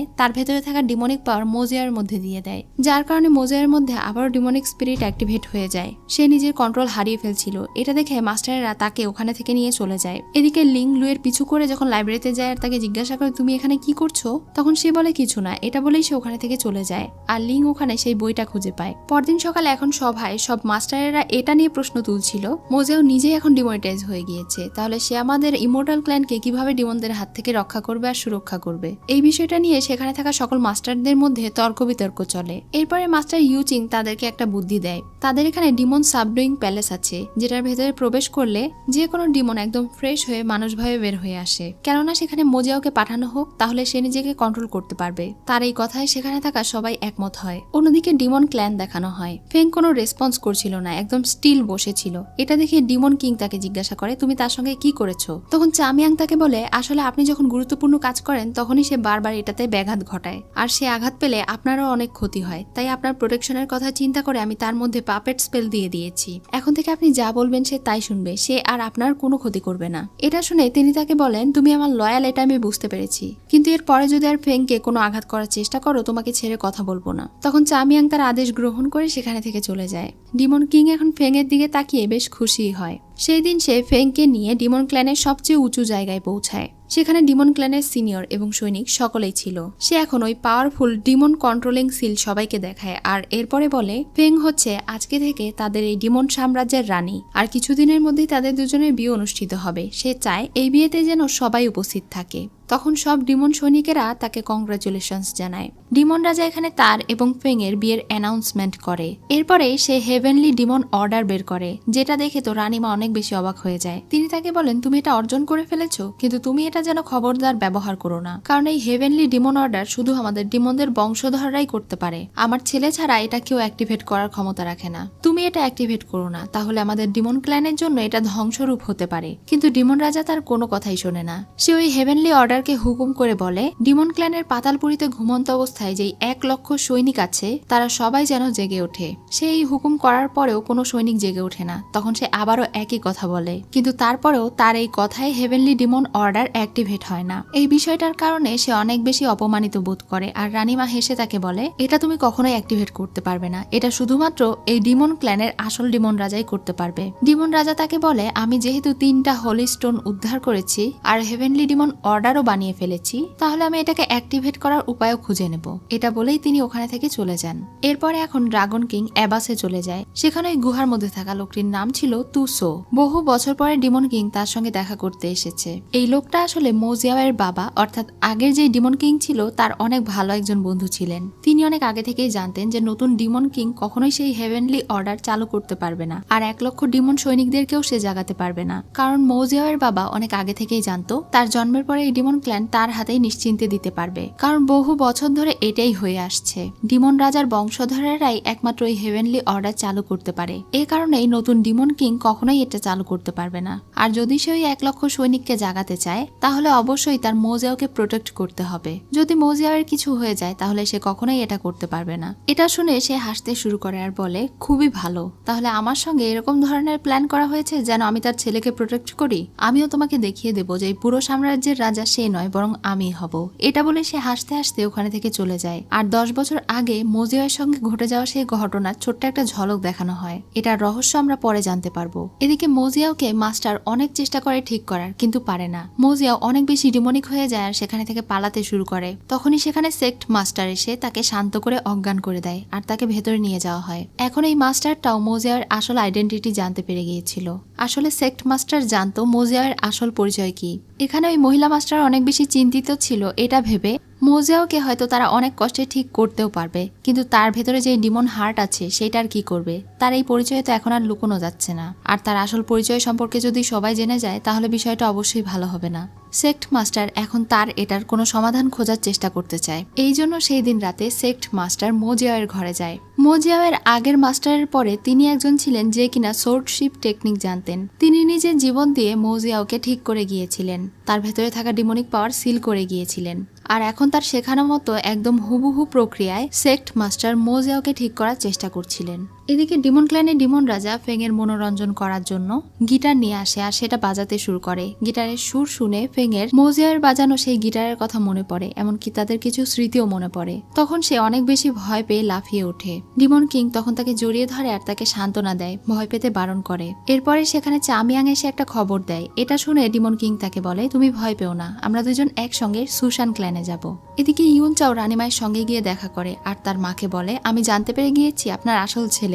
তার ভেতরে থাকা ডিমনিক পাওয়ার মোজিয়াও মোজিয়ার মধ্যে দিয়ে দেয়, যার কারণে মোজিয়ার মধ্যে আবারও ডিমনিক স্পিরিট অ্যাক্টিভেট হয়ে যায়। সে নিজের কন্ট্রোল হারিয়ে ফেলছিল। এটা দেখে মাস্টারেরা তাকে ওখানে থেকে নিয়ে চলে যায়। এদিকে লিং লুয়ের পিছু করে যখন লাইব্রেরিতে যায় আর তাকে জিজ্ঞাসা করে তুমি এখানে কি করছো, তখন সে বলে কিছু না, এটা বলেই সে ওখানে থেকে চলে যায়। আর লিং ওখানে সেই বইটা খুঁজে পায়। পরদিন সকালে এখন সভায় সব মাস্টারেরা এটা নিয়ে প্রশ্ন তুলছিল, মোজেও নিজেই এখন ডিমনিটাইজ হয়ে গিয়েছে, তাহলে সে আমাদের ইমোর্টাল ক্ল্যানকে কিভাবে ডিমনদের হাত থেকে রক্ষা করবে আর সুরক্ষা করবে। এই বিষয়টা নিয়ে সেখানে থাকা সকল মাস্টারদের মধ্যে তর্ক বিতর্ক চলে। এরপরে মাস্টার ইউচিং তাদেরকে একটা বুদ্ধি দেয়। তাদের এখানে ডিমন সাবডুইং প্যালেস আছে, যেটার ভেতরে প্রবেশ করলে যে কোনো ডিমন একদম ফ্রেশ হয়ে মানুষভাবে বের হয়ে আসে। কেননা সেখানে মোজিয়াওকে পাঠানো হোক, তাহলে সে নিজেকে কন্ট্রোল করতে পারবে। তার এই কথায় সেখানে থাকা সবাই একমত হয়। অন্যদিকে ডিমন ক্ল্যান দেখানো হয়। ফেং কোনো রেসপন্স করছিল না, একদম স্টিল বসেছিল। এটা দেখে ডিমন কিং তাকে জিজ্ঞাসা করে তুমি তার সঙ্গে কি করেছো। তখন চামিয়াং তাকে বলে আসলে আপনি যখন গুরুত্বপূর্ণ কাজ করেন তখনই সে বারবার এটাতে ব্যাঘাত ঘটায়, আর সে আঘাত পেলে আপনারও অনেক ক্ষতি হয়। তাই আপনার প্রোটেকশনের কথা চিন্তা করে আমি তার মধ্যে পাপেট স্পেল দিয়ে দিয়েছি। এখন থেকে আপনি যা বলবেন সে তাই শুনবে, সে আর আপনার কোনো ক্ষতি করবে না। এটা শুনে তিনি তাকে বলেন তুমি আমার লয়াল, এটা আমি বুঝতে পেরেছি, কিন্তু এর পরে যদি আর ফেংকে কোনো আঘাত করার চেষ্টা করো তোমাকে ছেড়ে কথা বলবো না। তখন চামিয়াং তার আদেশ গ্রহণ করে সেখানে থেকে চলে যায়। ডিমন কিং এখন ফেং এর দিকে তাকিয়ে বেশ খুশি হয়। সেই দিন সে ফেংকে নিয়ে ডিমন ক্ল্যানের সবচেয়ে উঁচু জায়গায় পৌঁছায়। সেখানে ডিমন ক্ল্যানের সিনিয়র এবং সৈনিক সকলেই ছিল। সে এখন ওই পাওয়ারফুল ডিমন কন্ট্রোলিং সিল সবাইকে দেখায়, আর এরপরে বলে ফেং হচ্ছে আজকে থেকে তাদের এই ডিমন সাম্রাজ্যের রানী, আর কিছুদিনের মধ্যেই তাদের দুজনের বিয়ে অনুষ্ঠিত হবে। সে চায় এই বিয়েতে যেন সবাই উপস্থিত থাকে। তখন সব ডিমন সৈনিকেরা তাকে কংগ্রাচুলেশনস জানায়। ডিমন রাজা এখানে তার এবং ফেং এর বিয়ের অ্যানাউন্সমেন্ট করে। এরপরে সে হেভেনলি ডিমন অর্ডার বের করে, যেটা দেখে তো রানীমা অনেক বেশি অবাক হয়ে যায়। তিনি তাকে বলেন তুমি এটা অর্জন করে ফেলেছো, কিন্তু তুমি এটা যেন খবরদার ব্যবহার করো না, কারণ এই হেভেনলি ডিমন অর্ডার শুধু আমাদের ডিমনদের বংশধররাই করতে পারে। আমার ছেলে ছাড়া এটা কেউ অ্যাক্টিভেট করার ক্ষমতা রাখে না। তুমি এটা অ্যাক্টিভেট করো না, তাহলে আমাদের ডিমন ক্ল্যানের জন্য এটা ধ্বংসরূপ হতে পারে। কিন্তু ডিমন রাজা তার কোনো কথাই শোনে না। সে ওই হেভেনলি অর্ডারকে হুকুম করে বলে ডিমন ক্ল্যানের পাতালপুরীতে ঘুমন্ত অবস্থায় যেই 1 লক্ষ সৈনিক আছে তারা সবাই যেন জেগে ওঠে। সে এই হুকুম করার পরেও কোনো সৈনিক জেগে ওঠে না। তখন সে আবারও একই কথা বলে, কিন্তু তারপরেও তার এই কথায় হেভেনলি ডিমন অর্ডার অ্যাক্টিভেট হয় না। এই বিষয়টার কারণে সে অনেক বেশি অপমানিত বোধ করে, আর রানীমা হেসে তাকে বলে এটা তুমি কখনোই অ্যাক্টিভেট করতে পারবে না, এটা শুধুমাত্র এই ডিমন ক্ল্যানের আসল ডিমন রাজাই করতে পারবে। ডিমন রাজা তাকে বলে আমি যেহেতু 3টা হোলি স্টোন উদ্ধার করেছি আর হেভেনলি ডিমন অর্ডারও বানিয়ে ফেলেছি, তাহলে আমি এটাকে অ্যাক্টিভেট করার উপায়ও খুঁজে নেব। এটা বলেই তিনি ওখানে থেকে চলে যান। এরপরে এখন ড্রাগন কিং অ্যাবাসে চলে যায়। সেখানে ওই গুহার মধ্যে থাকা লোকটির নাম ছিল তুসো। বহু বছর পরে ডিমন কিং তার সঙ্গে দেখা করতে এসেছে। এই লোকটা আসলে মোজিয়াওয়ের বাবা, অর্থাৎ আগের যে ডিমন কিং ছিল তার অনেক ভালো একজন বন্ধু ছিলেন। তিনি অনেক আগে থেকেই জানতেন যে নতুন ডিমন কিং কখনোই সেই হেভেনলি অর্ডার চালু করতে পারবে না, আর 1 লক্ষ ডিমন সৈনিকদেরকেও সে জাগাতে পারবে না, কারণ মোজিয়াওয়ের বাবা অনেক আগে থেকেই জানতো তার জন্মের পরে এই ডিমন ক্ল্যান তার হাতেই নিশ্চিন্তে দিতে পারবে, কারণ বহু বছর ধরে এটাই হয়ে আসছে। ডিমন রাজার বংশধরেরাই একমাত্র এই হেভেনলি অর্ডার চালু করতে পারে। এই কারণেই নতুন ডিমন কিং কখনোই এটা চালু করতে পারবে না। আর যদি সে ওই 1 লক্ষ সৈনিককে জাগাতে চায় তাহলে অবশ্যই তার মোজিয়াওকে প্রোটেক্ট করতে হবে। যদি মোজিয়াওয়ের কিছু হয়ে যায় তাহলে সে কখনোই এটা করতে পারবে না। এটা শুনে সে হাসতে শুরু করে আর বলে খুবই ভালো, তাহলে আমার সঙ্গে এরকম ধরনের প্ল্যান করা হয়েছে যেন আমি তার ছেলেকে প্রোটেক্ট করি। আমিও তোমাকে দেখিয়ে দেবো যে এই পুরো সাম্রাজ্যের রাজা সে নয় বরং আমি হব। এটা বলে সে হাসতে হাসতে ওখানে থেকে চলে যায়। আর 10 বছর আগে মোজিয়াওয়ের সঙ্গে ঘটে যাওয়া সেই ঘটনার ছোট্ট একটা ঝলক দেখানো হয়। এটার রহস্য আমরা পরে জানতে পারবো। এদিকে মোজিয়াওকে মাস্টার অনেক চেষ্টা করে ঠিক করার, কিন্তু পারে না। মোজিয়াও অনেক বেশি ডিমনিক হয়ে যায় আর সেখানে থেকে পালাতে শুরু করে। তখনই সেখানে সেক্ট মাস্টার এসে তাকে শান্ত করে অজ্ঞান করে দেয় আর তাকে ভেতরে নিয়ে যাওয়া হয়। এখন এই মাস্টারটাও মোজিয়াওয়ের আসল আইডেন্টিটি জানতে পেরে গিয়েছিল। আসলে সেক্ট মাস্টার জানতো মোজিয়াওয়ের আসল পরিচয় কি। এখানে ওই মহিলা মাস্টার অনেক বেশি চিন্তিত ছিল এটা ভেবে মোজিয়াওকে হয়তো তারা অনেক কষ্টে ঠিক করতেও পারবে, কিন্তু তার ভেতরে যে ডিমন হার্ট আছে সেটার কি করবে। তার এই পরিচয় তো এখন আর লুকোনো যাচ্ছে না, আর তার আসল পরিচয় সম্পর্কে যদি সবাই জেনে যায় তাহলে বিষয়টা অবশ্যই ভালো হবে না। সেক্ট মাস্টার এখন তার এটার কোনো সমাধান খোঁজার চেষ্টা করতে চায়। এই জন্য সেই দিন রাতে সেক্ট মাস্টার মোজিয়াওয়ের ঘরে যায়। মোজিয়াওয়ের আগের মাস্টারের পরে তিনি একজন ছিলেন যে কিনা সোর্ডশিপ টেকনিক জানতেন। তিনি নিজের জীবন দিয়ে মোজিয়াওকে ঠিক করে গিয়েছিলেন, তার ভেতরে থাকা ডিমনিক পাওয়ার সিল করে গিয়েছিলেন। আর এখন তার শেখানো মতো একদম হুবহু প্রক্রিয়ায় সেক্ট মাস্টার মোজিয়াওকে ঠিক করার চেষ্টা করছিলেন। এদিকে ডিমন ক্ল্যানে ডিমন রাজা ফেং এর মনোরঞ্জন করার জন্য গিটার নিয়ে আসে আর সেটা বাজাতে শুরু করে। গিটারের সুর শুনে ফেং এর মোজিয়ার বাজানো সেই গিটারের কথা মনে পড়ে, এমনকি তাদের কিছু স্মৃতিও মনে পড়ে। তখন সে অনেক বেশি ভয় পেয়ে লাফিয়ে ওঠে। ডিমন কিং তখন তাকে জড়িয়ে ধরে আর তাকে সান্ত্বনা দেয়, ভয় পেতে বারণ করে। এরপরে সেখানে চামিয়াং এসে একটা খবর দেয়। এটা শুনে ডিমন কিং তাকে বলে, তুমি ভয় পেও না, আমরা দুজন একসঙ্গে সুশান ক্ল্যানে যাব। এদিকে ইউন চাও রানীমায়ের সঙ্গে গিয়ে দেখা করে আর তার মাকে বলে, আমি জানতে পেরে গিয়েছি আপনার আসল ছেলেকে।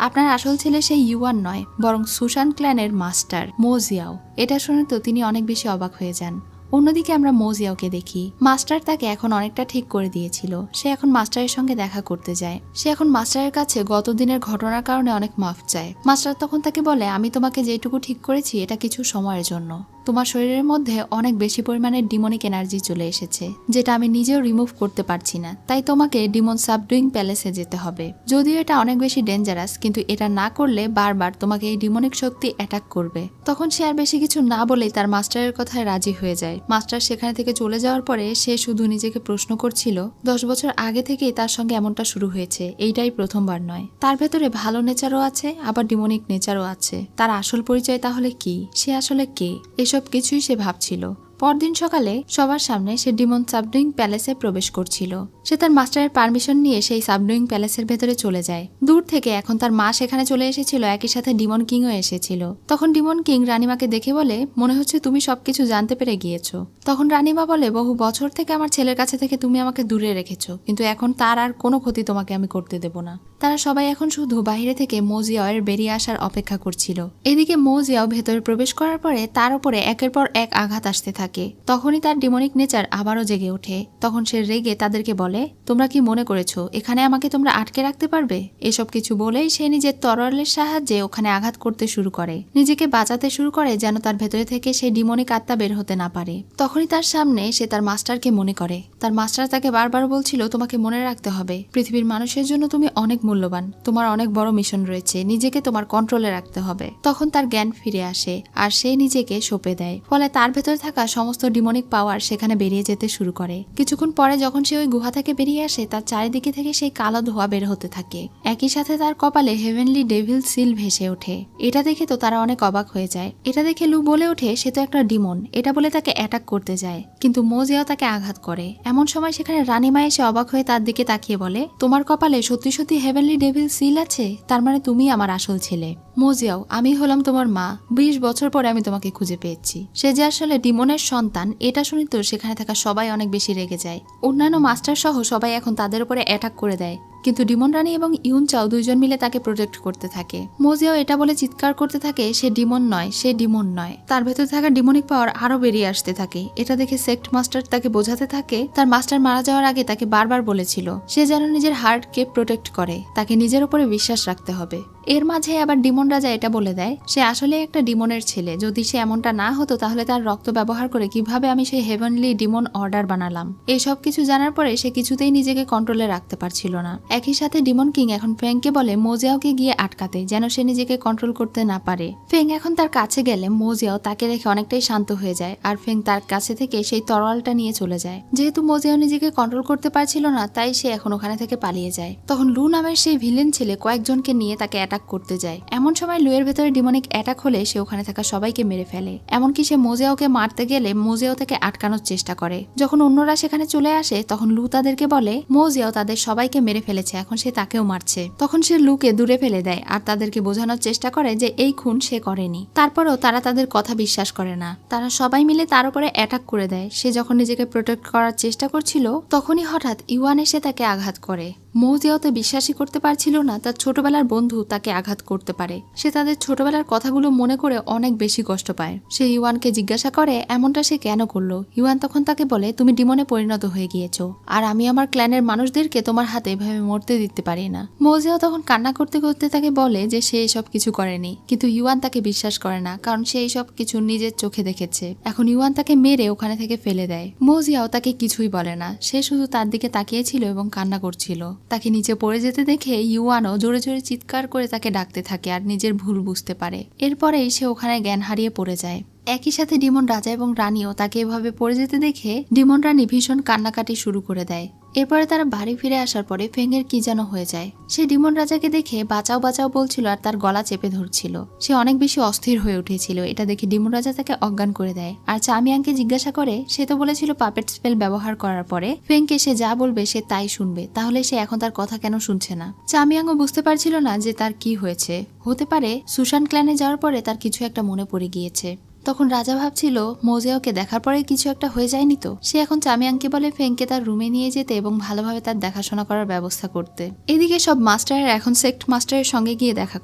আপনার আসল ছেলে সেই ইউয়ান নয়, বরং সুশান ক্ল্যানের মাস্টার মোজিয়াও। এটা শুনে তো তিনি অনেক বেশি অবাক হয়ে যান। অন্যদিকে আমরা মোজিয়াওকে দেখি। মাস্টার তাকে এখন অনেকটা ঠিক করে দিয়েছিল। সে এখন মাস্টারের সঙ্গে দেখা করতে যায়। সে এখন মাস্টারের কাছে গত দিনের ঘটনার কারণে অনেক মাফ চায়। মাস্টার তখন তাকে বলে, আমি তোমাকে যেটুকু ঠিক করেছি এটা কিছু সময়ের জন্য। তোমার শরীরের মধ্যে অনেক বেশি পরিমাণে ডিমনিক এনার্জি চলে এসেছে, যেটা আমি নিজেও রিমুভ করতে পারছি না। তাই তোমাকে ডিমন সাবডুইং প্যালেসে যেতে হবে। যদিও এটা অনেক বেশি ডেঞ্জারাস, কিন্তু এটা না করলে বারবার তোমাকে এই ডিমনিক শক্তি অ্যাটাক করবে। তখন সে আর বেশি কিছু না বলেই তার মাস্টারের কথায় রাজি হয়ে যায়। মাস্টার সেখানে থেকে চলে যাওয়ার পরে সে শুধু নিজেকে প্রশ্ন করছিল, 10 বছর আগে থেকেই তার সঙ্গে এমনটা শুরু হয়েছে, এইটাই প্রথমবার নয়। তার ভেতরে ভালো নেচারও আছে, আবার ডিমনিক নেচারও আছে। তার আসল পরিচয় তাহলে কি? সে আসলে কে? এসব কিছুই সে ভাবছিল। পরদিন সকালে সবার সামনে সে ডিমন সাবডুইং প্যালেসে প্রবেশ করছিল। সে তার মাস্টারের পারমিশন নিয়ে সেই সাবডুইং প্যালেসের ভেতরে চলে যায়। দূর থেকে এখন তার মা সেখানে চলে এসেছিল, একই সাথে ডিমন কিংও এসেছিল। তখন ডিমন কিং রানীমাকে দেখে বলে, মনে হচ্ছে তুমি সবকিছু জানতে পেরে গিয়েছো। তখন রানীমা বলে, বহু বছর থেকে আমার ছেলের কাছে থেকে তুমি আমাকে দূরে রেখেছো, কিন্তু এখন তার আর কোনো ক্ষতি তোমাকে আমি করতে দেব না। তারা সবাই এখন শুধু বাইরে থেকে মোজিয়াওয়ের বেরিয়ে আসার অপেক্ষা করছিল। এদিকে মোজিয়াও ভেতরে প্রবেশ করার পরে তার উপরে একের পর এক আঘাত আসতে থাকে। তখনই তার ডিমনিক নেচার আবারও জেগে ওঠে। তখন সে রেগে তাদেরকে বলে, তোমরা কি মনে করেছো এখানে আমাকে তোমরা আটকে রাখতে পারবে? এসব কিছু বলেই সে নিজের তরোয়ালের সাহায্যে ওখানে আঘাত করতে শুরু করে, নিজেকে বাঁচাতে শুরু করে যেন তার ভেতরে থেকে সেই ডিমনিক আত্মা বের হতে না পারে। তখনই তার সামনে সে তার মাস্টারকে মনে করে। তার মাস্টার তাকে বারবার বলছিল, তোমাকে মনে রাখতে হবে পৃথিবীর মানুষের জন্য তুমি অনেক মূল্যবান, তোমার অনেক বড় মিশন রয়েছে, নিজেকে তোমার কন্ট্রোলে রাখতে হবে। তখন তার জ্ঞান ফিরে আসে আর সে নিজেকে সঁপে দেয়। ফলে তার ভেতরে থাকা সমস্ত ডিমনিক পাওয়ার সেখানে বেরিয়ে যেতে শুরু করে। কিছুক্ষণ পরে যখন সে ওই গুহা থেকে বেরিয়ে আসে, তার চারিদিকে থেকে সেই কালো ধোঁয়া বের হতে থাকে। একই সাথে তার কপালে হেভেনলি ডেভিল সিল ভেসে ওঠে। এটা দেখে তো তারা অনেক অবাক হয়ে যায়। এটা দেখে লু বলে ওঠে, সে তো একটা ডিমন, এটা বলে তাকে অ্যাটাক করতে যায়, কিন্তু মোজিয়াও তাকে আঘাত করে। এমন সময় সেখানে রানীমা এসে অবাক হয়ে তার দিকে তাকিয়ে বলে, তোমার কপালে সত্যি সত্যি হেভেনলি ডেভিল সিল আছে, তার মানে তুমি আমার আসল ছেলে। মোজিয়াও, আমি হলাম তোমার মা, 20 বছর পরে আমি তোমাকে খুঁজে পেয়েছি। সে যে আসলে ডিমনের সন্তান এটা শুনে তো সেখানে থাকা সবাই অনেক বেশি রেগে যায়। অন্যান্য মাস্টার সহ সবাই এখন তাদের উপরে অ্যাটাক করে দেয়, কিন্তু ডিমন রানী এবং ইউন চাও দুইজন মিলে তাকে প্রোটেক্ট করতে থাকে। মোজিয়াও এটা বলে চিৎকার করতে থাকে, সে ডিমন নয়, সে ডিমন নয়। তার ভেতর থাকা ডিমনিক পাওয়ার আরো বেরিয়ে আসতে থাকে। এটা দেখে সেক্ট মাস্টার তাকে বোঝাতে থাকে, তার মাস্টার মারা যাওয়ার আগে তাকে বারবার বলেছিল সে যেন নিজের হার্টকে প্রোটেক্ট করে, তাকে নিজের উপরে বিশ্বাস রাখতে হবে। এর মাঝে আবার ডিমন রাজা এটা বলে দেয়, সে আসলে একটা ডিমনের ছেলে। যদি সে এমনটা না হতো তাহলে তার রক্ত ব্যবহার করে কিভাবে আমি সেই হেভেনলি ডিমন অর্ডার বানালাম। এইসব কিছু জানার পরে সে কিছুতেই নিজেকে কন্ট্রোলে রাখতে পারছিল না। একই সাথে ডিমন কিং এখন ফেংকে বলে মোজিয়াওকে গিয়ে আটকাতে, যেন সে নিজেকে কন্ট্রোল করতে না পারে। ফেং এখন তার কাছে গেলে মোজিয়াও তাকে রেখে অনেকটাই শান্ত হয়ে যায় আর ফেং তার কাছে থেকে সেই তরোয়ালটা নিয়ে চলে যায়। যেহেতু মোজিয়াও নিজেকে কন্ট্রোল করতে পারছিল না, তাই সে এখন ওখানে থেকে পালিয়ে যায়। তখন লু নামের সেই ভিলেন ছেলে কয়েকজনকে নিয়ে তাকে অ্যাটাক করতে যায়। এমন সময় লুয়ের ভেতরে ডিমনিক অ্যাটাক হলে সে ওখানে থাকা সবাইকে মেরে ফেলে। এমনকি সে মোজিয়াওকে মারতে গেলে মোজিয়াও তাকে আটকানোর চেষ্টা করে। যখন অন্যরা সেখানে চলে আসে তখন লু তাদেরকে বলে মোজিয়াও তাদের সবাইকে মেরে ফেলেছে, এখন সে তাকেও মারছে। তখন সে লুকে দূরে ফেলে দেয় আর তাদেরকে বোঝানোর চেষ্টা করে যে এই খুন সে করেনি। তারপরেও তারা তাদের কথা বিশ্বাস করে না। তারা সবাই মিলে তার উপরে অ্যাটাক করে দেয়। সে যখন নিজেকে প্রোটেক্ট করার চেষ্টা করছিল তখনই হঠাৎ ইওয়ান এসে তাকে আঘাত করে। মোজিয়াও তো বিশ্বাসই করতে পারছিল না তার ছোটবেলার বন্ধু তাকে আঘাত করতে পারে। সে তাদের ছোটবেলার কথাগুলো মনে করে অনেক বেশি কষ্ট পায়। সে ইওয়ানকে জিজ্ঞাসা করে এমনটা সে কেন করলো। ইওয়ান তখন তাকে বলে, তুমি ডিমনে পরিণত হয়ে গিয়েছো আর আমি আমার ক্ল্যানের মানুষদেরকে তোমার হাতে এভাবে মরতে দিতে পারি না। মোজিয়াও তখন কান্না করতে করতে তাকে বলে যে সে এসব কিছু করেনি, কিন্তু ইওয়ান তাকে বিশ্বাস করে না, কারণ সে এইসব কিছু নিজের চোখে দেখেছে। এখন ইওয়ান তাকে মেরে ওখানে থেকে ফেলে দেয়। মোজিয়াও তাকে কিছুই বলে না, সে শুধু তার দিকে তাকিয়েছিল এবং কান্না করছিল। তাকে নিচে পড়ে যেতে দেখে ইওয়ানও জোরে জোরে চিৎকার করে তাকে ডাকতে থাকে আর নিজের ভুল বুঝতে পারে। এরপরেই সে ওখানে জ্ঞান হারিয়ে পড়ে যায়। একই সাথে ডিমন রাজা এবং রানীও তাকে এভাবে পড়ে যেতে দেখে ডিমন রানী ভীষণ কান্নাকাটি শুরু করে দেয়। এরপরে তারা বাড়ি ফিরে আসার পরে ফেংয়ের কি যেন হয়ে যায়। সে ডিমন রাজাকে দেখে বাঁচাও বাঁচাও বলছিল আর তার গলা চেপে ধরছিল। সে অনেক বেশি অস্থির হয়ে উঠেছিল। এটা দেখে ডিমন রাজা তাকে অজ্ঞান করে দেয়। আর চামিয়াংকে জিজ্ঞাসা করে, সে তো বলেছিল পাপেট স্পেল ব্যবহার করার পরে ফেংকে সে যা বলবে সে তাই শুনবে, তাহলে সে এখন তার কথা কেন শুনছে না? চামিয়াংও বুঝতে পারছিল না যে তার কি হয়েছে। হতে পারে সুশান ক্ল্যানে যাওয়ার পরে তার কিছু একটা মনে পড়ে গিয়েছে। তখন রাজা ভাবছিল মোজেওকে দেখার পরে কিছু একটা হয়ে যায়নি তো। সে এখন চামিয়াংকে বলে ফেংকে তার রুমে নিয়ে যেতে এবং ভালোভাবে তার দেখাশোনা করার ব্যবস্থা করতে। এদিকে সব মাস্টারের এখন সেক্ট মাস্টারের সঙ্গে গিয়ে দেখা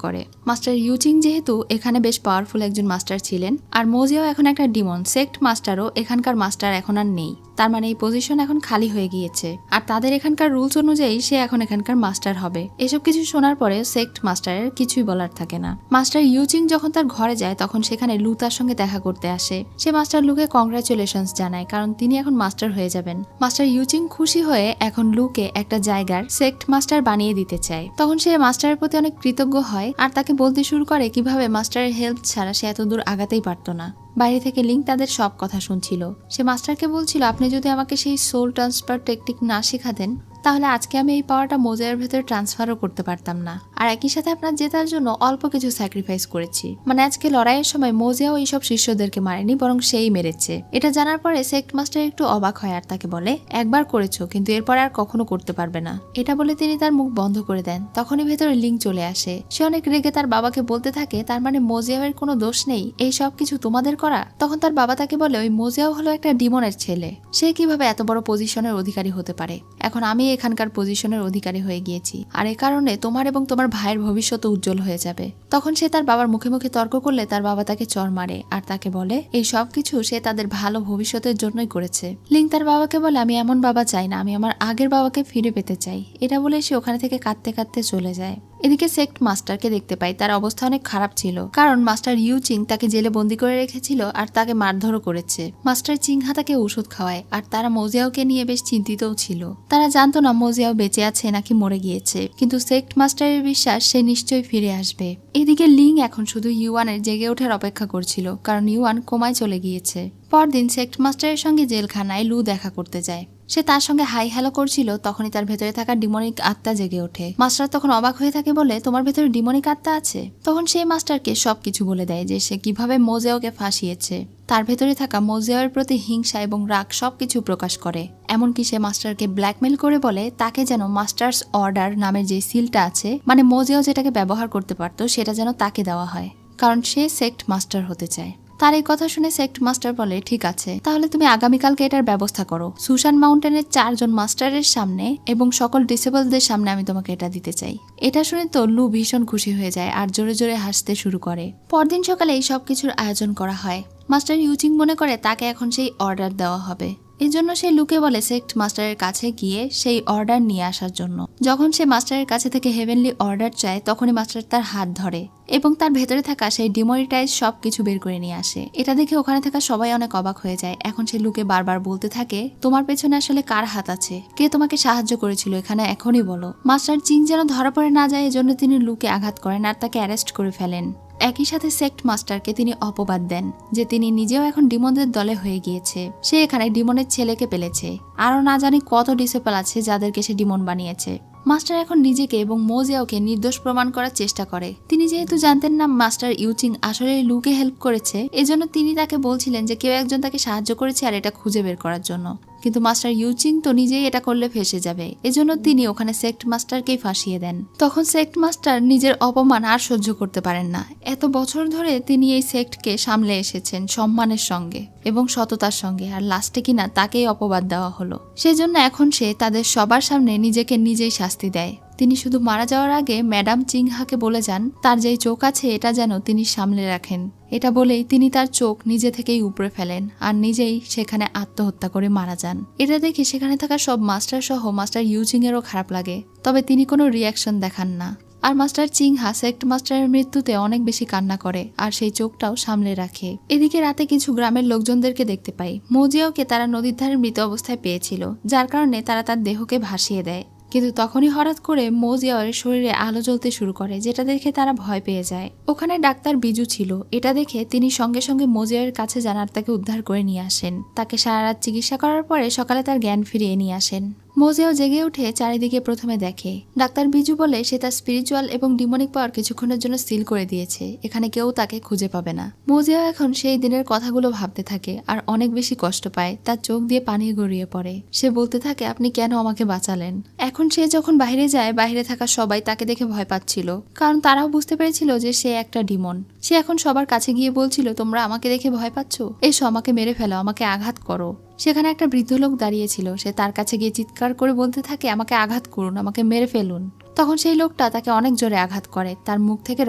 করে। মাস্টার ইউচিং যেহেতু এখানে বেশ পাওয়ারফুল একজন মাস্টার ছিলেন, আর মোজেও এখন একটা ডিমন, সেক্ট মাস্টারও এখানকার মাস্টার এখন আর নেই। তার মানে এই পজিশন এখন খালি হয়ে গিয়েছে, আর তাদের এখানকার রুলস অনুযায়ী সে এখন এখানকার মাস্টার হবে। এসব কিছু শোনার পরে সেক্ট মাস্টারের কিছুই বলার থাকে না। মাস্টার ইউচিং যখন তার ঘরে যায় তখন সেখানে লু তার সঙ্গে দেখা করতে আসে। সে মাস্টার লুকে কংগ্রাচুলেশনস জানায়, কারণ তিনি এখন মাস্টার হয়ে যাবেন। মাস্টার ইউচিং খুশি হয়ে এখন লুকে একটা জায়গার সেক্ট মাস্টার বানিয়ে দিতে চায়। তখন সে মাস্টারের প্রতি অনেক কৃতজ্ঞ হয় আর তাকে বলতে শুরু করে কিভাবে মাস্টারের হেল্প ছাড়া সে এত দূর আগাতেই পারত না। বাইরে থেকে লিঙ্ক তাদের সব কথা শুনছিল। সে মাস্টারকে বলছিল, আপনি যদি আমাকে সেই সোল ট্রান্সফার টেকনিক না শেখাতেন তাহলে আজকে আমি এই পাওয়ারটা মোজের ভেতরে ট্রান্সফারও করতে পারতাম না। আর একই সাথে আপনার জেতার জন্য অল্প কিছু স্যাক্রিফাইস করেছি। মানে আজকে লড়াইয়ের সময় মোজেও এইসব শিষ্যদেরকে মারেনি, বরং সেই মেরেছে। এটা জানার পরে সেক্ট মাস্টার একটু অবাক হয় আর তাকে বলে, একবার করেছো কিন্তু এরপর আর কখনো করতে পারবে না। এটা বলে তিনি তার মুখ বন্ধ করে দেন। তখনই ভেতরে লিঙ্ক চলে আসে। সে অনেক রেগে তার বাবাকে বলতে থাকে, তার মানে মোজেওয়ের কোনো দোষ নেই, এই সব কিছু তোমাদের করা। তখন তার বাবা তাকে বলে, ওই মোজেও হলো একটা ডিমনের ছেলে, সে কিভাবে এত বড় পজিশনের অধিকারী হতে পারে। এখন আমি এখানকার পজিশনের অধিকারী হয়ে গিয়েছি, আর এ কারণে তোমার এবং তোমার ভাইয়ের ভবিষ্যৎ উজ্জ্বল হয়ে যাবে। তখন সে তার বাবার মুখে মুখে তর্ক করলে তার বাবা তাকে চড় মারে আর তাকে বলে এই সব কিছু সে তাদের ভালো ভবিষ্যতের জন্যই করেছে। লিঙ্ক তার বাবাকে বলে, আমি এমন বাবা চাই না, আমি আমার আগের বাবাকে ফিরে পেতে চাই। এটা বলে সে ওখানে থেকে কাঁদতে কাঁদতে চলে যায়। এদিকে সেক্ট মাস্টারকে দেখতে পাই। তার অবস্থা অনেক খারাপ ছিল, কারণ মাস্টার ইউচিং তাকে জেলে বন্দি করে রেখেছিল আর তাকে মারধরও করেছে। মাস্টার চিংহা তাকে ওষুধ খাওয়ায় আর তারা মোজিয়াওকে নিয়ে বেশ চিন্তিতও ছিল। তারা জানতো না মোজিয়াও বেঁচে আছে নাকি মরে গিয়েছে, কিন্তু সেক্ট মাস্টারের বিশ্বাস সে নিশ্চয়ই ফিরে আসবে। এদিকে লিং এখন শুধু ইউয়ানের জেগে ওঠার অপেক্ষা করছিল, কারণ ইউয়ান কোমায় চলে গিয়েছে। পরদিন সেক্ট মাস্টারের সঙ্গে জেলখানায় লু দেখা করতে যায়। সে তার সঙ্গে হাই হ্যালো করছিল, তখনই তার ভেতরে থাকা ডিমনিক আত্মা জেগে ওঠে। মাস্টার তখন অবাক হয়ে থাকে, বলে তোমার ভেতরে ডিমনিক আত্মা আছে? তখন সেই মাস্টারকে সবকিছু বলে দেয় যে সে কিভাবে মোজেওকে ফাঁসিয়েছে। তার ভেতরে থাকা মোজেওর প্রতি হিংসা এবং রাগ সবকিছু প্রকাশ করে। এমনকি সে মাস্টারকে ব্ল্যাকমেল করে বলে তাকে যেন মাস্টার্স অর্ডার নামের যে সিলটা আছে, মানে মোজেও যেটাকে ব্যবহার করতে পারতো, সেটা যেন তাকে দেওয়া হয়, কারণ সে সেক্ট মাস্টার হতে চায়। তার এই কথা শুনে সেক্ট মাস্টার বলে, ঠিক আছে, তাহলে তুমি আগামীকালকে এটার ব্যবস্থা করো। সুশান মাউন্টেনের 4 জন মাস্টারের সামনে এবং সকল ডিসেবলদের সামনে আমি তোমাকে এটা দিতে চাই। এটা শুনে তো লু ভীষণ খুশি হয়ে যায় আর জোরে জোরে হাসতে শুরু করে। পরদিন সকালে এই সব কিছুর আয়োজন করা হয়। মাস্টার ইউচিং মনে করে তাকে এখন সেই অর্ডার দেওয়া হবে। এই জন্য সে লুকে বলে সেক্ট মাস্টারের কাছে গিয়ে সেই অর্ডার নিয়ে আসার জন্য। যখন সে মাস্টারের কাছে থেকে হেভেনলি অর্ডার চায়, তখনই মাস্টার তার হাত ধরে এবং তার ভেতরে থাকা সেই ডিমোনিটাইজ সবকিছু বের করে নিয়ে আসে। এটা দেখে ওখানে থাকা সবাই অনেক অবাক হয়ে যায়। এখন সে লুকে বারবার বলতে থাকে, তোমার পেছনে আসলে কার হাত আছে, কে তোমাকে সাহায্য করেছিল এখানে এখনই বলো। মাস্টার চিং যেন ধরা পড়ে না যায় এজন্য তিনি লুকে আঘাত করেন আর তাকে অ্যারেস্ট করে ফেলেন। একই সাথে সেক্ট মাস্টারকে তিনি অপবাদ দেন যে তিনি নিজেও এখন ডিমনদের দলে হয়ে গিয়েছে। সে এখানে ডিমনের ছেলেকে পেলেছে, আরো না জানি কত ডিসেপল আছে যাদেরকে সে ডিমন বানিয়েছে। মাস্টার এখন নিজেকে এবং মোজিয়াওকে নির্দোষ প্রমাণ করার চেষ্টা করে। তিনি যেহেতু জানতেন না মাস্টার ইউচিং আসলে লুকে হেল্প করেছে, এজন্য তিনি তাকে বলছিলেন যে কেউ একজন তাকে সাহায্য করেছে আর এটা খুঁজে বের করার জন্য। কিন্তু মাস্টার ইউচিং তো নিজেই এটা করলে ফেসে যাবে, এজন্য তিনি ওখানে সেক্ট মাস্টারকেই ফাঁসিয়ে দেন। তখন সেক্ট মাস্টার নিজের অপমান আর সহ্য করতে পারেন না। এত বছর ধরে তিনি এই সেক্টকে সামলে এসেছেন সম্মানের সঙ্গে এবং সততার সঙ্গে, আর লাস্টে কিনা তাকেই অপবাদ দেওয়া হলো। সেজন্য এখন সে তাদের সবার সামনে নিজেকে নিজেই শাস্তি দেয়। তিনি শুধু মারা যাওয়ার আগে ম্যাডাম চিংহাকে বলে যান তার যেই চোখ আছে এটা যেন তিনি সামলে রাখেন। এটা বলেই তিনি তার চোখ নিজে থেকেই উপড়ে ফেলেন আর নিজেই সেখানে আত্মহত্যা করে মারা যান। এটা দেখে সেখানে থাকা সব মাস্টার সহ মাস্টার ইউচিং এরও খারাপ লাগে, তবে তিনি কোনো রিয়াকশন দেখান না। আর মাস্টার চিংহা সেক্ট মাস্টারের মৃত্যুতে অনেক বেশি কান্না করে আর সেই চোখটাও সামলে রাখে। এদিকে রাতে কিছু গ্রামের লোকজনদেরকে দেখতে পাই। মোজিয়াওকে তারা নদীর ধারে মৃত অবস্থায় পেয়েছিল, যার কারণে তারা তার দেহকে ভাসিয়ে দেয়। কিন্তু তখনই হঠাৎ করে মোজিয়াওয়ের শরীরে আলো জ্বলতে শুরু করে, যেটা দেখে তারা ভয় পেয়ে যায়। ওখানে ডাক্তার বিজু ছিল। এটা দেখে তিনি সঙ্গে সঙ্গে মোজিয়াওয়ের কাছে যান আর তাকে উদ্ধার করে নিয়ে আসেন। তাকে সারা রাত চিকিৎসা করার পরে সকালে তার জ্ঞান ফিরিয়ে নিয়ে আসেন। মোজিয়াও জেগে উঠে চারিদিকে প্রথমে দেখে ডাক্তার বিজু বলে সে তার স্পিরিচুয়াল এবং ডিমনিক পাওয়ার কিছুক্ষণের জন্য সিল করে দিয়েছে, এখানে কেউ তাকে খুঁজে পাবে না। মোজিয়াও এখন সেই দিনের কথাগুলো ভাবতে থাকে আর অনেক বেশি কষ্ট পায়, তার চোখ দিয়ে পানি গড়িয়ে পড়ে। সে বলতে থাকে আপনি কেন আমাকে বাঁচালেন। এখন সে যখন বাইরে যায়, বাইরে থাকা সবাই তাকে দেখে ভয় পাচ্ছিল, কারণ তারাও বুঝতে পেরেছিল যে সে একটা ডিমন। সে এখন সবার কাছে গিয়ে বলছিল তোমরা আমাকে দেখে ভয় পাচ্ছ, এসো আমাকে মেরে ফেলো, আমাকে আঘাত করো। সেখানে একটা বৃদ্ধ লোক দাঁড়িয়েছিল, সে তার কাছে গিয়ে চিৎকার করে বলতে থাকে আমাকে আঘাত করুন, আমাকে মেরে ফেলুন। তখন সেই লোকটা তাকে অনেক জোরে আঘাত করে, তার মুখ থেকে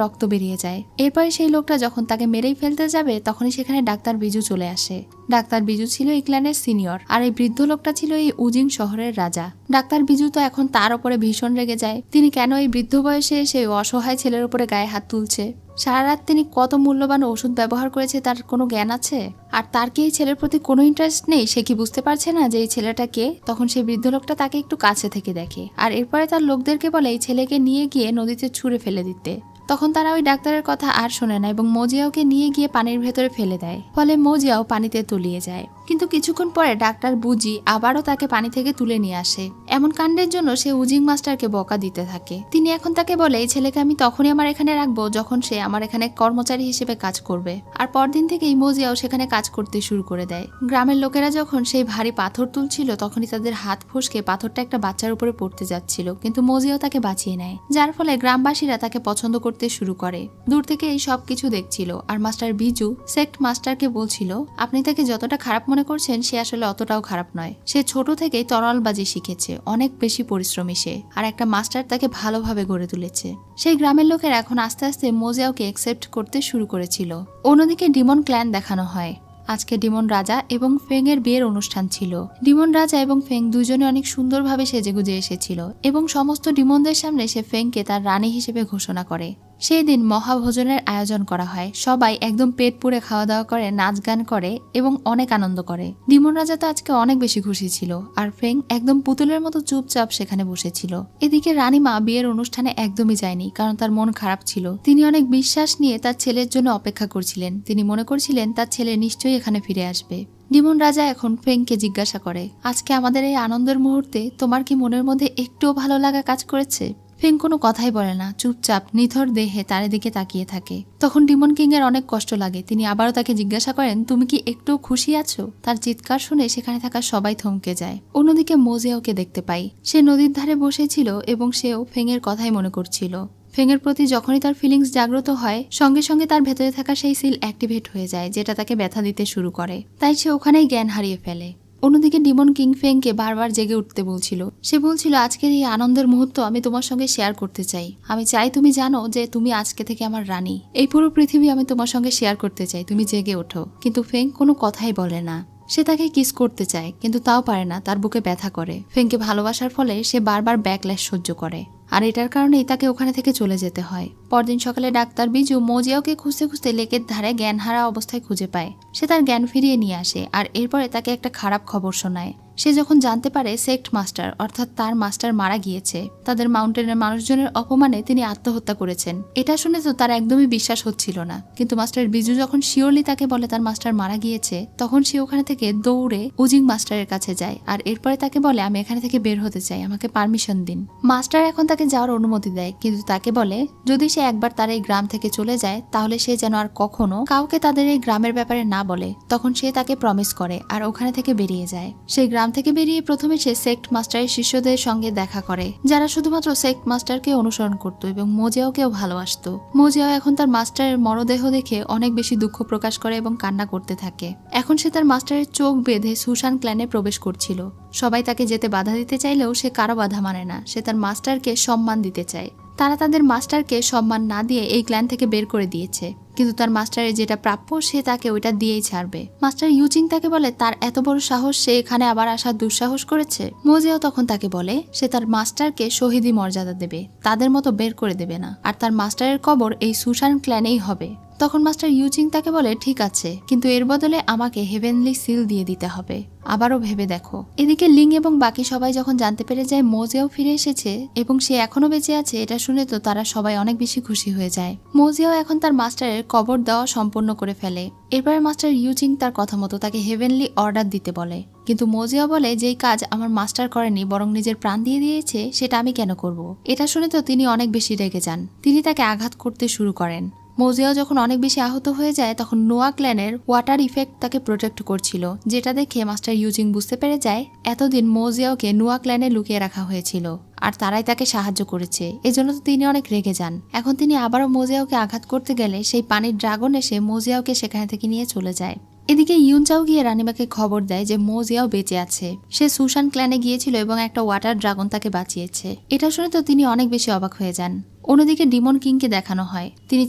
রক্ত বেরিয়ে যায়। এরপরে সেই লোকটা যখন তাকে মেরেই ফেলতে যাবে, তখনই সেখানে ডাক্তার বিজু চলে আসে। ডাক্তার বিজু ছিল এই ক্ল্যানের সিনিয়র, আর এই বৃদ্ধ লোকটা ছিল এই উজিং শহরের রাজা। ডাক্তার বিজু তো এখন তার উপরে ভীষণ রেগে যায়, তিনি কেন এই বৃদ্ধ বয়সে সেই অসহায় ছেলের উপরে গায়ে হাত তুলছে। সারা রাত তিনি কত মূল্যবান ওষুধ ব্যবহার করেছে তার কোনো জ্ঞান আছে? আর তার কি এই ছেলের প্রতি কোনো ইন্টারেস্ট নেই? সে কি বুঝতে পারছে না যে এই ছেলেটা কে? তখন সেই বৃদ্ধ লোকটা তাকে একটু কাছে থেকে দেখে, আর এরপরে তার লোকদেরকে বলে এই ছেলেকে নিয়ে গিয়ে নদীতে ছুঁড়ে ফেলে দিতে। তখন তারা ওই ডাক্তারের কথা আর শোনে না এবং মোজিয়াওকে নিয়ে গিয়ে পানির ভেতরে ফেলে দেয়, ফলে মোজিয়াও পানিতে তলিয়ে যায়। কিন্তু কিছুক্ষণ পরে ডাক্তার বুজি আবারও তাকে পানি থেকে তুলে নিয়ে আসে। এমন কাণ্ডের জন্য সে উজিং মাস্টারকে বকা দিতে থাকে। তিনি এখন তাকে বলে এই ছেলেকে আমি তখনই আমার এখানে রাখবো যখন সে আমার এখানে কর্মচারী হিসেবে কাজ করবে। আর পরদিন থেকেই মোজিয়াও সেখানে কাজ করতে শুরু করে দেয়। গ্রামের লোকেরা যখন সেই ভারী পাথর তুলছিল, তখনই তাদের হাত ফসকে পাথরটা একটা বাচ্চার উপরে পড়তে যাচ্ছিল, কিন্তু মোজিয়াও তাকে বাঁচিয়ে নেয়, যার ফলে গ্রামবাসীরা তাকে পছন্দ করতে শুরু করে। দূর থেকে এই সব কিছু দেখছিল। আর মাস্টার বিজু সেক্ট মাস্টারকে বলছিল আপনি তাকে যতটা খারাপ মনে করছেন সে আসলে অতটাও খারাপ নয়। সে ছোট থেকেই তরলবাজি শিখেছে, অনেক বেশি পরিশ্রমী সে, আর একটা মাস্টার তাকে ভালোভাবে গড়ে তুলেছে। সেই গ্রামের লোকেরা এখন আস্তে আস্তে মোজিয়াওকে অ্যাকসেপ্ট করতে শুরু করেছিল। অন্যদিকে ডিমন ক্ল্যান দেখানো হয়। আজকে ডিমন রাজা এবং ফেং এর বিয়ের অনুষ্ঠান ছিল। ডিমন রাজা এবং ফেং দুজনে অনেক সুন্দরভাবে সেজেগুজে এসেছিল এবং সমস্ত ডিমনদের সামনে সে ফেংকে তার রানী হিসেবে ঘোষণা করে। সেই দিন মহাভোজনের আয়োজন করা হয়, সবাই একদম পেট পুরে খাওয়া দাওয়া করে, নাচ গান করে এবং অনেক আনন্দ করে। ডিমন রাজা তো আজকে অনেক বেশি খুশি ছিল, আর ফেং একদম পুতুলের মতো চুপচাপ সেখানে বসেছিল। এদিকে রানীমা বিয়ের অনুষ্ঠানে একদমই যায়নি, কারণ তার মন খারাপ ছিল। তিনি অনেক বিশ্বাস নিয়ে তার ছেলের জন্য অপেক্ষা করছিলেন। তিনি মনে করছিলেন তার ছেলে নিশ্চয়ই এখানে ফিরে আসবে। ডিমন রাজা এখন ফেংকে জিজ্ঞাসা করে আজকে আমাদের এই আনন্দের মুহূর্তে তোমার কি মনের মধ্যে একটুও ভালো লাগা কাজ করেছে? ফেং কোনো কথাই বলে না, চুপচাপ নিথর দেহে তার দিকে তাকিয়ে থাকে। তখন ডিমন কিং এর অনেক কষ্ট লাগে। তিনি আবারও তাকে জিজ্ঞাসা করেন তুমি কি একটু খুশি আছো? তার চিৎকার শুনে সেখানে থাকা সবাই থমকে যায়। অন্যদিকে মোজিয়াওকে দেখতে পাই, সে নদীর ধারে বসেছিল এবং সেও ফেং এর কথাই মনে করছিল। ফেং এর প্রতি যখনই তার ফিলিংস জাগ্রত হয়, সঙ্গে সঙ্গে তার ভেতরে থাকা সেই সিল অ্যাক্টিভেট হয়ে যায়, যেটা তাকে ব্যথা দিতে শুরু করে। তাই সে ওখানেই জ্ঞান হারিয়ে ফেলে। অন্যদিকে ডিমন কিং ফেংকে বারবার জেগে উঠতে বলছিল। সে বলছিল আজকের এই আনন্দের মুহূর্ত আমি তোমার সঙ্গে শেয়ার করতে চাই। আমি চাই তুমি জানো যে তুমি আজকে থেকে আমার রানী। এই পুরো পৃথিবী আমি তোমার সঙ্গে শেয়ার করতে চাই, তুমি জেগে ওঠো। কিন্তু ফেং কোনো কথাই বলে না। সে তাকে কিস করতে চায়, কিন্তু তাও পারে না, তার বুকে ব্যথা করে। ফেংকে ভালোবাসার ফলে সে বারবার ব্যাকল্যাশ সহ্য করে, আর এটার কারণেই তাকে ওখানে থেকে চলে যেতে হয়। পরদিন সকালে ডাক্তার বিজু মোজিয়াওকে খুঁজতে খুঁজতে লেকের ধারে জ্ঞানহারা অবস্থায় খুঁজে পায়। সে তার জ্ঞান ফিরিয়ে নিয়ে আসে, আর এরপরে তাকে একটা খারাপ খবর শোনায়। সে যখন জানতে পারে সেক্ট মাস্টার অর্থাৎ তার মাস্টার মারা গিয়েছে, তাদের মাউন্টেনের মানুষজনের অপমানে তিনি আত্মহত্যা করেছেন, এটা শুনে তো তার একদমই বিশ্বাস হচ্ছিল না। কিন্তু মাস্টার বিজু যখন শিওরলি তাকে বলে তার মাস্টার মারা গিয়েছে, তখন সে ওখানে থেকে দৌড়ে উজিং মাস্টারের কাছে যায়, আর এরপরে তাকে বলে আমি এখানে থেকে বের হতে চাই, আমাকে পারমিশন দিন। মাস্টার এখন তাকে যাওয়ার অনুমতি দেয়, কিন্তু তাকে বলে যদি সে একবার তার এই গ্রাম থেকে চলে যায় তাহলে সে যেন আর কখনো কাউকে তাদের এই গ্রামের ব্যাপারে না বলে। তখন সে তাকে প্রমিস করে আর ওখানে থেকে বেরিয়ে যায়। সেই গ্রাম থেকে বেরিয়ে প্রথমে সে সেক্ট মাস্টারের শিষ্যদের সঙ্গে দেখা করে, যারা শুধুমাত্র সেক্ট মাস্টারকে অনুসরণ করত এবং মোজিয়াওকেও ভালোবাসতো। মোজিয়াও এখন তার মাস্টারের মরদেহ দেখে অনেক বেশি দুঃখ প্রকাশ করে এবং কান্না করতে থাকে। এখন সে তার মাস্টারের চোখ বেঁধে সুশান ক্ল্যানে প্রবেশ করছিল। সবাই তাকে যেতে বাধা দিতে চাইলেও সে কারো বাধা মানে না। সে তার মাস্টারকে সম্মান দিতে চায়। তারা তাদের মাস্টারকে সম্মান না দিয়ে এই ক্ল্যান থেকে বের করে দিয়েছে, কিন্তু তার মাস্টারের যেটা প্রাপ্য সে তাকে ওইটা দিয়েই ছাড়বে। মাস্টার ইউচিং তাকে বলে তার এত বড় সাহস, সে এখানে আবার আসার দুঃসাহস করেছে। মোজিয়াও তখন তাকে বলে সে তার মাস্টারকে শহীদি মর্যাদা দেবে, তাদের মতো বের করে দেবে না, আর তার মাস্টারের কবর এই সুশান ক্ল্যানেই হবে। তখন মাস্টার ইউজিং তাকে বলে ঠিক আছে, কিন্তু এর বদলে আমাকে হেভেনলি সিল দিয়ে দিতে হবে, আবারও ভেবে দেখো। এদিকে লিং এবং বাকি সবাই যখন জানতে পেরে যায় মোজিয়াও ফিরে এসেছে এবং সে এখনো বেঁচে আছে, এটা শুনে তো তারা সবাই অনেক বেশি খুশি হয়ে যায়। মোজিয়াও এখন তার মাস্টারের কবর দেওয়া সম্পন্ন করে ফেলে। এরপরে মাস্টার ইউজিং তার কথা মতো তাকে হেভেনলি অর্ডার দিতে বলে, কিন্তু মোজিয়া বলে যেই কাজ আমার মাস্টার করেনি বরং নিজের প্রাণ দিয়ে দিয়েছে সেটা আমি কেন করব। এটা শুনে তো তিনি অনেক বেশি রেগে যান, তিনি তাকে আঘাত করতে শুরু করেন। মোজিয়াও যখন অনেক বেশি আহত হয়ে যায় তখন নোয়া ক্ল্যানের ওয়াটার ইফেক্ট তাকে প্রোটেক্ট করছিল, যেটা দেখে মাস্টার ইউজিং বুঝতে পেরে যায় এতদিন মোজিয়াওকে নোয়া ক্ল্যানে লুকিয়ে রাখা হয়েছিল আর তারাই তাকে সাহায্য করেছে। এজন্য তো তিনি অনেক রেগে যান। এখন তিনি আবারও মোজিয়াওকে আঘাত করতে গেলে সেই পানির ড্রাগন এসে মোজিয়াওকে সেখানে থেকে নিয়ে চলে যায়। এদিকে ইউনচাও গিয়ে রানিমাকে খবর দেয় যে মোজিয়াও বেঁচে আছে, সে সুশান ক্ল্যানে গিয়েছিল এবং একটা ওয়াটার ড্রাগন তাকে বাঁচিয়েছে। এটা শুনে তো তিনি অনেক বেশি অবাক হয়ে যান। অন্যদিকে ডিমন কিংকে দেখানো হয়, তিনি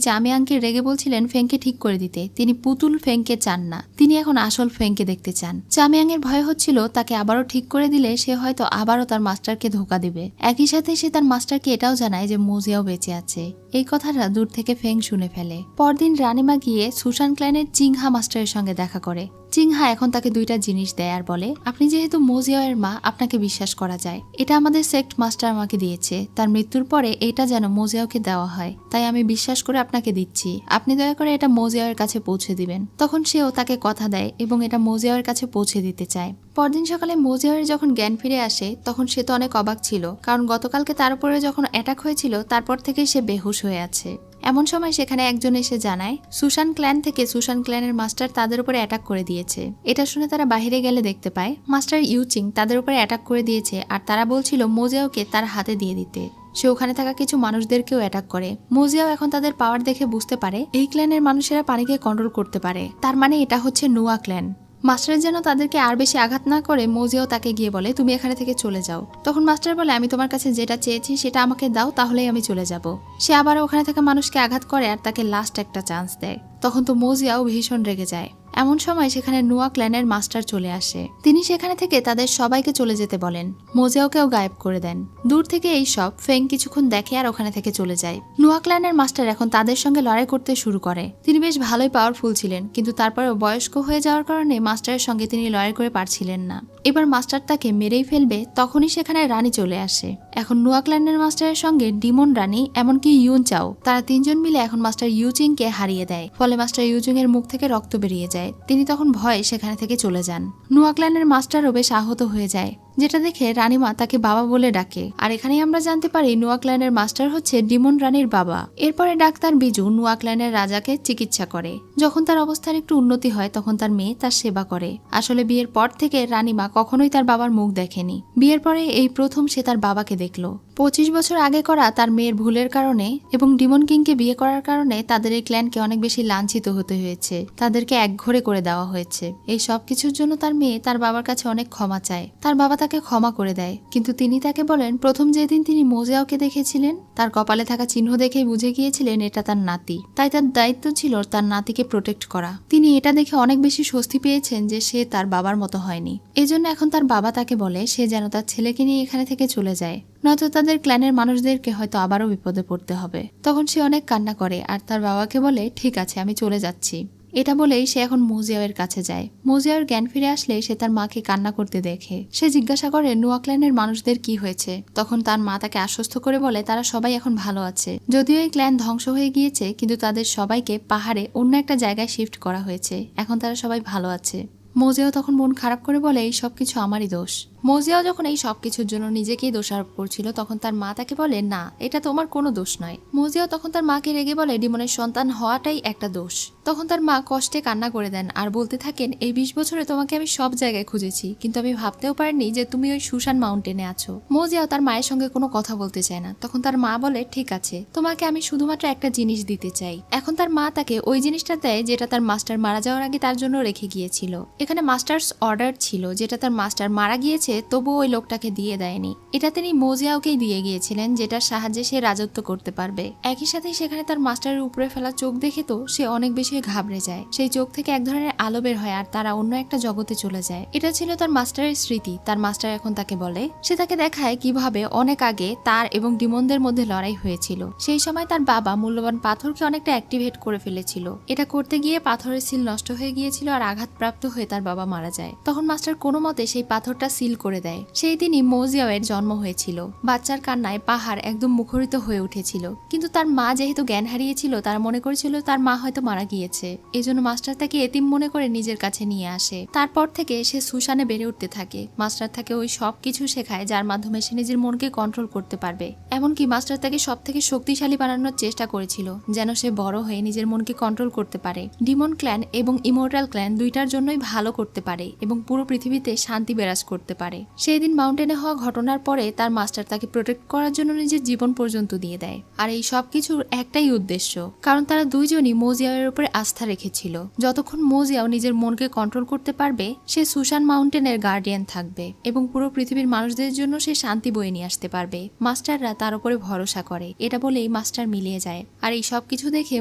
চামিয়াংকে রেগে বলছিলেন ফেংকে ঠিক করে দিতে, তিনি পুতুল ফেংকে চান না, তিনি এখন আসল ফেংকে দেখতে চান। চামিয়াং এর ভয় হচ্ছিল তাকে আবারও ঠিক করে দিলে সে হয়তো আবারও তার মাস্টারকে ধোকা দিবে। একই সাথে সে তার মাস্টারকে এটাও জানায় যে মোজিয়াও বেঁচে আছে। এই কথাটা দূর থেকে ফেং শুনে ফেলে। পরদিন রানিমা গিয়ে সুশান ক্ল্যানের চিংহা মাস্টারের সঙ্গে দেখা করে। চিংহা এখন তাকে দুইটা জিনিস দেয় আর বলে, আপনি যেহেতু মোজিয়াও এর মা, আপনাকে বিশ্বাস করা যায়। এটা আমাদের সেক্ট মাস্টার আমাকে দিয়েছে, তার মৃত্যুর পরে এটা যেন মোজিয়াওকে দেওয়া হয়, তাই আমি বিশ্বাস করে আপনাকে দিচ্ছি, আপনি দয়া করে এটা মোজিয়াও এর কাছে পৌঁছে দিবেন। তখন সেও তাকে কথা দেয় এবং এটা মোজিয়াও এর কাছে পৌঁছে দিতে চায়। পরদিন সকালে মোজিয়াওয়ের যখন জ্ঞান ফিরে আসে তখন সে তো অনেক অবাক ছিল, কারণ গতকালকে তার উপরে যখন অ্যাটাক হয়েছিল তারপর থেকেই সে বেহুশ হয়ে আছে। এমন সময় সেখানে একজন এসে জানায় সুশান ক্ল্যান থেকে সুশান ক্ল্যানের মাস্টার তাদের উপরে অ্যাটাক করে দিয়েছে। এটা শুনে তারা বাইরে গেলে দেখতে পায় মাস্টার ইউচিং তাদের উপরে অ্যাটাক করে দিয়েছে আর তারা বলছিল মোজিয়াওকে তার হাতে দিয়ে দিতে। সে ওখানে থাকা কিছু মানুষদেরকেও অ্যাটাক করে। মোজিয়াও এখন তাদের পাওয়ার দেখে বুঝতে পারে এই ক্ল্যানের মানুষেরা পানিকে কন্ট্রোল করতে পারে, তার মানে এটা হচ্ছে নোয়া ক্ল্যান। মাস্টার যেন তাদেরকে আর বেশি আঘাত না করে মোজিয়াও তাকে গিয়ে বলে তুমি এখানে থেকে চলে যাও। তখন মাস্টার বলে আমি তোমার কাছে যেটা চেয়েছি সেটা আমাকে দাও, তাহলেই আমি চলে যাব। সে আবার ওখানে থাকা মানুষকে আঘাত করে আর তাকে লাস্ট একটা চান্স দেয়। তখন তো মোজিয়াও ভীষণ রেগে যায়। এমন সময় সেখানে নোয়া ক্ল্যানের মাস্টার চলে আসে, তিনি সেখানে থেকে তাদের সবাইকে চলে যেতে বলেন, মোজিয়াওকেও গায়েব করে দেন। দূর থেকে এই সব ফেং কিছুক্ষণ দেখে আর ওখানে থেকে চলে যায়। নোয়া ক্ল্যানের মাস্টার এখন তাদের সঙ্গে লড়াই করতে শুরু করে। তিনি বেশ ভালোই পাওয়ারফুল ছিলেন, কিন্তু তারপরেও বয়স্ক হয়ে যাওয়ার কারণে মাস্টারের সঙ্গে তিনি লড়াই করে পারছিলেন না। এবার মাস্টার তাকে মেরেই ফেলবে, তখনই সেখানে রানী চলে আসে। এখন নোয়া ক্ল্যানের মাস্টারের সঙ্গে ডিমন রানী এমনকি ইউনচাও, তারা তিনজন মিলে এখন মাস্টার ইউচিংকে হারিয়ে দেয়। ফলে মাস্টার ইউচিং এর মুখ থেকে রক্ত বেরিয়ে যায়। তিনি তখন ভয়ে সেখানে থেকে চলে যান। নোয়া ক্ল্যানের মাস্টারও বেশ আহত হয়ে যায়, যেটা দেখে রানীমা তাকে বাবা বলে ডাকে। আর এখানেই আমরা জানতে পারি নোয়া ক্ল্যানের মাস্টার হচ্ছে ডিমন রানীর বাবা। এরপরে ডাক্তার বিজু নোয়া ক্ল্যানের রাজাকে চিকিৎসা করে। যখন তার অবস্থার একটু উন্নতি হয় তখন তার মেয়ে তার সেবা করে। আসলে বিয়ের পর থেকে রানীমা কখনোই তার বাবার মুখ দেখেনি। বিয়ের পরে এই প্রথম সে তার বাবাকে দেখলো। 25 বছর আগে করা তার মেয়ের ভুলের কারণে এবং ডিমন কিংকে বিয়ে করার কারণে তাদের এই ক্ল্যানকে অনেক বেশি লাঞ্ছিত হতে হয়েছে, তাদেরকে একঘরে করে দেওয়া হয়েছে। এই সব কিছুর জন্য তার মেয়ে তার বাবার কাছে অনেক ক্ষমা চায়। তার বাবা তাকে ক্ষমা করে দেয়, কিন্তু তিনি তাকে বলেন প্রথম যেদিন তিনি মোজিয়াওকে দেখেছিলেন তার কপালে থাকা চিহ্ন দেখেই বুঝে গিয়েছিলেন এটা তার নাতি, তাই তার দায়িত্ব ছিল তার নাতিকে প্রোটেক্ট করা। তিনি এটা দেখে অনেক বেশি স্বস্তি পেয়েছেন যে সে তার বাবার মতো হয়নি। এজন্য এখন তার বাবা তাকে বলে সে যেন তার ছেলেকে নিয়ে এখানে থেকে চলে যায়, নয়তো তাদের ক্ল্যানের মানুষদেরকে হয়তো আবারও বিপদে পড়তে হবে। তখন সে অনেক কান্না করে আর তার বাবাকে বলে ঠিক আছে আমি চলে যাচ্ছি। এটা বলেই সে এখন মোজিয়াওয়ের কাছে যায়। মোজিয়াওয়ের জ্ঞান ফিরে আসলে সে তার মাকে কান্না করতে দেখে। সে জিজ্ঞাসা করে নোয়া ক্ল্যানের মানুষদের কি হয়েছে। তখন তার মা তাকে আশ্বস্ত করে বলে তারা সবাই এখন ভালো আছে। যদিও এই ক্ল্যান ধ্বংস হয়ে গিয়েছে, কিন্তু তাদের সবাইকে পাহাড়ে অন্য একটা জায়গায় শিফট করা হয়েছে, এখন তারা সবাই ভালো আছে। মোজিয়াও তখন মন খারাপ করে বলে এই সবকিছু আমারই দোষ। মোজিয়াও যখন এই সবকিছুর জন্য নিজেকেই দোষারোপ করছিল তখন তার মা তাকে বলে না, এটা তোমার কোনো দোষ নয়। মোজিয়াও তখন তার মাকে রেগে বলে ডিমনের সন্তান হওয়াটাই একটা দোষ। তখন তার মা কষ্টে কান্না করে দেন আর বলতে থাকেন এই 20 বছরে তোমাকে আমি সব জায়গায় খুঁজেছি, কিন্তু আমি ভাবতেও পারিনি যে তুমি ওই সুশান মাউন্টেনে আছো। মোজিয়াও তার মায়ের সঙ্গে কোনো কথা বলতে চায় না। তখন তার মা বলে ঠিক আছে, তোমাকে আমি শুধুমাত্র একটা জিনিস দিতে চাই। এখন তার মা তাকে ওই জিনিসটা দেয় যেটা তার মাস্টার মারা যাওয়ার আগে তার জন্য রেখে গিয়েছিল। এখানে মাস্টার্স অর্ডার ছিল যেটা তার মাস্টার মারা গিয়েছে তবুও ওই লোকটাকে দিয়ে দেয়নি। এটা তিনি মোজিয়াওকেই দিয়ে গিয়েছিলেন, যেটার সাহায্যে সে রাজত্ব করতে পারবে। একই সাথে সেখানে তার মাস্টারের উপরে ফেলা চোখ দেখে তো সে অনেক বেশি ঘাবড়ে যায়। সেই চোখ থেকে এক ধরনের আলো বের হয় আর তারা অন্য একটা জগতে চলে যায়। এটা ছিল তার মাস্টারের স্মৃতি। তার মাস্টার এখন তাকে বলে, সে তাকে দেখায় কিভাবে অনেক আগে তার এবং ডিমনদের মধ্যে লড়াই হয়েছিল। সেই সময় তার বাবা মূল্যবান পাথরকে অনেকটা অ্যাক্টিভেট করে ফেলেছিল। এটা করতে গিয়ে পাথরের সিল নষ্ট হয়ে গিয়েছিল আর আঘাতপ্রাপ্ত হয়ে তার বাবা মারা যায়। তখন মাস্টার কোনো মতে সেই পাথরটা সিল করে দেয়। সেই দিনই মোজিয়াওয়ের জন্ম হয়েছিল। বাচ্চার কান্নায় পাহাড় একদম মুখরিত হয়ে উঠেছিল, কিন্তু তার মা যেহেতু জ্ঞান হারিয়েছিল তারা মনে করেছিল তার মা হয়তো মারা গিয়েছে। এজন্য মাস্টার তাকে এতিম মনে করে নিজের কাছে নিয়ে আসে। তারপর থেকে সে সুশানে বেড়ে উঠতে থাকে। মাস্টার তাকে ওই সব কিছু শেখায় যার মাধ্যমে সে নিজের মনকে কন্ট্রোল করতে পারবে। এমনকি মাস্টার তাকে সব থেকে শক্তিশালী বানানোর চেষ্টা করেছিল যেন সে বড় হয়ে নিজের মনকে কন্ট্রোল করতে পারে, ডিমন ক্ল্যান এবং ইমর্টাল ক্ল্যান দুইটার জন্যই ভালো করতে পারে এবং পুরো পৃথিবীতে শান্তি বিরাজ করতে পারে। সেই দিন মাউন্টেনে হওয়া ঘটনার পরে তার মাস্টার তাকে প্রোটেক্ট করার জন্য নিজের জীবন পর্যন্ত দিয়ে দেয়। আর এই সব কিছুর একটাই উদ্দেশ্য, কারণ তারা দুইজনই মোজিয়াওয়ের উপরে আস্থা রেখেছিল। যতক্ষণ মোজিয়াও নিজের মনকে কন্ট্রোল করতে পারবে সে সুশান মাউন্টেনের গার্ডিয়ান থাকবে এবং পুরো পৃথিবীর মানুষদের জন্য সে শান্তি বয়ে নিয়ে আসতে পারবে। মাস্টাররা তার উপরে ভরসা করে। এটা বলেই মাস্টার মিলিয়ে যায়। আর এই সব কিছু দেখে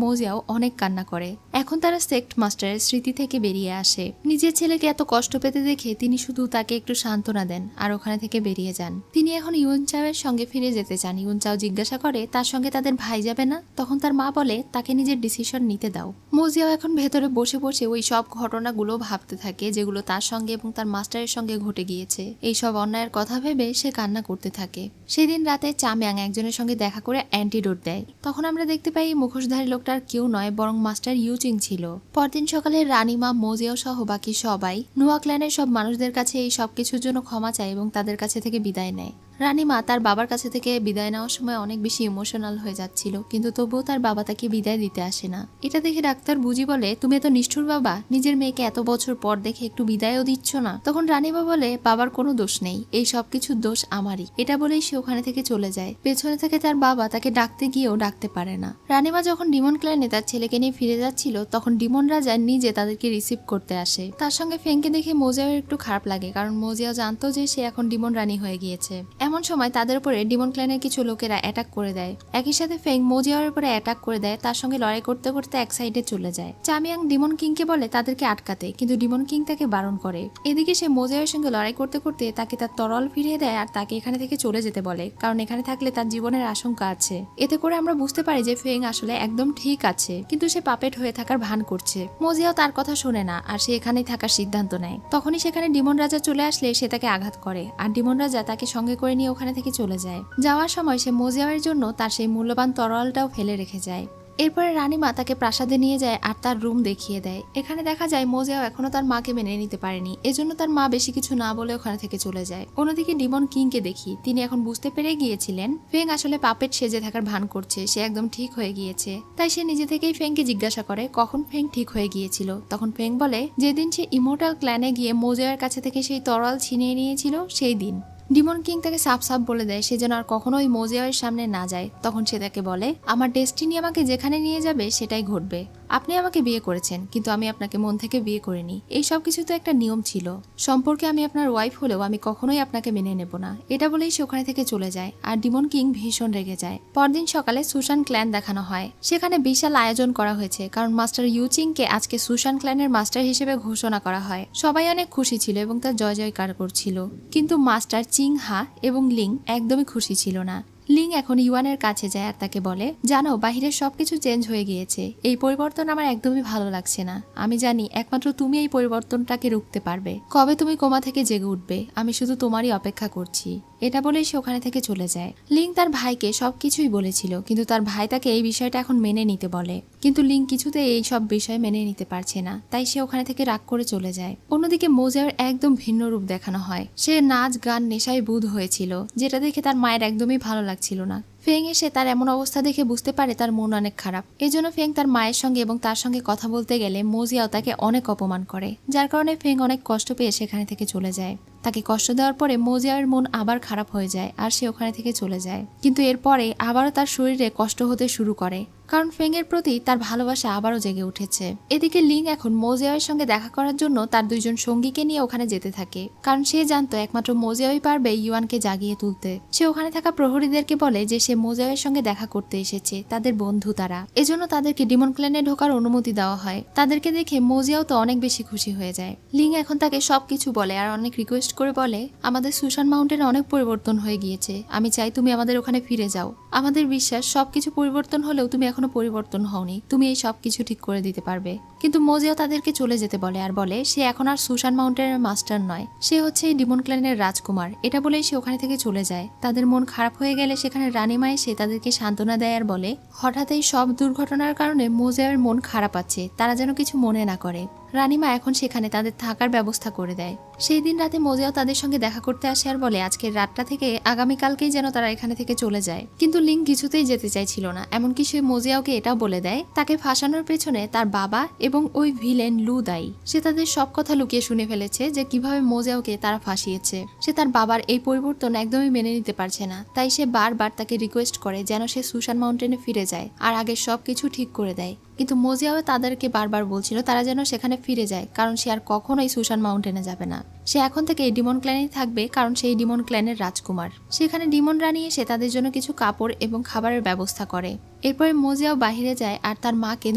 মোজিয়াও অনেক কান্না করে। এখন তারা সেক্ট মাস্টারের স্মৃতি থেকে বেরিয়ে আসে। নিজের ছেলেকে এত কষ্ট পেতে দেখে তিনি শুধু তাকে একটু সান্ত্বনা দেন আর ওখানে থেকে বেরিয়ে যান। তিনি এখন ইউনচাওয়ের সঙ্গে ফিরে যেতে চান। ইউনচাও জিজ্ঞাসা করে তার সঙ্গে তাদের ভাই যাবে না। তখন তার মা বলে তাকে নিজের ডিসিশন নিতে দাও। মোজিয়াও এখন ভেতরে বসে বসে ওই সব ঘটনাগুলো ভাবতে থাকে যেগুলো তার সঙ্গে এবং তার মাস্টারের সঙ্গে ঘটে গিয়েছে। এই সব অন্যায়ের কথা ভেবে সে কান্না করতে থাকে। সেদিন রাতে চামিয়াং একজনের সঙ্গে দেখা করে অ্যান্টিডোট দেয়। তখন আমরা দেখতে পাই মুখোশধারী লোকটার কেউ নয় বরং মাস্টার ইউচিং ছিল। পরদিন সকালে রানীমা, মোজিয়াও সহ বাকি সবাই নোয়া ক্ল্যানের সব মানুষদের কাছে এই সব কিছুর জন্য ক্ষমা চায় এবং তাদের কাছে থেকে বিদায় নেয়। রানীমা তার বাবার কাছে থেকে বিদায় নেওয়ার সময় অনেক বেশি ইমোশনাল হয়ে যাচ্ছিল, কিন্তু তবুও তার বাবা তাকে বিদায় দিতে আসে না। এটা দেখে ডাক্তার বুঝি বলে, তুমি এত নিষ্ঠুর বাবা, নিজের মেয়েকে এত বছর পর দেখে একটু বিদায়ও দিচ্ছ না। তখন রানীমা বলে বাবার কোনো দোষ নেই, এই সব কিছুর দোষ আমারই। এটা বলেই সে ওখানে থেকে চলে যায়। পেছনে থেকে তার বাবা তাকে ডাকতে গিয়েও ডাকতে পারে না। রানীমা যখন ডিমন ক্ল্যানে তার ছেলেকে নিয়ে ফিরে যাচ্ছিল তখন ডিমন রাজা নিজে তাদেরকে রিসিভ করতে আসে। তার সঙ্গে ফেংকে দেখে মোজিয়াওয়ের একটু খারাপ লাগে, কারণ মোজিয়াও জানতো যে সে এখন ডিমন রানী হয়ে গিয়েছে। এমন সময় তাদের উপরে ডিমন ক্ল্যানের কিছু লোকেরা অ্যাটাক করে দেয়। একই সাথে ফেং মোজিয়াওয়ের উপরে অ্যাটাক করে দেয়। তার সঙ্গে লড়াই করতে করতে এক সাইডে চলে যায়। চামিয়াং ডিমন কিংকে বলে তাদেরকে আটকাতে, কিন্তু ডিমন কিং তাকে বারণ করে। এদিকে সে মোজিয়াওয়ের সঙ্গে লড়াই করতে করতে তাকে তার তরল ফিরিয়ে দেয় আর তাকে এখানে থেকে চলে যেতে বলে, কারণ এখানে থাকলে তার জীবনের আশঙ্কা আছে। এতে করে আমরা বুঝতে পারি যে ফেং আসলে একদম ঠিক আছে, কিন্তু সে পাপেট হয়ে থাকার ভান করছে। মোজিয়াও তার কথা শোনে না আর সে এখানেই থাকার সিদ্ধান্ত নেয়। তখনই সেখানে ডিমন রাজা চলে আসলে সে তাকে আঘাত করে আর ডিমন রাজা তাকে সঙ্গে করে নিয়ে ওখানে থেকে চলে যায়। যাওয়ার সময় সে মোজিয়াওয়ের জন্য তার সেই মূল্যবান তরোয়ালটাও ফেলে রেখে যায়। এরপরে রানীমা তাকে প্রাসাদে নিয়ে যায় আর তার রুম দেখিয়ে দেয়। এখানে দেখা যায় মোজিয়াও এখনো তার মাকে মেনে নিতে পারেনি, এজন্য তার মা বেশি কিছু না বলে ওখানে থেকে চলে যায়। অন্যদিকে ডিমন কিংকে দেখি, তিনি এখন বুঝতে পেরে গিয়েছিলেন ফেং আসলে পাপেট সেজে থাকার ভান করছে, সে একদম ঠিক হয়ে গিয়েছে। তাই সে নিজে থেকেই ফেংকে জিজ্ঞাসা করে কখন ফেং ঠিক হয়ে গিয়েছিল। তখন ফেং বলে যেদিন সে ইমোর্টাল ক্ল্যানে গিয়ে মোজিয়াওয়ের কাছে থেকে সেই তরোয়াল ছিনিয়ে নিয়েছিল সেই দিন। ডিমন কিং তাকে সাফ সাফ বলে দেয় সে যেন আর কখনোই মোজিয়াওয়ের সামনে না যায়। তখন সে তাকে বলে আমার ডেস্টিনি আমাকে যেখানে নিয়ে যাবে সেটাই ঘটবে। আপনি আমাকে বিয়ে করেছেন, কিন্তু আমি আপনাকে মন থেকে বিয়ে করিনি। এই সব কিছু তো একটা নিয়ম ছিল। সম্পর্কে আমি আপনার ওয়াইফ হলেও আমি কখনোই আপনাকে মেনে নেব না। এটা বলেই সে ওখানে থেকে চলে যায় আর ডিমন কিং ভীষণ রেগে যায়। পরদিন সকালে সুশান ক্ল্যান দেখানো হয়। সেখানে বিশাল আয়োজন করা হয়েছে, কারণ মাস্টার ইউচিংকে আজকে সুশান ক্ল্যানের মাস্টার হিসেবে ঘোষণা করা হয়। সবাই অনেক খুশি ছিল এবং তার জয় জয়কার করছিল, কিন্তু মাস্টার চিং হা এবং লিং একদমই খুশি ছিল না। লিং এখন ইউয়ানের কাছে যায় আর তাকে বলে জানো বাহিরের সবকিছু চেঞ্জ হয়ে গিয়েছে, এই পরিবর্তন আমার একদমই ভালো লাগছে না। আমি জানি একমাত্র তুমি এই পরিবর্তনটাকে রুখতে পারবে। কবে তুমি কোমা থেকে জেগে উঠবে, আমি শুধু তোমারই অপেক্ষা করছি। এটা বলেই সে ওখানে থেকে চলে যায়। লিং তার ভাইকে সবকিছুই বলেছিল, কিন্তু তার ভাই তাকে এই বিষয়টা এখন মেনে নিতে বলে, কিন্তু লিং কিছুতে এই সব বিষয় মেনে নিতে পারছে না। তাই সে ওখানে থেকে রাগ করে চলে যায়। অন্যদিকে মোজিয়াওয়ের একদম ভিন্ন রূপ দেখানো হয়। সে নাচ গান নেশায় বুঁদ হয়েছিল, যেটা দেখে তার মায়ের একদমই ভালো লাগছিল না। ফেং এসে তার এমন অবস্থা দেখে বুঝতে পারে তার মন অনেক খারাপ। এজন্য ফেং তার মায়ের সঙ্গে এবং তার সঙ্গে কথা বলতে গেলে মোজিয়াও তাকে অনেক অপমান করে, যার কারণে ফেং অনেক কষ্ট পেয়ে সেখানে থেকে চলে যায়। তাকে কষ্ট দেওয়ার পরে মোজিয়াওয়ের মন আবার খারাপ হয়ে যায় আর সে ওখানে থেকে চলে যায়। কিন্তু এরপরে আবারও তার শরীরে কষ্ট হতে শুরু করে, কারণ ফেং এর প্রতি তার ভালোবাসা আবারও জেগে উঠেছে। এদিকে লিং এখন মোজিয়াওয়ের সঙ্গে দেখা করার জন্য তার দুইজন সঙ্গীকে নিয়ে ওখানে যেতে থাকে, কারণ সে জানতো একমাত্র মোজিয়াওই পারবে ইউয়ানকে জাগিয়ে তুলতে। সে ওখানে থাকা প্রহরীদেরকে বলে যে সে মোজিয়াওয়ের সঙ্গে দেখা করতে এসেছে, তাদের বন্ধু তারা, এজন্য তাদেরকে ডিমন ক্ল্যানে ঢোকার অনুমতি দেওয়া হয়। তাদেরকে দেখে মোজিয়াও তো অনেক বেশি খুশি হয়ে যায়। লিং এখন তাকে সবকিছু বলে আর অনেক রিকোয়েস্ট করে বলে আমাদের সুশান মাউন্টেনে অনেক পরিবর্তন হয়ে গিয়েছে, আমি চাই তুমি আমাদের ওখানে ফিরে যাও। আমাদের বিশ্বাস সবকিছু পরিবর্তন হলেও তুমি এখনো পরিবর্তন হওনি, তুমি এই সব কিছু ঠিক করে দিতে পারবে। কিন্তু মোজিয়াও তাদেরকে চলে যেতে বলে আর বলে সে এখন আর সুশান মাউন্টেনের মাস্টার নয়, সে হচ্ছে এই ডিমন ক্ল্যানের রাজকুমার। এটা বলেই সে ওখানে থেকে চলে যায়। তাদের মন খারাপ হয়ে গেলে সেখানে রানীমা এসে তাদেরকে সান্ত্বনা দেয় আর বলে হঠাৎ এই সব দুর্ঘটনার কারণে মোজিয়ার মন খারাপ আছে, তারা যেন কিছু মনে না করে। রানীমা এখন সেখানে তাদের থাকার ব্যবস্থা করে দেয়। সেই দিন রাতে মোজিয়াও তাদের সঙ্গে দেখা করতে আসে আর বলে আজকের রাতটা থেকে আগামীকালকেই যেন তারা এখানে থেকে চলে যায়। কিন্তু লিং কিছুতেই যেতে চাইছিল না, এমনকি সে মোজিয়াওকে এটাও বলে দেয় তাকে ফাঁসানোর পেছনে তার বাবা এবং ওই ভিলেন লু দায়ী। সে তাদের সব কথা লুকিয়ে শুনে ফেলেছে যে কিভাবে মোজিয়াওকে তারা ফাঁসিয়েছে। সে তার বাবার এই পরিবর্তন একদমই মেনে নিতে পারছে না, তাই সে বারবার তাকে রিকোয়েস্ট করে যেন সে সুশান মাউন্টেনে ফিরে যায় আর আগের সবকিছু ঠিক করে দেয়। কিন্তু মোজিয়াও তাদেরকে বারবার বলছিল তারা যেন সেখানে ফিরে যায়, কারণ সে আর কখনোই সুশান মাউন্টেনে যাবে না। সে এখন থেকে এই ডিমন ক্ল্যানেই থাকবে, কারণ সেই ডিমন ক্ল্যানের রাজকুমার। সেখানে ডিমন রানী এসে তাদের জন্য কিছু কাপড় এবং খাবারের ব্যবস্থা করে। এরপরে মোজিয়াও বাহিরে যায় আর তার মাকে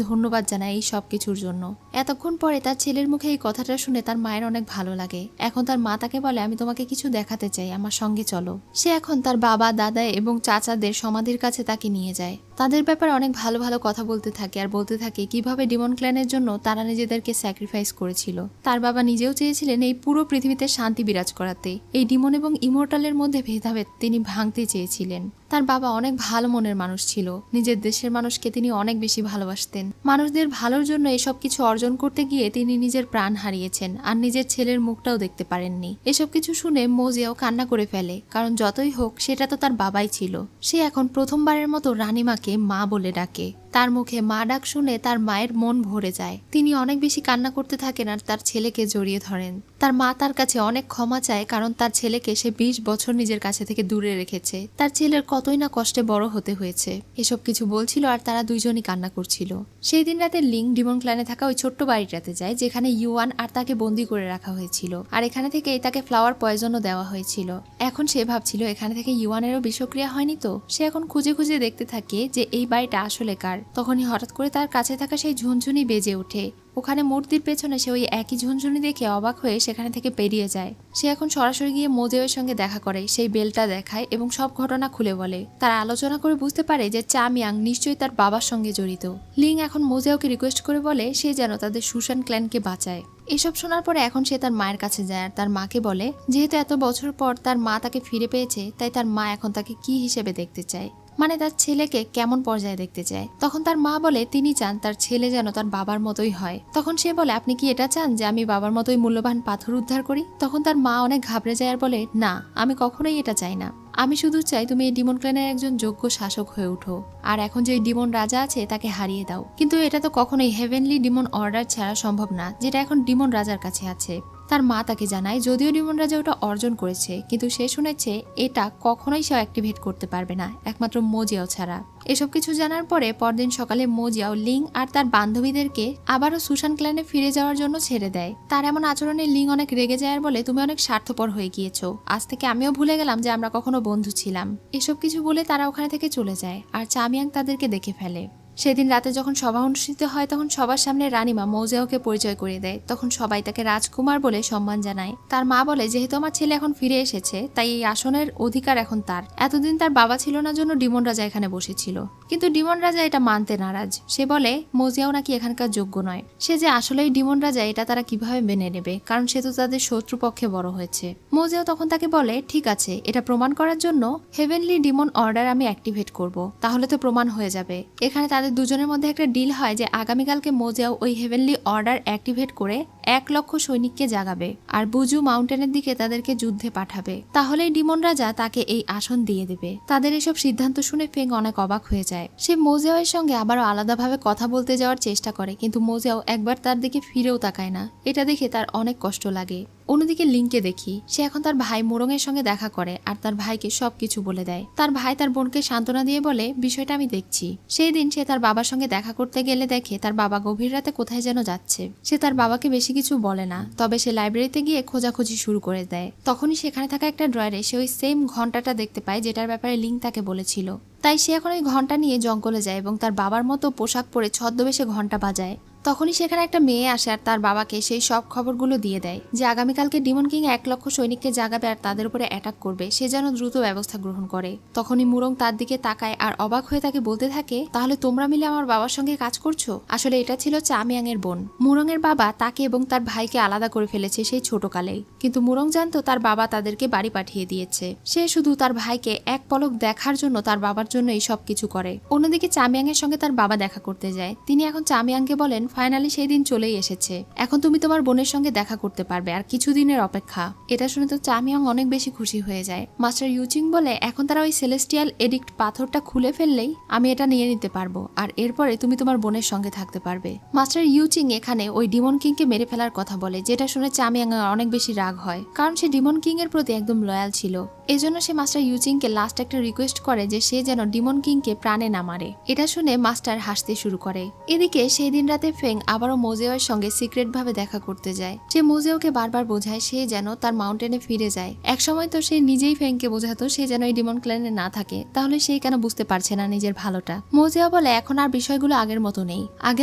ধন্যবাদ জানায় এই সব কিছুর জন্য। এতক্ষণ পরে তার ছেলের মুখে এই কথাটা শুনে তার মায়ের অনেক ভালো লাগে। এখন তার মা তাকে বলে আমি তোমাকে কিছু দেখাতে চাই, আমার সঙ্গে চলো। সে এখন তার বাবা, দাদা এবং চাচাদের সমাধির কাছে তাকে নিয়ে যায়। তাদের ব্যাপারে অনেক ভালো ভালো কথা বলতে থাকে আর বলতে থাকে কিভাবে ডিমন ক্ল্যানের জন্য তারা নিজেদেরকে স্যাক্রিফাইস করেছিল। তার বাবা নিজেও চেয়েছিলেন এই পুরো পৃথিবীতে শান্তি বিরাজ করাতে, এই ডিমন এবং ইমোর্টালের মধ্যে ভেদাভেদ তিনি ভাঙতে চেয়েছিলেন। তার বাবা অনেক ভালো মনের মানুষ ছিল, নিজের দেশের মানুষকে তিনি অনেক বেশি ভালোবাসতেন। মানুষদের ভালোর জন্য এসব কিছু অর্জন করতে গিয়ে তিনি নিজের প্রাণ হারিয়েছেন আর নিজের ছেলের মুখটাও দেখতে পারেননি। এসব কিছু শুনে মোজিয়াও কান্না করে ফেলে, কারণ যতই হোক সেটা তো তার বাবাই ছিল। সে এখন প্রথমবারের মতো রানীমাকে মা বলে ডাকে। তার মুখে মা ডাক শুনে তার মায়ের মন ভরে যায়। তিনি অনেক বেশি কান্না করতে থাকেন আর তার ছেলেকে জড়িয়ে ধরেন। তার মা তার কাছে অনেক ক্ষমা চায়, কারণ তার ছেলেকে সে 20 বছর নিজের কাছে থেকে দূরে রেখেছে। তার ছেলের কতই না কষ্টে বড় হতে হয়েছে। এসব কিছু বলছিল আর তারা দুইজনই কান্না করছিল। সেই দিন রাতে লিং ডিমন ক্ল্যানে থাকা ওই ছোট্ট বাড়িটাতে যায় যেখানে ইউয়ান আর তাকে বন্দি করে রাখা হয়েছিল, আর এখানে থেকে তাকে ফ্লাওয়ার পয়জনও দেওয়া হয়েছিল। এখন সে ভাবছিল এখানে থেকে ইউয়ানেরও বিষক্রিয়া হয়নি তো। সে এখন খুঁজে খুঁজে দেখতে থাকে যে এই বাড়িটা আসলে কার। তখনই হঠাৎ করে তার কাছে থাকা সেই ঝুনঝুনি বেজে ওঠে। ওখানে মূর্তির পেছনে সে ওই একই ঝুনঝুনি দেখে অবাক হয়ে সেখানে থেকে বেরিয়ে যায়। সে এখন সরাসরি গিয়ে মোজিয়াওর সঙ্গে দেখা করে, সেই বেলটা দেখায় এবং সব ঘটনা খুলে বলে। তারা আলোচনা করে বুঝতে পারে যে চামিয়াং নিশ্চয়ই তার বাবার সঙ্গে জড়িত। লিং এখন মোজিয়াওকে রিকোয়েস্ট করে বলে সে যেন তাদের সুশান ক্ল্যানকে বাঁচায়। এসব শোনার পরে এখন সে তার মায়ের কাছে যায় আর তার মাকে বলে যেহেতু এত বছর পর তার মা তাকে ফিরে পেয়েছে, তাই তার মা এখন তাকে কি হিসেবে দেখতে চায়, মানে তার ছেলেকে কেমন পর্যায়ে দেখতে চায়। তখন তার মা বলে তিনি চান তার ছেলে যেন তার বাবার মতোই হয়। তখন সে বলে আপনি কি এটা চান যে আমি বাবার মতোই মূল্যবান পাথর উদ্ধার করি? তখন তার মা অনেক ঘাবড়ে যায় আর বলে না, আমি কখনোই এটা চাই না। আমি শুধু চাই তুমি এই ডিমন ক্ল্যানের একজন যোগ্য শাসক হয়ে ওঠো, আর এখন যে ডিমন রাজা আছে তাকে হারিয়ে দাও। কিন্তু এটা তো কখনোই হেভেনলি ডিমন অর্ডার ছাড়া সম্ভব না, যেটা এখন ডিমন রাজার কাছে আছে। তার মা তাকে জানায় যদিও ডিমন রাজা ওটা অর্জন করেছে, কিন্তু সে শুনেছে এটা কখনোই সে অ্যাক্টিভেট করতে পারবে না, একমাত্র মোজিয়াও ছাড়া। এসব কিছু জানার পরে পরদিন সকালে মোজিয়াও লিং আর তার বান্ধবীদেরকে আবারও সুশান ক্ল্যানে ফিরে যাওয়ার জন্য ছেড়ে দেয়। তার এমন আচরণে লিং অনেক রেগে যায় আর বলে তুমি অনেক স্বার্থপর হয়ে গিয়েছো, আজ থেকে আমিও ভুলে গেলাম যে আমরা কখনো বন্ধু ছিলাম। এসব কিছু বলে তারা ওখানে থেকে চলে যায় আর চামিয়াং তাদেরকে দেখে ফেলে। সেদিন রাতে যখন সভা অনুষ্ঠিত হয় তখন সবার সামনে রানীমা মোজিয়াওকে পরিচয় করিয়ে দেয়। তখন সবাই তাকে রাজকুমার বলে সম্মান জানায়। তার মা বলে যেহেতু আমার ছেলে এখন ফিরে এসেছে তাই এই আসনের অধিকার এখন তার। এতদিন তার বাবা ছিল না জন্য ডিমন রাজা এখানে বসেছিল, কিন্তু ডিমন রাজা এটা মানতে নারাজ। সে বলে মোজিয়াও নাকি এখানকার যোগ্য নয়। সে যে আসলেই ডিমন রাজা এটা তারা কিভাবে মেনে নেবে, কারণ সে তো তাদের শত্রুপক্ষে বড় হয়েছে। মোজিয়াও তখন তাকে বলে ঠিক আছে, এটা প্রমাণ করার জন্য হেভেনলি ডিমন অর্ডার আমি অ্যাক্টিভেট করব, তাহলে তো প্রমাণ হয়ে যাবে। এখানে তাদের দুজনের মধ্যে একটা ডিল হয় যে আগামীকালকে মোজিয়াও ওই হেভেনলি অর্ডার অ্যাক্টিভেট করে 1 লক্ষ সৈনিককে জাগাবে আর বুজু মাউন্টেনের দিকে তাদেরকে যুদ্ধে পাঠাবে, তাহলেই ডিমন রাজা তাকে এই আসন দিয়ে দেবে। তাদের এসব সিদ্ধান্ত শুনে ফেং অনেক অবাক হয়ে যায়। সে মোজিয়াও এর সঙ্গে আবারও আলাদাভাবে কথা বলতে যাওয়ার চেষ্টা করে, কিন্তু মোজিয়াও একবার তার দিকে ফিরেও তাকায় না। এটা দেখে তার অনেক কষ্ট লাগে। অন্যদিকে লিংকে দেখি সে এখন তার ভাই মোরং এর সঙ্গে দেখা করে আর তার ভাইকে সবকিছু বলে দেয়। তার ভাই তার বোনকে সান্ত্বনা দিয়ে বলে বিষয়টা আমি দেখছি। সেই দিন সে তার বাবার সঙ্গে দেখা করতে গেলে দেখে তার বাবা গভীর রাতে কোথায় যেন যাচ্ছে। সে তার বাবাকে বেশি কিছু বলে না, তবে সে লাইব্রেরিতে গিয়ে খোঁজাখুঁজি শুরু করে দেয়। তখনই সেখানে থাকা একটা ড্রয়ারে সে ওই সেম ঘন্টাটা দেখতে পায় যেটার ব্যাপারে লিং তাকে বলেছিল। তাই সে এখন ওই ঘন্টা নিয়ে জঙ্গলে যায় এবং তার বাবার মতো পোশাক পরে ছদ্মবেশে ঘন্টা বাজায়। তখনই সেখানে একটা মেয়ে আসে আর তার বাবাকে সেই সব খবরগুলো দিয়ে দেয় যে আগামীকালকে ডিমন কিং 1,00,000 সৈনিককে জাগাবে আর তাদের উপরে অ্যাটাক করবে, সে যেন দ্রুত ব্যবস্থা গ্রহণ করে। তখনই মুরং তার দিকে তাকায় আর অবাক হয়ে তাকে বলতে থাকে, তাহলে তোমরা মিলে আমার বাবার সঙ্গে কাজ করছো? আসলে এটা ছিল চামিয়াং এর বোন। মুরং এর বাবা তাকে এবং তার ভাইকে আলাদা করে ফেলেছে সেই ছোটকালেই, কিন্তু মুরং জানতো তার বাবা তাদেরকে বাড়ি পাঠিয়ে দিয়েছে। সে শুধু তার ভাইকে এক পলক দেখার জন্য তার বাবার জন্য এই সব কিছু করে। অন্যদিকে চামিয়াং এর সঙ্গে তার বাবা দেখা করতে যায়। তিনি এখন চামিয়াংকে বলেন, ফাইনালি সেই দিন চলেই এসেছে, এখন তুমি তোমার বোনের সঙ্গে দেখা করতে পারবে, আর কিছুদিনের অপেক্ষা। এটা শুনে তো চামিয়াং অনেক বেশি খুশি হয়ে যায়। মাস্টার ইউচিং বলে, এখন তারা ওই সেলেস্টিয়াল এডিক্ট পাথরটা খুলে ফেললেই আমি এটা নিয়ে নিতে পারবো, আর এরপরে তুমি তোমার বোনের সঙ্গে থাকতে পারবে। মাস্টার ইউচিং এখানে ওই ডিমন কিংকে মেরে ফেলার কথা বলে, যেটা শুনে চামিয়াং অনেক বেশি রাগ হয়, কারণ সে ডিমন কিং এর প্রতি একদম লয়াল ছিল। এজন্য সে মাস্টার ইউচিংকে লাস্ট একটা রিকোয়েস্ট করে যে সে যেন ডিমন কিংকে প্রাণে না মারে। এটা শুনে মাস্টার হাসতে শুরু করে। এদিকে সেই দিন রাতে ফেং আবারও মোজেওর সঙ্গে সিক্রেট ভাবে দেখা করতে যায়। সে মোজেওকে বারবার বোঝায় সে যেন তার মাউন্টেনে ফিরে যায়। একসময় তো সে নিজেই ফেংকে বোঝাতো সে যেন এই ডিমন ক্ল্যানে না থাকে, তাহলে সে কেন বুঝতে পারছে না নিজের ভালোটা। মোজেও বলে, এখন আর বিষয়গুলো আগের মতো নেই। আগে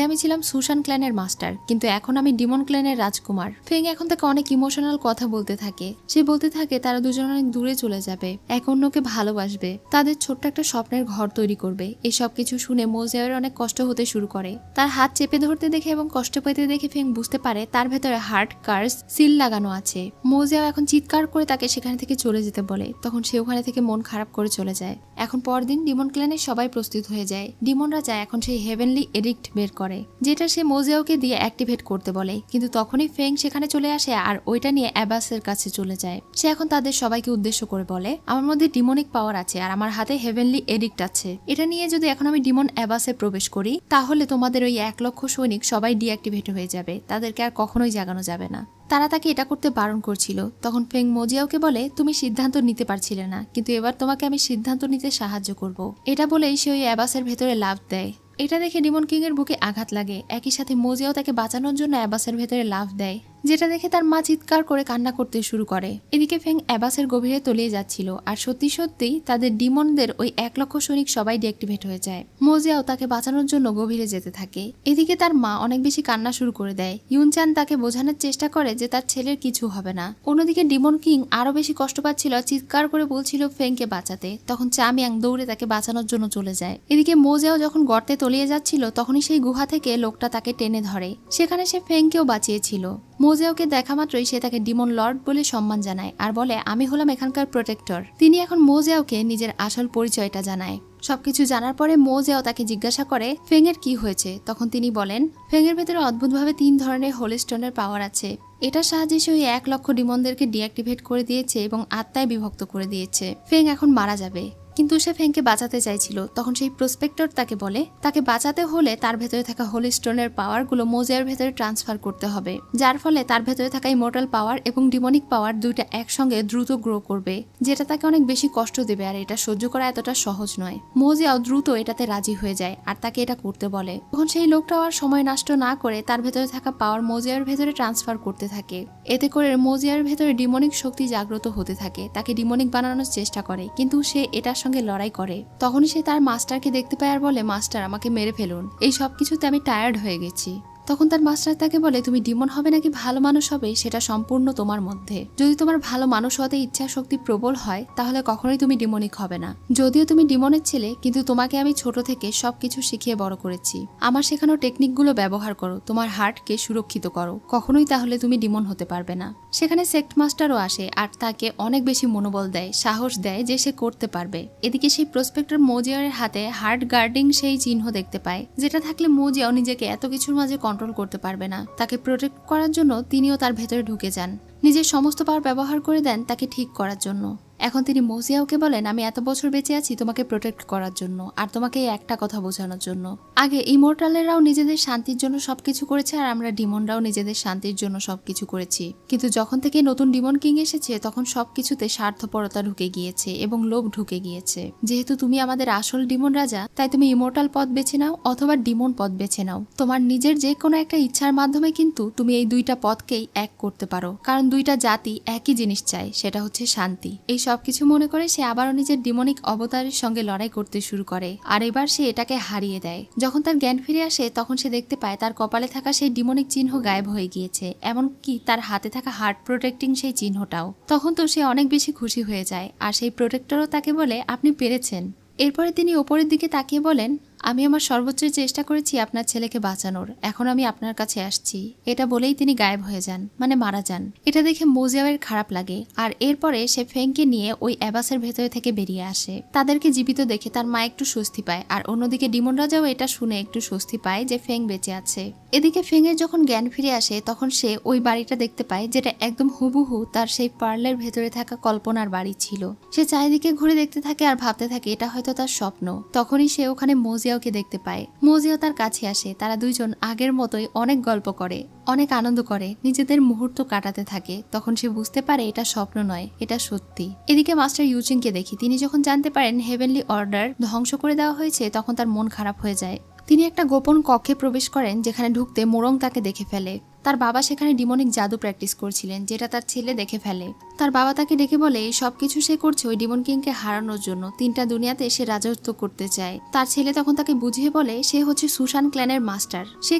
আমি ছিলাম সুশান ক্ল্যানের মাস্টার, কিন্তু এখন আমি ডিমন ক্ল্যানের রাজকুমার। ফেং এখন তাকে অনেক ইমোশনাল কথা বলতে থাকে। সে বলতে থাকে তারা দুজন অনেক দূরে চলে যাবে, এক অন্যকে ভালোবাসবে, তাদের ছোট্ট একটা স্বপ্নের ঘর তৈরি করবে। এই সব কিছু শুনে মোজেওর অনেক কষ্ট হতে শুরু করে। তার হাত চেপে ধরতে দেখে এবং কষ্ট পেতে দেখে ফেং বুঝতে পারে তার ভেতরে হার্ট কার্স সিল লাগানো আছে। মোজেও এখন চিৎকার করে তাকে সেখান থেকে চলে যেতে বলে। তখন সে ওখানে থেকে মন খারাপ করে চলে যায়। এখন পরদিন ডিমন ক্ল্যানের সবাই প্রস্তুত হয়ে যায়। ডিমন রাজা এখন সেই হেভেনলি এডিক্ট বের করে, যেটা সে মোজেওকে দিয়ে অ্যাক্টিভেট করতে বলে, কিন্তু তখনই ফেং সেখানে চলে আসে আর ওইটা নিয়ে অ্যাবাসের কাছে চলে যায়। সে এখন তাদের সবাইকে উদ্দেশ্য করে বলে, আমার মধ্যে ডিমনিক পাওয়ার আছে আর আমার হাতে হেভেনলি এডিক্ট আছে। এটা নিয়ে যদি এখন আমি ডিমন অ্যাবাসে প্রবেশ করি, তাহলে তোমাদের ওই 1,00,000 সৈনিক সবাই ডিঅ্যাক্টিভেট হয়ে যাবে, তাদেরকে আর কখনোই জাগানো যাবে না। তারা তাকে এটা করতে বারণ করছিল। তখন ফেং মোজিয়াওকে বলে, তুমি সিদ্ধান্ত নিতে পারছিলে না, কিন্তু এবার তোমাকে আমি সিদ্ধান্ত নিতে সাহায্য করব। এটা বলেই সে ওই অ্যাবাসের ভেতরে লাফ দেয়। এটা দেখে ডিমন কিং এর বুকে আঘাত লাগে। একই সাথে মোজিয়াও তাকে বাঁচানোর জন্য অ্যাবাসের ভেতরে লাফ দেয়, যেটা দেখে তার মা চিৎকার করে কান্না করতে শুরু করে। এদিকে ফেং অ্যাবাসের গভীরে তলিয়ে যাচ্ছিল, আর সত্যি সত্যিই তাদের ডিমনদের ওই 1,00,000 সৈনিক সবাই ডিঅ্যাক্টিভেট হয়ে যায়। মোজিয়াও তাকে বাঁচানোর জন্য গভীরে যেতে থাকে। এদিকে তার মা অনেক বেশি কান্না শুরু করে দেয়। ইউনচান তাকে বোঝানোর চেষ্টা করে যে তার ছেলের কিছু হবে না। অন্যদিকে ডিমন কিং আরো বেশি কষ্ট পাচ্ছিল, চিৎকার করে বলছিল ফেংকে বাঁচাতে। তখন চামিয়াং দৌড়ে তাকে বাঁচানোর জন্য চলে যায়। এদিকে মোজিয়াও যখন গর্তে তলিয়ে যাচ্ছিল, তখনই সেই গুহা থেকে লোকটা তাকে টেনে ধরে। সেখানে সে ফেংকেও বাঁচিয়েছিল। মোজেওকে দেখা মাত্রই সে তাকে ডিমন লর্ড বলে সম্মান জানায় আর বলে, আমি হলাম এখানকার প্রোটেক্টর। তিনি এখন মোজেওকে নিজের আসল পরিচয়টা জানায়। সবকিছু জানার পরে মোজেও তাকে জিজ্ঞাসা করে ফেং এর কি হয়েছে। তখন তিনি বলেন, ফেং এর ভেতরে অদ্ভুতভাবে 3 ধরনের হোলিস্টোনের পাওয়ার আছে। এটার সাহায্যে সে ওই 1,00,000 ডিমনদেরকে ডিঅ্যাক্টিভেট করে দিয়েছে এবং আত্মায় বিভক্ত করে দিয়েছে। ফেং এখন মারা যাবে, কিন্তু সে ফেংকে বাঁচাতে চাইছিল। তখন সেই প্রসপেক্টর তাকে বলে, তাকে বাঁচাতে হলে তার ভেতরে থাকা হোলি স্টোনের পাওয়ারগুলো মোজের ভেতরে ট্রান্সফার করতে হবে, যার ফলে তার ভেতরে থাকা ইমর্টাল পাওয়ার এবং ডিমনিক পাওয়ার দুইটা একসঙ্গে দ্রুত গ্রো করবে, যেটা তাকে অনেক বেশি কষ্ট দেবে। আর এটা সহ্য করা এতটা সহজ নয়। মোজিয়াও দ্রুত এটাতে রাজি হয়ে যায় আর তাকে এটা করতে বলে। তখন সেই লোকটাও আর সময় নষ্ট না করে তার ভেতরে থাকা পাওয়ার মোজিয়ার ভেতরে ট্রান্সফার করতে থাকে। এতে করে মোজিয়ার ভেতরে ডিমনিক শক্তি জাগ্রত হতে থাকে। তাকে ডিমনিক বানানোর চেষ্টা করে, কিন্তু সে এটার সঙ্গে লড়াই করে। তখনই সে তার মাস্টারকে দেখতে পায় আর বলে, মাস্টার আমাকে মেরে ফেলুন, এই সব কিছুতে আমি টায়ার্ড হয়ে গেছি। তখন তার মাস্টার তাকে বলে, তুমি ডিমন হবে নাকি ভালো মানুষ হবে সেটা সম্পূর্ণ তোমার মধ্যে। যদি তোমার ভালো মানুষ হতে ইচ্ছা শক্তি প্রবল হয়, তাহলে কখনোই তুমি ডিমনিক হবে না। যদিও তুমি ডিমনের ছেলে, কিন্তু তোমাকে আমি ছোট থেকে সবকিছু শিখিয়ে বড় করেছি। আমার শেখানো টেকনিকগুলো ব্যবহার করো, তোমার হার্টকে সুরক্ষিত করো, কখনোই তাহলে তুমি ডিমন হতে পারবে না। সেখানে সেক্ট মাস্টারও আসে আর তাকে অনেক বেশি মনোবল দেয়, সাহস দেয় যে সে করতে পারবে। এদিকে সেই প্রসপেক্টর মোজিয়ারের হাতে হার্ট গার্ডিং সেই চিহ্ন দেখতে পায়, যেটা থাকলে মোজিয়াও নিজেকে এত কিছুর মাঝে কন্ট্রোল করতে পারবে না। তাকে প্রোটেক্ট করার জন্য তিনিও তার ভেতরে ঢুকে যান, নিজের সমস্ত পাওয়ার ব্যবহার করে দেন তাকে ঠিক করার জন্য। এখন তিনি মোজিয়াওকে বলেন, আমি এত বছর বেঁচে আছি তোমাকে প্রোটেক্ট করার জন্য, আর তোমাকে এই একটা কথা বোঝানোর জন্য। আগে ইমর্টালেরাও নিজেদের শান্তির জন্য সবকিছু করেছে, আর আমরা ডিমনরাও নিজেদের শান্তির জন্য সবকিছু করেছি। কিন্তু যখন থেকে নতুন ডিমন কিং এসেছে, তখন সবকিছুতে স্বার্থপরতা ঢুকে গিয়েছে এবং লোভ ঢুকে গিয়েছে। যেহেতু তুমি আমাদের আসল ডিমন রাজা, তাই তুমি ইমর্টাল পথ বেছে নাও অথবা ডিমন পথ বেছে নাও। তোমার নিজের যে কোনো একটা ইচ্ছার মাধ্যমে কিন্তু তুমি এই দুইটা পথকেই এক করতে পারো, কারণ দুইটা জাতি একই জিনিস চায়, সেটা হচ্ছে শান্তি। এই সব সবকিছু মনে করে সে আবারও নিজের ডিমনিক অবতারের সঙ্গে লড়াই করতে শুরু করে, আর এবার সে এটাকে হারিয়ে দেয়। যখন তার জ্ঞান ফিরে আসে তখন সে দেখতে পায় তার কপালে থাকা সেই ডিমনিক চিহ্ন গায়েব হয়ে গিয়েছে, এমনকি তার হাতে থাকা হার্ট প্রোটেক্টিং সেই চিহ্নটাও। তখন তো সে অনেক বেশি খুশি হয়ে যায়, আর সেই প্রোটেক্টরও তাকে বলে আপনি পেরেছেন। এরপরে তিনি ওপরের দিকে তাকিয়ে বলেন, আমি আমার সর্বোচ্চ চেষ্টা করেছি আপনার ছেলেকে বাঁচানোর, এখন আমি আপনার কাছে আসছি। এটা বলেই তিনি গায়েব হয়ে যান, মানে মারা যান। এটা দেখে মোজিয়াওয়ের খারাপ লাগে, আর এরপরে সে ফেংকে নিয়ে ওই অ্যাবাসের ভেতরে থেকে বেরিয়ে আসে। তাদেরকে জীবিত দেখে তার মা একটু স্বস্তি পায়, আর অন্যদিকে ডিমন রাজাও এটা শুনে একটু স্বস্তি পায় যে ফেং বেঁচে আছে। এদিকে ফেংয়ের যখন জ্ঞান ফিরে আসে তখন সে ওই বাড়িটা দেখতে পায় যেটা একদম হুবহু তার সেই পার্লের ভেতরে থাকা কল্পনার বাড়ি ছিল। সে চারিদিকে ঘুরে দেখতে থাকে আর ভাবতে থাকে এটা হয়তো তার স্বপ্ন। তখনই সে ওখানে মোজিয়াওকে দেখতে পায়। মোজিয়াও তার কাছে আসে, তারা দুইজন আগের মতোই অনেক গল্প করে, অনেক আনন্দ করে, নিজেদের মুহূর্ত কাটাতে থাকে। তখন সে বুঝতে পারে এটা স্বপ্ন নয়, এটা সত্যি। এদিকে মাস্টার ইউচিংকে দেখি, তিনি যখন জানতে পারেন হেভেনলি অর্ডার ধ্বংস করে দেওয়া হয়েছে তখন তার মন খারাপ হয়ে যায়। তিনি একটা গোপন কক্ষে প্রবেশ করেন যেখানে ঢুকতে মোরং তাকে দেখে ফেলে। তার বাবা সেখানে ডিমনিক জাদু প্র্যাকটিস করছিলেন, যেটা তার ছেলে দেখে ফেলে। তার বাবা তাকে ডেকে বলে এই সবকিছু সে করছে ওই ডিমন কিংকে হারানোর জন্য, 3টা দুনিয়াতে সে রাজত্ব করতে চায়। তার ছেলে তখন তাকে বুঝিয়ে বলে সে হচ্ছে সুশান ক্ল্যানের মাস্টার, সে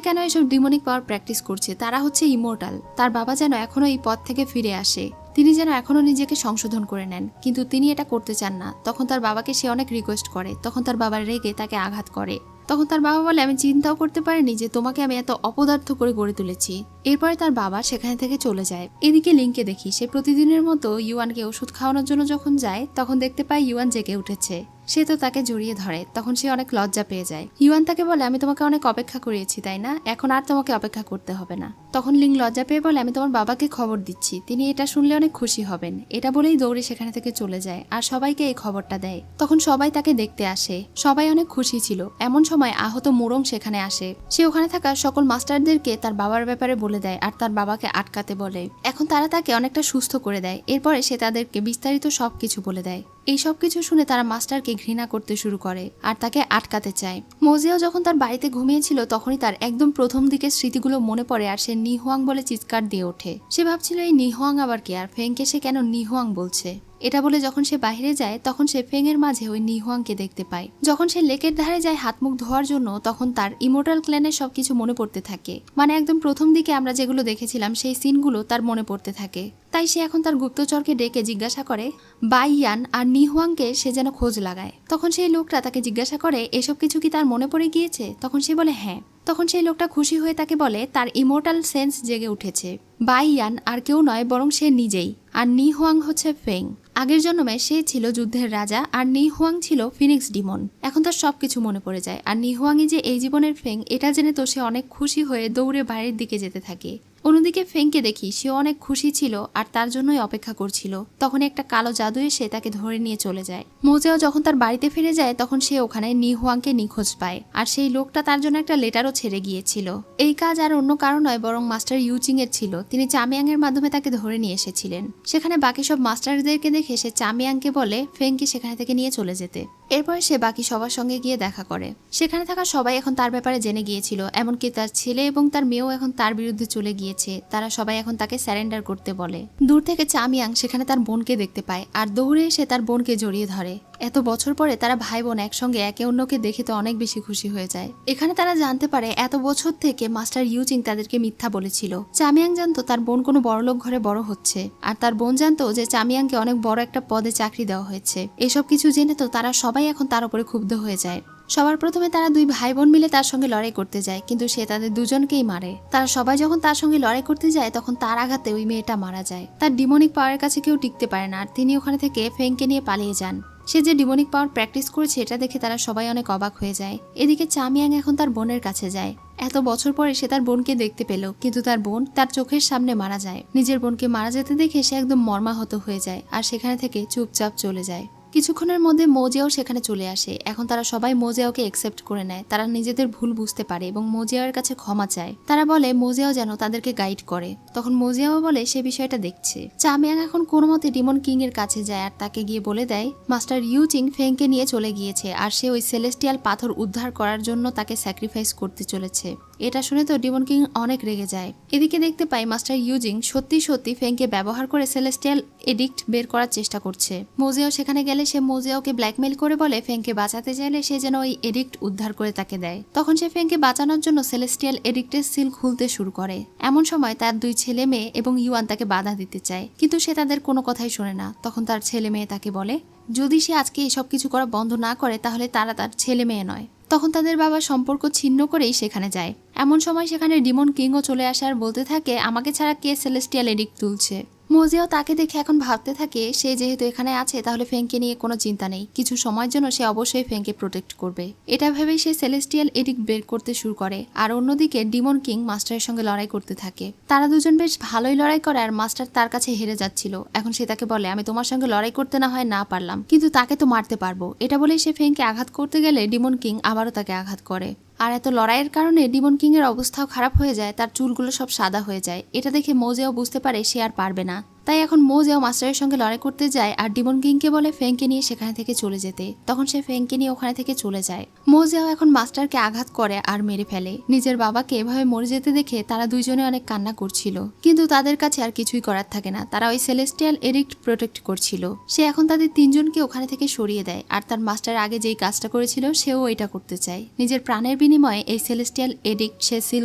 কেন এসব ডিমনিক পাওয়ার প্র্যাকটিস করছে, তারা হচ্ছে ইমোর্টাল। তার বাবা যেন এখনো এই পথ থেকে ফিরে আসে, তিনি যেন এখনো নিজেকে সংশোধন করে নেন, কিন্তু তিনি এটা করতে চান না। তখন তার বাবাকে সে অনেক রিকোয়েস্ট করে, তখন তার বাবার রেগে তাকে আঘাত করে। তখন তার বাবা বলে আমি চিন্তাও করতে পারিনি যে তোমাকে আমি এত অপদার্থ করে গড়ে তুলেছি। এরপরে তার বাবা সেখানে থেকে চলে যায়। এদিকে লিংকে দেখি, সে প্রতিদিনের মতো ইউয়ানকে ওষুধ খাওয়ানোর জন্য যখন যায় তখন দেখতে পায় ইউয়ান জেগে উঠেছে। সে তো তাকে জড়িয়ে ধরে, তখন সে অনেক লজ্জা পেয়ে যায়। ইউয়ান তাকে বলে আমি তোমাকে অনেক অপেক্ষা করিয়েছি তাই না, এখন আর তোমাকে অপেক্ষা করতে হবে না। তখন লিং লজ্জা পেয়ে বলে আমি তোমার বাবাকে খবর দিচ্ছি, তিনি এটা শুনলে অনেক খুশি হবেন। এটা বলেই দৌড়ে সেখানে থেকে চলে যায় আর সবাইকে এই খবরটা দেয়। তখন সবাই তাকে দেখতে আসে, সবাই অনেক খুশি ছিল। এমন সময় আহত মোরং সেখানে আসে। সে ওখানে থাকা সকল মাস্টারদেরকে তার বাবার ব্যাপারে বলে দেয় আর তার বাবাকে আটকাতে বলে। এখন তারা তাকে অনেকটা সুস্থ করে দেয়। এরপরে সে তাদেরকে বিস্তারিত সবকিছু বলে দেয়। এই সবকিছু শুনে তারা মাস্টারকে ঘৃণা করতে শুরু করে আর তাকে আটকাতে চায়। মোজিয়াও যখন তার বাড়িতে ঘুমিয়েছিল তখনই তার একদম প্রথম দিকের স্মৃতিগুলো মনে পড়ে আর সে নিহুয়াং বলে চিৎকার দিয়ে ওঠে। সে ভাবছিল এই নিহুয়াং আবার কে, আর ফেংকে সে কেন নিহুয়াং বলছে। এটা বলে যখন সে বাইরে যায় তখন সে ফেংয়ের মাঝে ওই নিহুয়াংকে দেখতে পায়। যখন সে লেকের ধারে যায় হাত মুখ ধোয়ার জন্য তখন তার ইমোর্টাল ক্ল্যানের সবকিছু মনে পড়তে থাকে, মানে একদম প্রথম দিকে আমরা যেগুলো দেখেছিলাম সেই সিনগুলো তার মনে পড়তে থাকে। তাই সে এখন তার গুপ্তচরকে ডেকে জিজ্ঞাসা করে বাই ইয়ান আর নিহুয়াংকে সে যেন খোঁজ লাগায়। তখন সেই লোকটা তাকে জিজ্ঞাসা করে এসব কিছু কি তার মনে পড়ে গিয়েছে। তখন সে বলে হ্যাঁ। তখন সেই লোকটা খুশি হয়ে তাকে বলে তার ইমোর্টাল সেন্স জেগে উঠেছে। বাই ইয়ান আর কেউ নয় বরং সে নিজেই, আর নিহুয়াং হচ্ছে ফেং। আগের জন্মে সে ছিল যুদ্ধের রাজা আর নিহুয়াং ছিল ফিনিক্স ডিমন। এখন তার সবকিছু মনে পড়ে যায়। আর নিহুয়াংই যে এই জীবনের ফেং এটা জেনে তো সে অনেক খুশি হয়ে দৌড়ে বাইরের দিকে যেতে থাকে। অন্যদিকে ফেংকে দেখি, সে অনেক খুশি ছিল আর তার জন্যই অপেক্ষা করছিল। তখন একটা কালো জাদু এসে তাকে ধরে নিয়ে চলে যায়। মোজিয়াও যখন তার বাড়িতে ফিরে যায় তখন সে ওখানে নিহুয়াংকে নিখোঁজ পায়, আর সেই লোকটা তার জন্য একটা লেটারও ছেড়ে গিয়েছিল। এই কাজ আর অন্য কারণ নয় বরং মাস্টার ইউচিং এর ছিল। তিনি চামিয়াং এর মাধ্যমে তাকে ধরে নিয়ে এসেছিলেন। সেখানে বাকি সব মাস্টারদেরকে দেখে সে চামিয়াংকে বলে ফেংকে সেখানে থেকে নিয়ে চলে যেতে। এরপর সে বাকি সবার সঙ্গে গিয়ে দেখা করে। সেখানে থাকা সবাই এখন তার ব্যাপারে জেনে গিয়েছিল, এমনকি তার ছেলে এবং তার মেয়েও এখন তার বিরুদ্ধে চলে গিয়েছে। তারা সবাই এখন তাকে স্যারেন্ডার করতে বলে। দূর থেকে চামিয়াং সেখানে তার বোনকে দেখতে পায় আর দৌড়ে এসে তার বোনকে জড়িয়ে ধরে। এত বছর পরে তারা ভাই বোন একসঙ্গে একে অন্যকে দেখে তো অনেক বেশি খুশি হয়ে যায়। এখানে তারা জানতে পারে এত বছর থেকে মাস্টার ইউচিং তাদেরকে মিথ্যা বলেছিল। চামিয়াং জানতো তার বোন কোনো বড়লোক ঘরে বড় হচ্ছে, আর তার বোন জানতো যে চামিয়াংকে অনেক বড় একটা পদে চাকরি দেওয়া হয়েছে। এসব কিছু জেনে তো তারা সবাই এখন তার উপরে ক্ষুব্ধ হয়ে যায়। সবার প্রথমে তারা দুই ভাই বোন মিলে তার সঙ্গে লড়াই করতে যায়, কিন্তু সে তাদের দুজনকেই মারে। তারা সবাই যখন তার সঙ্গে লড়াই করতে যায় তখন তার আঘাতে ওই মেয়েটা মারা যায়। তার ডিমনিক পাওয়ারের কাছে কেউ টিকতে পারে না, আর তিনি ওখানে থেকে ফেংকে নিয়ে পালিয়ে যান। সে যে ডিমনিক পাওয়ার প্র্যাকটিস করেছে এটা দেখে তারা সবাই অনেক অবাক হয়ে যায়। এদিকে চামিয়াং এখন তার বোনের কাছে যায়। এত বছর পরে সে তার বোনকে দেখতে পেল, কিন্তু তার বোন তার চোখের সামনে মারা যায়। নিজের বোনকে মারা যেতে দেখে সে একদম মর্মাহত হয়ে যায় আর সেখানে থেকে চুপচাপ চলে যায়। কিছুক্ষণের মধ্যে মোজিয়াও সেখানে চলে আসে। এখন তারা সবাই মোজিয়াওকে একসেপ্ট করে নেয়। তারা নিজেদের ভুল বুঝতে পারে এবং মোজিয়াওর কাছে ক্ষমা চায়। তারা বলে মোজিয়াও যেন তাদেরকে গাইড করে। তখন মোজিয়াও বলে সে বিষয়টা দেখছে। চামিয়াং এখন কোনো মতে ডিমন কিং এর কাছে যায় আর তাকে গিয়ে বলে দেয় মাস্টার ইউচিং ফেংকে নিয়ে চলে গিয়েছে আর সে ওই সেলেস্টিয়াল পাথর উদ্ধার করার জন্য তাকে স্যাক্রিফাইস করতে চলেছে। এটা শুনে তো ডিমন কিং অনেক রেগে যায়। এদিকে দেখতে পাই মাস্টার ইউজিং সত্যি সত্যি ফেংকে ব্যবহার করে সেলেস্টিয়াল এডিক্ট বের করার চেষ্টা করছে। মোজিয়াও সেখানে গেলে সে মোজিয়াওকে ব্ল্যাকমেইল করে বলে ফেংকে বাঁচাতে চাইলে সে যেন ওই এডিক্ট উদ্ধার করে তাকে দেয়। তখন সে ফেংকে বাঁচানোর জন্য সেলেস্টিয়াল এডিক্টের সিল খুলতে শুরু করে। এমন সময় তার 2 ছেলে মেয়ে এবং ইউয়ান তাকে বাধা দিতে চায়, কিন্তু সে তাদের কোনো কথাই শোনে না। তখন তার ছেলে মেয়ে তাকে বলে যদি সে আজকে এসব কিছু করা বন্ধ না করে তাহলে তারা তার ছেলে মেয়ে নয়। তখন তাদের বাবা সম্পর্ক ছিন্ন করেই সেখানে যায়। এমন সময় সেখানে ডিমন কিংও চলে আসে আর বলতে থাকে আমাকে ছাড়া কে সেলেস্টিয়াল এডিক্ট তুলছে। মোজিয়াও তাকে দেখে এখন ভাবতে থাকে সে যেহেতু এখানে আছে তাহলে ফেংকে নিয়ে কোনো চিন্তা নেই, কিছু সময়ের জন্য সে অবশ্যই ফেংকে প্রোটেক্ট করবে। এটা ভেবেই সে সেলেস্টিয়াল এডিক্ট বের করতে শুরু করে। আর অন্যদিকে ডিমন কিং মাস্টারের সঙ্গে লড়াই করতে থাকে। তারা দুজন বেশ ভালোই লড়াই করে আর মাস্টার তার কাছে হেরে যাচ্ছিল। এখন সে তাকে বলে আমি তোমার সঙ্গে লড়াই করতে না হয় না পারলাম, কিন্তু তাকে তো মারতে পারবো। এটা বলেই সে ফেংকে আঘাত করতে গেলে ডিমন কিং আবারও তাকে আঘাত করে। আর এত লড়াইয়ের কারণে ডিমন কিং এর অবস্থাও খারাপ হয়ে যায়, তার চুলগুলো সব সাদা হয়ে যায়। এটা দেখে মোজিয়াও বুঝতে পারে সে আর পারবে না। তাই এখন মোজিয়াও মাস্টারের সঙ্গে লড়াই করতে যায় আর ডিমন কিংকে বলে ফেংকে নিয়ে সেখানে থেকে চলে যেতে। তখন সে ফেংকে নিয়ে ওখানে থেকে চলে যায়। মোজিয়াও এখন মাস্টারকে আঘাত করে আর মেরে ফেলে। নিজের বাবাকে এভাবে মরে যেতে দেখে তারা দুইজনে অনেক কান্না করছিল, কিন্তু তাদের কাছে আর কিছুই করার থাকে না। তারা ওই সেলেস্টিয়াল এডিক্ট প্রোটেক্ট করছিল। সে এখন তাদের 3 জনকে ওখানে থেকে সরিয়ে দেয়। আর তার মাস্টার আগে যেই কাজটা করেছিল সেও এটা করতে চায়। নিজের প্রাণের বিনিময়ে এই সেলেস্টিয়াল এডিক্ট সে সিল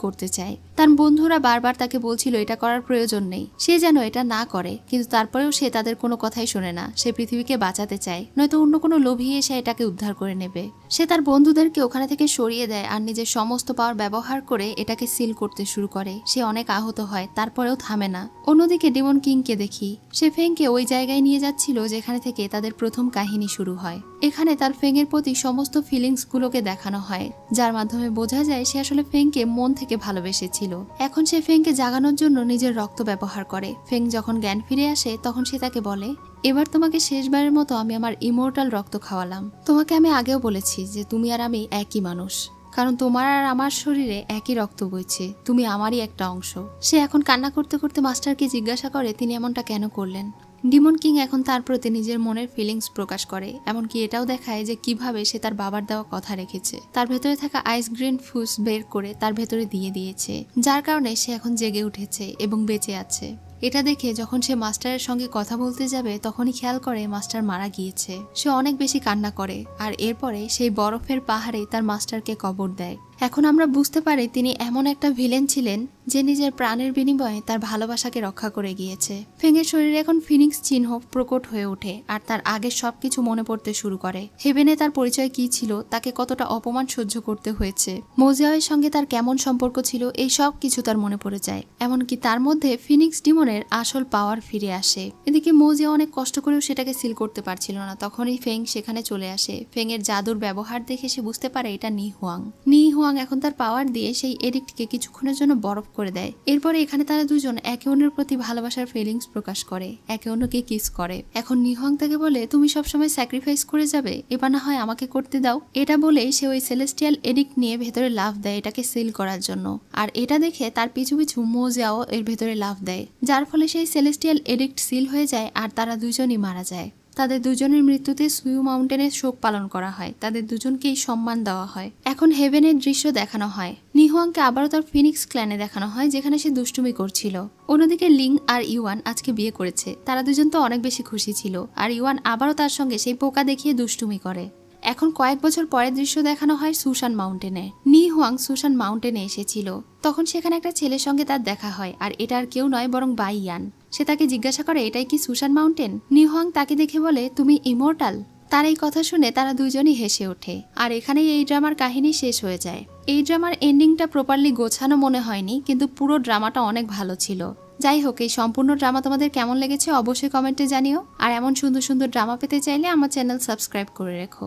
করতে চায়। তার বন্ধুরা বারবার তাকে বলছিল এটা করার প্রয়োজন নেই, সে যেন এটা না করে, কিন্তু তারপরেও সে তাদের কোনো কথাই শোনে না। সে পৃথিবীকে বাঁচাতে চায়, নয়তো অন্য কোনো লোভী এসে এটাকে উদ্ধার করে নেবে। সে তার বন্ধুদেরকে ওখানে থেকে সরিয়ে দেয় আর নিজের সমস্ত পাওয়ার ব্যবহার করে এটাকে সিল করতে শুরু করে। সে অনেক আহত হয়, তারপরেও থামে না। অন্যদিকে ডিমন কিংকে দেখি সে ফেংকে ওই জায়গায় নিয়ে যাচ্ছিল যেখানে থেকে তাদের প্রথম কাহিনী শুরু হয়। এখানে তার ফেংয়ের প্রতি সমস্ত ফিলিংস গুলোকে দেখানো হয়, যার মাধ্যমে বোঝা যায় সে আসলে ফেংকে মন থেকে ভালোবেসেছিল। এখন সে ফেংকে জাগানোর জন্য নিজের রক্ত ব্যবহার করে। ফেং যখন জ্ঞান ফিরে আসে তখন সে তাকে বলে এবার তোমাকে শেষবারের মতো আমি আমার ইমোর্টাল রক্ত খাওয়ালাম। তোমাকে আমি আগেও বলেছি যে তুমি আর আমি একই মানুষ, কারণ তোমার আর আমার শরীরে একই রক্ত বইছে, তুমি আমারই একটা অংশ। সে এখন কান্না করতে করতে মাস্টারকে জিজ্ঞাসা করে তিনি এমনটা কেন করলেন। ডিমন কিং এখন তার প্রতি নিজের মনের ফিলিংস প্রকাশ করে, এমনকি এটাও দেখায় যে কিভাবে সে তার বাবার দেওয়া কথা রেখেছে। তার ভেতরে থাকা আইস গ্রিন ফুস বের করে তার ভেতরে দিয়ে দিয়েছে, যার কারণে সে এখন জেগে উঠেছে এবং বেঁচে আছে। এটা দেখে যখন সে মাস্টারের সঙ্গে কথা বলতে যাবে তখনই খেয়াল করে মাস্টার মারা গিয়েছে। সে অনেক বেশি কান্না করে আর এরপরে সেই বরফের পাহাড়ে তার মাস্টারকে কবর দেয়। এখন আমরা বুঝতে পারি তিনি এমন একটা ভিলেন ছিলেন যে নিজের প্রাণের বিনিময়ে তার ভালোবাসাকে রক্ষা করে গিয়েছে। ফেংয়ের শরীরে এখন ফিনিক্স চিহ্ন প্রকট হয়ে ওঠে আর তার আগের সবকিছু মনে পড়তে শুরু করে। হেভেনে তার পরিচয় কি ছিল, তাকে কতটা অপমান সহ্য করতে হয়েছে, মোজিয়াওয়ের সঙ্গে তার কেমন সম্পর্ক ছিল, এই সব কিছু তার মনে পড়ে যায়। এমনকি তার মধ্যে ফিনিক্স ডিমনের আসল পাওয়ার ফিরে আসে। এদিকে মোজিয়া অনেক কষ্ট করেও সেটাকে সিল করতে পারছিল না। তখনই ফেং সেখানে চলে আসে। ফেংয়ের জাদুর ব্যবহার দেখে সে বুঝতে পারে এটা নি হুয়াং এখন তার পাওয়ার দিয়ে সেই এডিক্টকে কিছুক্ষণের জন্য বরফ করে দেয়। এরপরে এখানে তারা দুজন একে অন্যের প্রতি ভালোবাসার ফিলিংস প্রকাশ করে, একে অন্যকে কিস করে। এখন নি হুয়াং তাকে বলে তুমি সবসময় স্যাক্রিফাইস করে যাবে, এবার না হয় আমাকে করতে দাও। এটা বলেই সে ওই সেলেস্টিয়াল এডিক্ট নিয়ে ভেতরে লাফ দেয় এটাকে সিল করার জন্য। আর এটা দেখে তার পিছু পিছু মোজিয়াও এর ভেতরে লাফ দেয়, যার ফলে সেই সেলেস্টিয়াল এডিক্ট সিল হয়ে যায় আর তারা দুজনই মারা যায়। তাদের দুজনের মৃত্যুতে সুইউ মাউন্টেনে শোক পালন করা হয়, তাদের দুজনকেই সম্মান দেওয়া হয়। এখন হেভেনের দৃশ্য দেখানো হয়। নিহুয়াংকে আবারও তার ফিনিক্স ক্ল্যানে দেখানো হয় যেখানে সে দুষ্টুমি করছিল। অন্যদিকে লিং আর ইউয়ান আজকে বিয়ে করেছে, তারা দুজন তো অনেক বেশি খুশি ছিল। আর ইউয়ান আবারও তার সঙ্গে সেই পোকা দেখিয়ে দুষ্টুমি করে। এখন কয়েক বছর পরের দৃশ্য দেখানো হয় সুশান মাউন্টেনে। নি হুয়াং সুশান মাউন্টেনে এসেছিল, তখন সেখানে একটা ছেলের সঙ্গে তার দেখা হয় আর এটা আর কেউ নয় বরং বাই ইয়ান। সে তাকে জিজ্ঞাসা করে এটাই কি সুশান মাউন্টেন। নি হুয়াং তাকে দেখে বলে তুমি ইমর্টাল। তার এই কথা শুনে তারা দুজনই হেসে ওঠে। আর এখানেই এই ড্রামার কাহিনী শেষ হয়ে যায়। এই ড্রামার এন্ডিংটা প্রপারলি গোছানো মনে হয়নি, কিন্তু পুরো ড্রামাটা অনেক ভালো ছিল। যাই হোক, এই সম্পূর্ণ ড্রামা তোমাদের কেমন লেগেছে অবশ্যই কমেন্টে জানিও। আর এমন সুন্দর সুন্দর ড্রামা পেতে চাইলে আমার চ্যানেল সাবস্ক্রাইব করে রেখো।